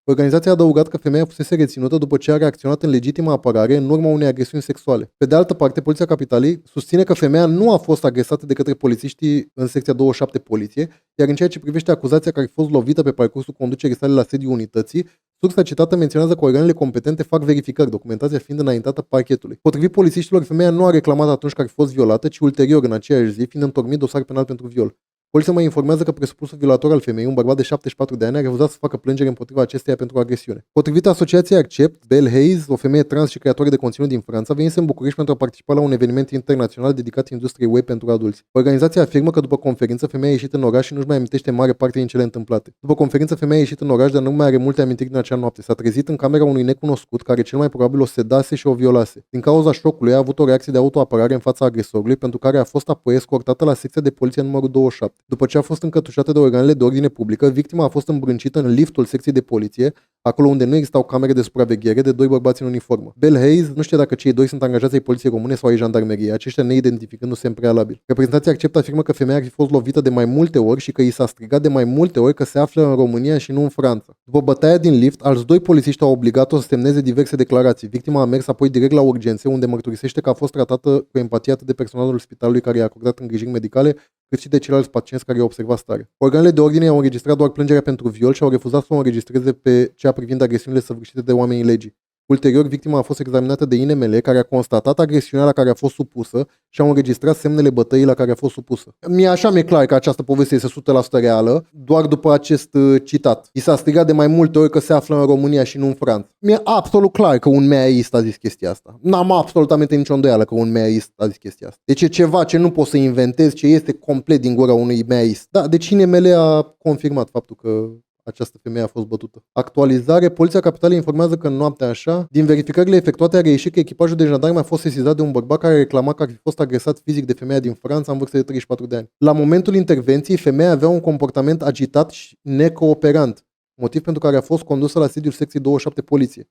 Organizația a adăugat că femeia fusese reținută după ce a reacționat în legitimă apărare în urma unei agresiuni sexuale. Pe de altă parte, Poliția Capitalei susține că femeia nu a fost agresată de către polițiștii în secția 27 poliție, iar în ceea ce privește acuzația că a fost lovită pe parcursul conducerii sale la sediul unității, sursa citată menționează că organele competente fac verificări, documentația fiind înaintată parchetului. Potrivit polițiștilor, femeia nu a reclamat atunci că a fost violată, ci ulterior, în aceeași zi, fiind întocmit dosar penal pentru viol. Poliția mai informează că presupusul violator al femeii, un bărbat de 74 de ani, a refuzat să facă plângere împotriva acesteia pentru agresiune. Potrivit asociației Accept, Belle Hayes, o femeie trans și creatoare de conținut din Franța, venise în București pentru a participa la un eveniment internațional dedicat industriei web pentru adulți. Organizația afirmă că după conferință femeia a ieșit în oraș și nu-și mai amintește în mare parte din cele întâmplate. După conferință femeia a ieșit în oraș, dar nu mai are multe amintiri din acea noapte. S-a trezit în camera unui necunoscut care cel mai probabil o sedase și o violase. Din cauza șocului a avut o reacție de autoapărare în fața agresorului, pentru care a fost apoi escortată la secția de poliție numărul 27. După ce a fost încătușată de organele de ordine publică, victima a fost îmbrâncită în liftul secției de poliție, acolo unde nu existau camere de supraveghere, de doi bărbați în uniformă. Belle Hayes nu știe dacă cei doi sunt angajați ai poliției române sau ai jandarmeriei, aceștia neidentificându-se în prealabil. Reprezentanții Accept afirmă că femeia ar fi fost lovită de mai multe ori și că i s-a strigat de mai multe ori că se află în România și nu în Franța. După bătaia din lift, alți doi polițiști au obligat-o să semneze diverse declarații. Victima a mers apoi direct la urgențe, unde mărturisește că a fost tratată cu empatie atât de personalul spitalului care i-a acordat îngrijiri medicale, cât și de ceilalți pacienți care i-au observat stare. Organele de ordine au înregistrat doar plângerea pentru viol și au refuzat să o înregistreze pe cea privind agresiunile săvârșite de oamenii legii. Ulterior, victima a fost examinată de INML, care a constatat agresiunea la care a fost supusă și au înregistrat semnele bătăii la care a fost supusă. Mi-e clar că această poveste este 100% reală, doar după acest citat. I s-a strigat de mai multe ori că se află în România și nu în Franța. Mi-e absolut clar că un meaist a zis chestia asta. N-am absolutamente nicio îndoială că un meaist a zis chestia asta. Deci e ceva ce nu poți să inventezi, ce este complet din gura unui meaist. Da, deci INML a confirmat faptul că această femeie a fost bătută. Actualizare. Poliția Capitalei informează că în noaptea așa, din verificările efectuate, a reieșit că echipajul de jandarmi a fost sesizat de un bărbat care reclama că ar fi fost agresat fizic de femeia din Franța în vârstă de 34 de ani. La momentul intervenției, femeia avea un comportament agitat și necooperant, motiv pentru care a fost condusă la sediul secției 27 poliție.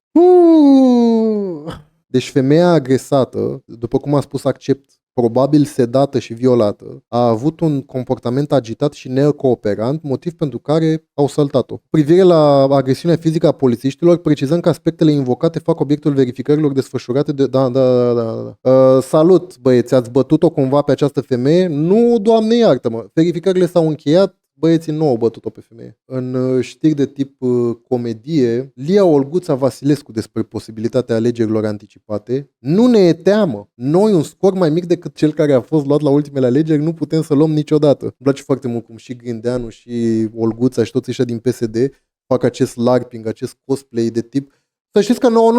Deci femeia agresată, după cum a spus Accept, probabil sedată și violată, a avut un comportament agitat și necooperant, motiv pentru care au săltat-o. Privire la agresiunea fizică a polițiștilor, precizăm că aspectele invocate fac obiectul verificărilor desfășurate de... Salut, băieți, ați bătut-o cumva pe această femeie? Nu, Doamne iartă-mă. Verificările s-au încheiat, băieții nu au bătut-o pe femeie. În știri de tip comedie, Lia Olguța Vasilescu despre posibilitatea alegerilor anticipate. Nu ne e teamă. Noi un scor mai mic decât cel care a fost luat la ultimele alegeri nu putem să luăm niciodată. Îmi place foarte mult cum și Grindeanu și Olguța și toți ăștia din PSD fac acest larping, acest cosplay de tip. Să știți că nouă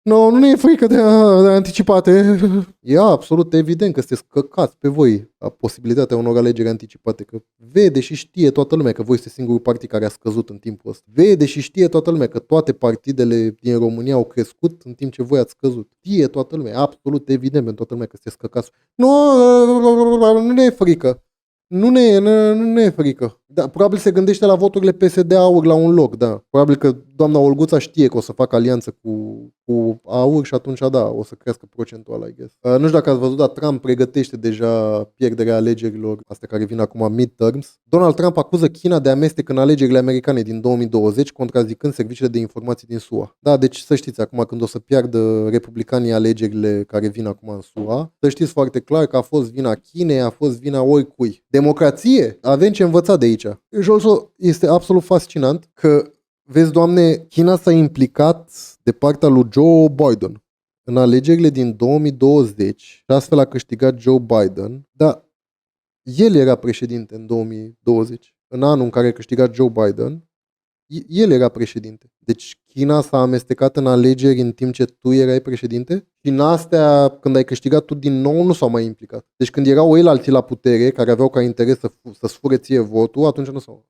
nu ne e frică de anticipate. E absolut evident că sunteți căcați pe voi la posibilitatea unor alegeri anticipate, că vede și știe toată lumea că voi sunteți singurul partid care a scăzut în timpul ăsta. Vede și știe toată lumea că toate partidele din România au crescut în timp ce voi ați scăzut. Știe toată lumea, absolut evident pentru toată lumea că sunteți căcați. Nu ne e frică. Nu ne e frică. Da, probabil se gândește la voturile PSD Aur la un loc, da. Probabil că doamna Olguța știe că o să facă alianță cu cu aur și atunci da, o să crească procentual, I guess. Nu știu dacă ați văzut, dar Trump pregătește deja pierderea alegerilor, astea care vin acum midterms. Donald Trump acuză China de amestec în alegerile americane din 2020, contrazicând serviciile de informații din SUA. Da, deci să știți, acum când o să piardă republicanii alegerile care vin acum în SUA, să știți foarte clar că a fost vina Chinei, a fost vina oricui. Democrație? Avem ce învăța de aici. Și also, este absolut fascinant că, vezi, Doamne, China s-a implicat de partea lui Joe Biden în alegerile din 2020 și astfel a câștigat Joe Biden, dar el era președinte în 2020. În anul în care a câștigat Joe Biden, el era președinte. Deci China s-a amestecat în alegeri în timp ce tu erai președinte și în astea, când ai câștigat tu din nou, nu s-au mai implicat. Deci când erau ei alții la putere, care aveau ca interes să-ți fure ție votul, atunci nu s-au.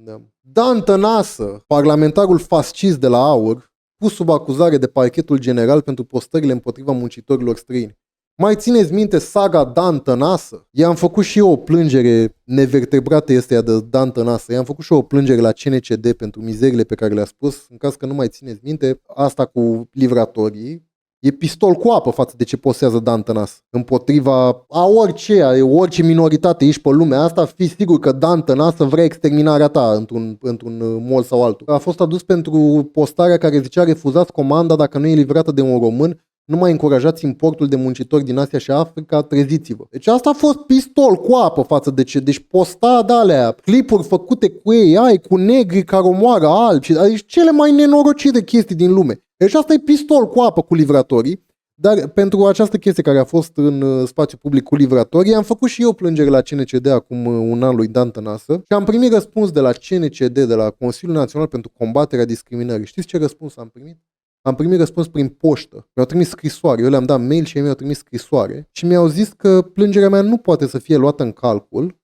Da. Dan Tănasă, parlamentarul fascist de la AUR, pus sub acuzare de parchetul general pentru postările împotriva muncitorilor străini. Mai țineți minte saga Dan Tănasă? I-am făcut și eu o plângere, nevertebrată este ea de Dan Tănasă, i-am făcut și eu o plângere la CNCD pentru mizerile pe care le-a spus, în caz că nu mai țineți minte, asta cu livratorii, e pistol cu apă față de ce posează Dan Tănasă. Împotriva a orice minoritate ești pe lumea asta, fii sigur că Dan Tănasă vrea exterminarea ta într-un mall sau altul. A fost adus pentru postarea care zicea refuzați comanda dacă nu e livrată de un român, nu mai încurajați importul de muncitori din Asia și Africa, treziți-vă. Deci asta a fost pistol cu apă față de ce. Deci posta de alea, clipuri făcute cu AI, cu negri care omoară albi, deci cele mai nenorocite chestii din lume. Deci asta e pistol cu apă cu livratorii, dar pentru această chestie care a fost în spațiu public cu livratorii, am făcut și eu plângere la CNCD acum un an lui Dan Tănasă și am primit răspuns de la CNCD, de la Consiliul Național pentru Combaterea Discriminării. Știți ce răspuns am primit? Am primit răspuns prin poștă. Mi-au trimis scrisoare. Eu le-am dat mail și ei mi-au trimis scrisoare și mi-au zis că plângerea mea nu poate să fie luată în calcul.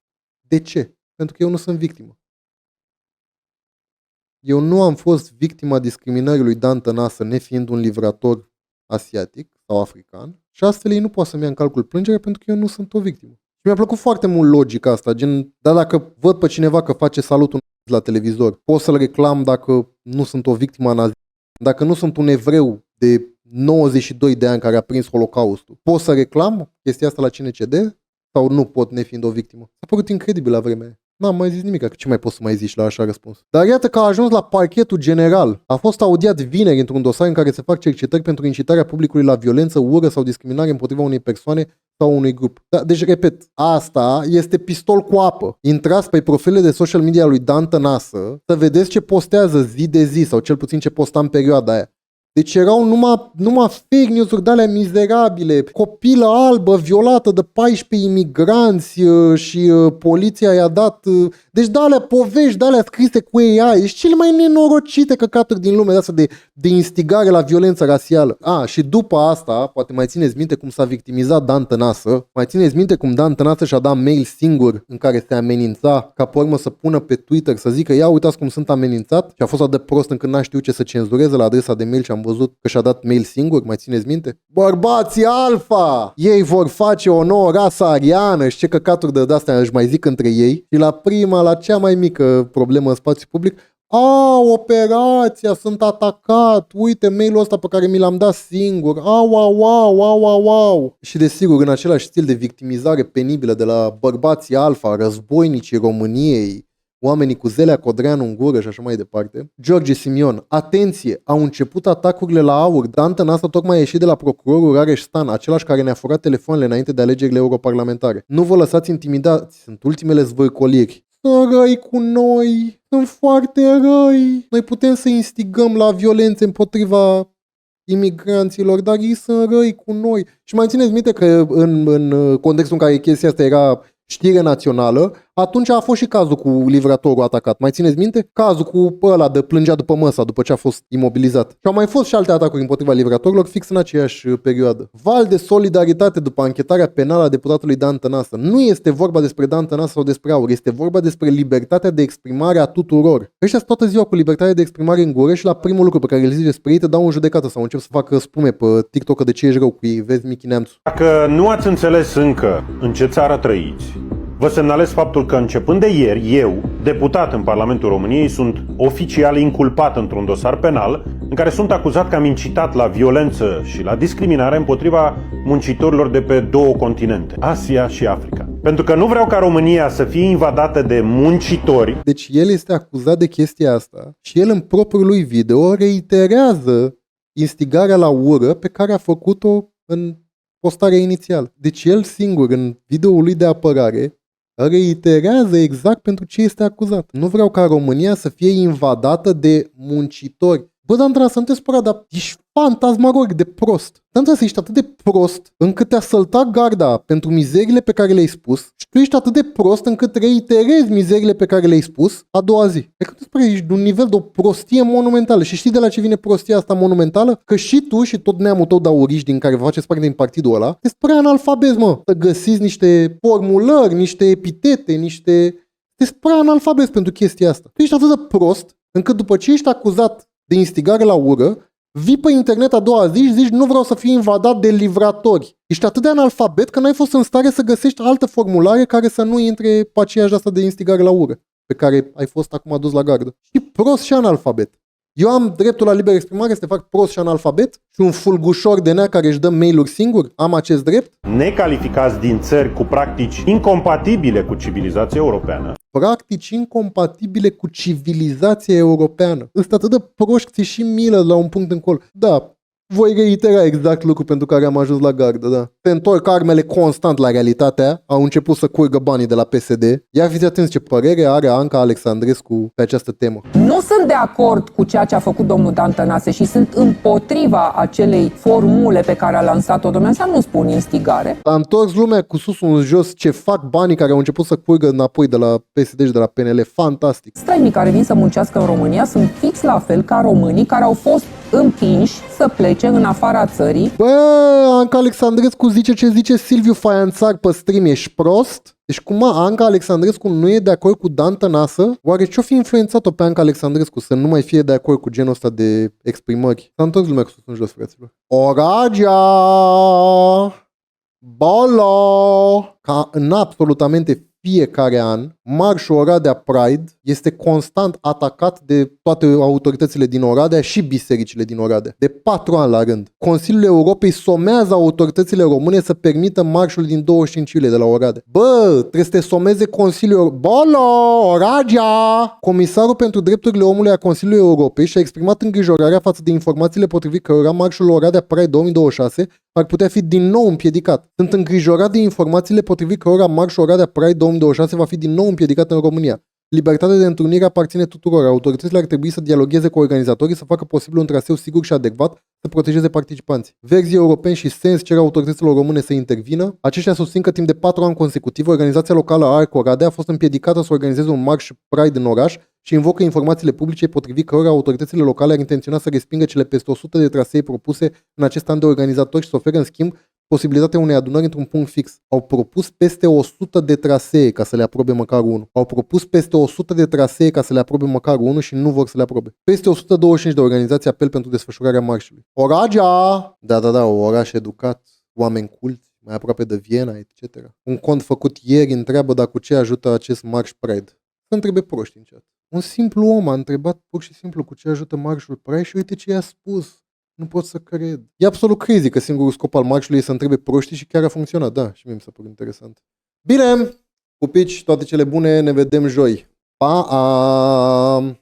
De ce? Pentru că eu nu sunt victimă. Eu nu am fost victima discriminării lui Dan Tănasă nefiind un livrator asiatic sau african și astfel ei nu poate să-mi ia în calcul plângerea pentru că eu nu sunt o victimă. Și mi-a plăcut foarte mult logica asta, gen, dar dacă văd pe cineva că face salutul la televizor, pot să-l reclam dacă nu sunt o victimă nazistă. Dacă nu sunt un evreu de 92 de ani care a prins Holocaustul, pot să reclam chestia asta la CNCD sau nu pot nefiind o victimă? S-a părut incredibil la vremea aia. N-am mai zis nimic, ce mai poți să mai zici la așa răspuns? Dar iată că a ajuns la parchetul general. A fost audiat vineri într-un dosar în care se fac cercetări pentru incitarea publicului la violență, ură sau discriminare împotriva unei persoane sau unui grup. Da, deci, repet, asta este pistol cu apă. Intrați pe profilele de social media lui Dan Tănasă să vedeți ce postează zi de zi sau cel puțin ce posta în perioada aia. Deci erau numai fake news-uri de alea mizerabile, copilă albă violată de 14 imigranți și poliția i-a dat... Deci de alea povești, de alea scrise cu AI, și cele mai nenorocite căcaturi din lumea asta de instigare la violență rasială. Și după asta, poate mai țineți minte cum s-a victimizat Dan Tănasă, mai țineți minte cum Dan Tănasă și-a dat mail singur în care se amenința ca pe urmă să pună pe Twitter să zică ia uitați cum sunt amenințat și a fost atât de prost încât n-a știut ce să cenzureze la adresa de mail și am văzut că și-a dat mail singur, mai țineți minte? Bărbații alfa! Ei vor face o nouă rasă ariană și ce căcaturi de astea își mai zic între ei și la cea mai mică problemă în spațiu public, operația, sunt atacat, uite mailul ăsta pe care mi l-am dat singur, au. Și desigur, în același stil de victimizare penibilă de la bărbații alfa, războinicii României, oamenii cu Zelea Codreanu în gură și așa mai departe. George Simion, atenție, au început atacurile la AUR. Dan Tănasă tocmai a ieșit de la procurorul Rareș Stan, același care ne-a furat telefoanele înainte de alegerile europarlamentare. Nu vă lăsați intimidați, sunt ultimele zvârcoliri. Sunt răi cu noi, sunt foarte răi. Noi putem să instigăm la violențe împotriva imigranților, dar ei sunt răi cu noi. Și mai țineți minte că în contextul în care chestia asta era știre națională, atunci a fost și cazul cu livratorul atacat. Mai țineți minte? Cazul cu ăla de plângea după măsa, după ce a fost imobilizat. Și au mai fost și alte atacuri împotriva livratorilor fix în aceeași perioadă. Val de solidaritate după anchetarea penală a deputatului Dan Tănasă. Nu este vorba despre Dan Tănasă sau despre AUR, este vorba despre libertatea de exprimare a tuturor. Ăștia toată ziua cu libertatea de exprimare în gură și la primul lucru pe care îl zici despre ei te dau în judecată sau încep să facă spume pe TikTok de ce ești rău cu ei. Vezi Michi Neamțu. Dacă nu ați înțeles încă în ce țară trăiți, vă semnalez faptul că începând de ieri, eu, deputat în Parlamentul României, sunt oficial inculpat într-un dosar penal în care sunt acuzat că am incitat la violență și la discriminare împotriva muncitorilor de pe două continente, Asia și Africa. Pentru că nu vreau ca România să fie invadată de muncitori. Deci el este acuzat de chestia asta și el în propriul lui video reiterează instigarea la ură pe care a făcut-o în postarea inițială. Deci el singur în videoul lui de apărare reiterează exact pentru ce este acuzat. Nu vreau ca România să fie invadată de muncitori. Bă, Dandra, să nu te spăra, dar ești fantasmagoric de prost. Dandra, să ești atât de prost încât te-a săltat garda pentru mizerile pe care le-ai spus și tu ești atât de prost încât reiterezi mizerile pe care le-ai spus a doua zi. E că tu spune, ești de un nivel de o prostie monumentală. Și știi de la ce vine prostia asta monumentală? Că și tu și tot neamul tău de auriști din care vă faceți parte din partidul ăla, te spre analfabet, mă. Să găsiți niște formulări, niște epitete, te spre analfabet pentru chestia asta. Tu ești atât de prost încât după ce ești acuzat de instigare la ură, vii pe internet a doua zi și zici nu vreau să fiu invadat de livratori. Ești atât de analfabet că n-ai fost în stare să găsești altă formulare care să nu intre pe aceeași asta de instigare la ură, pe care ai fost acum adus la gardă. Și prost și analfabet. Eu am dreptul la liberă exprimare să te fac prost și analfabet și un fulgușor de nea care își dă mail-uri singur? Am acest drept? Necalificați din țări cu practici incompatibile cu civilizația europeană. Practici incompatibile cu civilizația europeană. Ăsta atât de proști, ți și milă la un punct încolo. Da, voi reitera exact lucru pentru care am ajuns la gardă, da. Te întorc armele constant la realitatea, au început să curgă banii de la PSD. Ia fiți atenți ce părere are Anca Alexandrescu pe această temă. Nu sunt de acord cu ceea ce a făcut domnul Dan Tănase și sunt împotriva acelei formule pe care a lansat-o domnul. Să nu spun instigare. A întors lumea cu susul în jos ce fac banii care au început să curgă înapoi de la PSD și de la PNL. Fantastic. Străinii care vin să muncească în România sunt fix la fel ca românii care au fost împinși să plece în afara țării. Bă, Anca Alexandrescu zice ce zice Silviu Faianțar pe stream, ești prost? Deci cum Anca Alexandrescu nu e de acord cu Dan Tănasă? Oare ce-o fi influențat-o pe Anca Alexandrescu să nu mai fie de acord cu genul ăsta de exprimări? S-a întors lumea cu sus în jos, fraților. Oradea! Bolo! Ca în absolutamente fiecare an, marșul Oradea Pride este constant atacat de toate autoritățile din Oradea și bisericile din Oradea. De 4 ani la rând. Consiliul Europei somează autoritățile române să permită marșul din 25 iulie de la Oradea. Bă, trebuie să te someze Consiliul Bolo, Oradea! Comisarul pentru drepturile omului a Consiliului Europei și-a exprimat îngrijorarea față de informațiile potrivit cărora marșul Oradea Pride 2026 ar putea fi din nou împiedicat. Sunt îngrijorat de informațiile potrivit cărora marșul Oradea Pride 2026 va fi din nou împiedicat în România. Libertatea de întrunire aparține tuturor. Autoritățile ar trebui să dialogueze cu organizatorii, să facă posibil un traseu sigur și adecvat, să protejeze participanții. Verzii europeni și Sens cer autorităților române să intervină. Aceștia susțin că timp de 4 ani consecutiv, organizația locală ARC Oradea a fost împiedicată să organizeze un marș Pride în oraș și invocă informațiile publice potrivit cărora autoritățile locale ar intenționa să respingă cele peste 100 de trasee propuse în acest an de organizatori și să ofere în schimb posibilitatea unei adunări într-un punct fix. Au propus peste 100 de trasee ca să le aprobe măcar unul. Au propus peste 100 de trasee ca să le aprobe măcar unul și nu vor să le aprobe. Peste 125 de organizații apel pentru desfășurarea marșului. Oradea! Da, oraș educat, oameni culți, mai aproape de Viena, etc. Un cont făcut ieri întreabă dacă cu ce ajută acest marș Pride. Să întrebe proști în chat. Un simplu om a întrebat pur și simplu cu ce ajută marșul Pride și uite ce i-a spus. Nu pot să cred. E absolut crazy că singurul scop al marșului e să întrebe proștii și chiar a funcționat. Da, și mie mi s-a părut interesant. Bine, pupici, toate cele bune, ne vedem joi. Pa!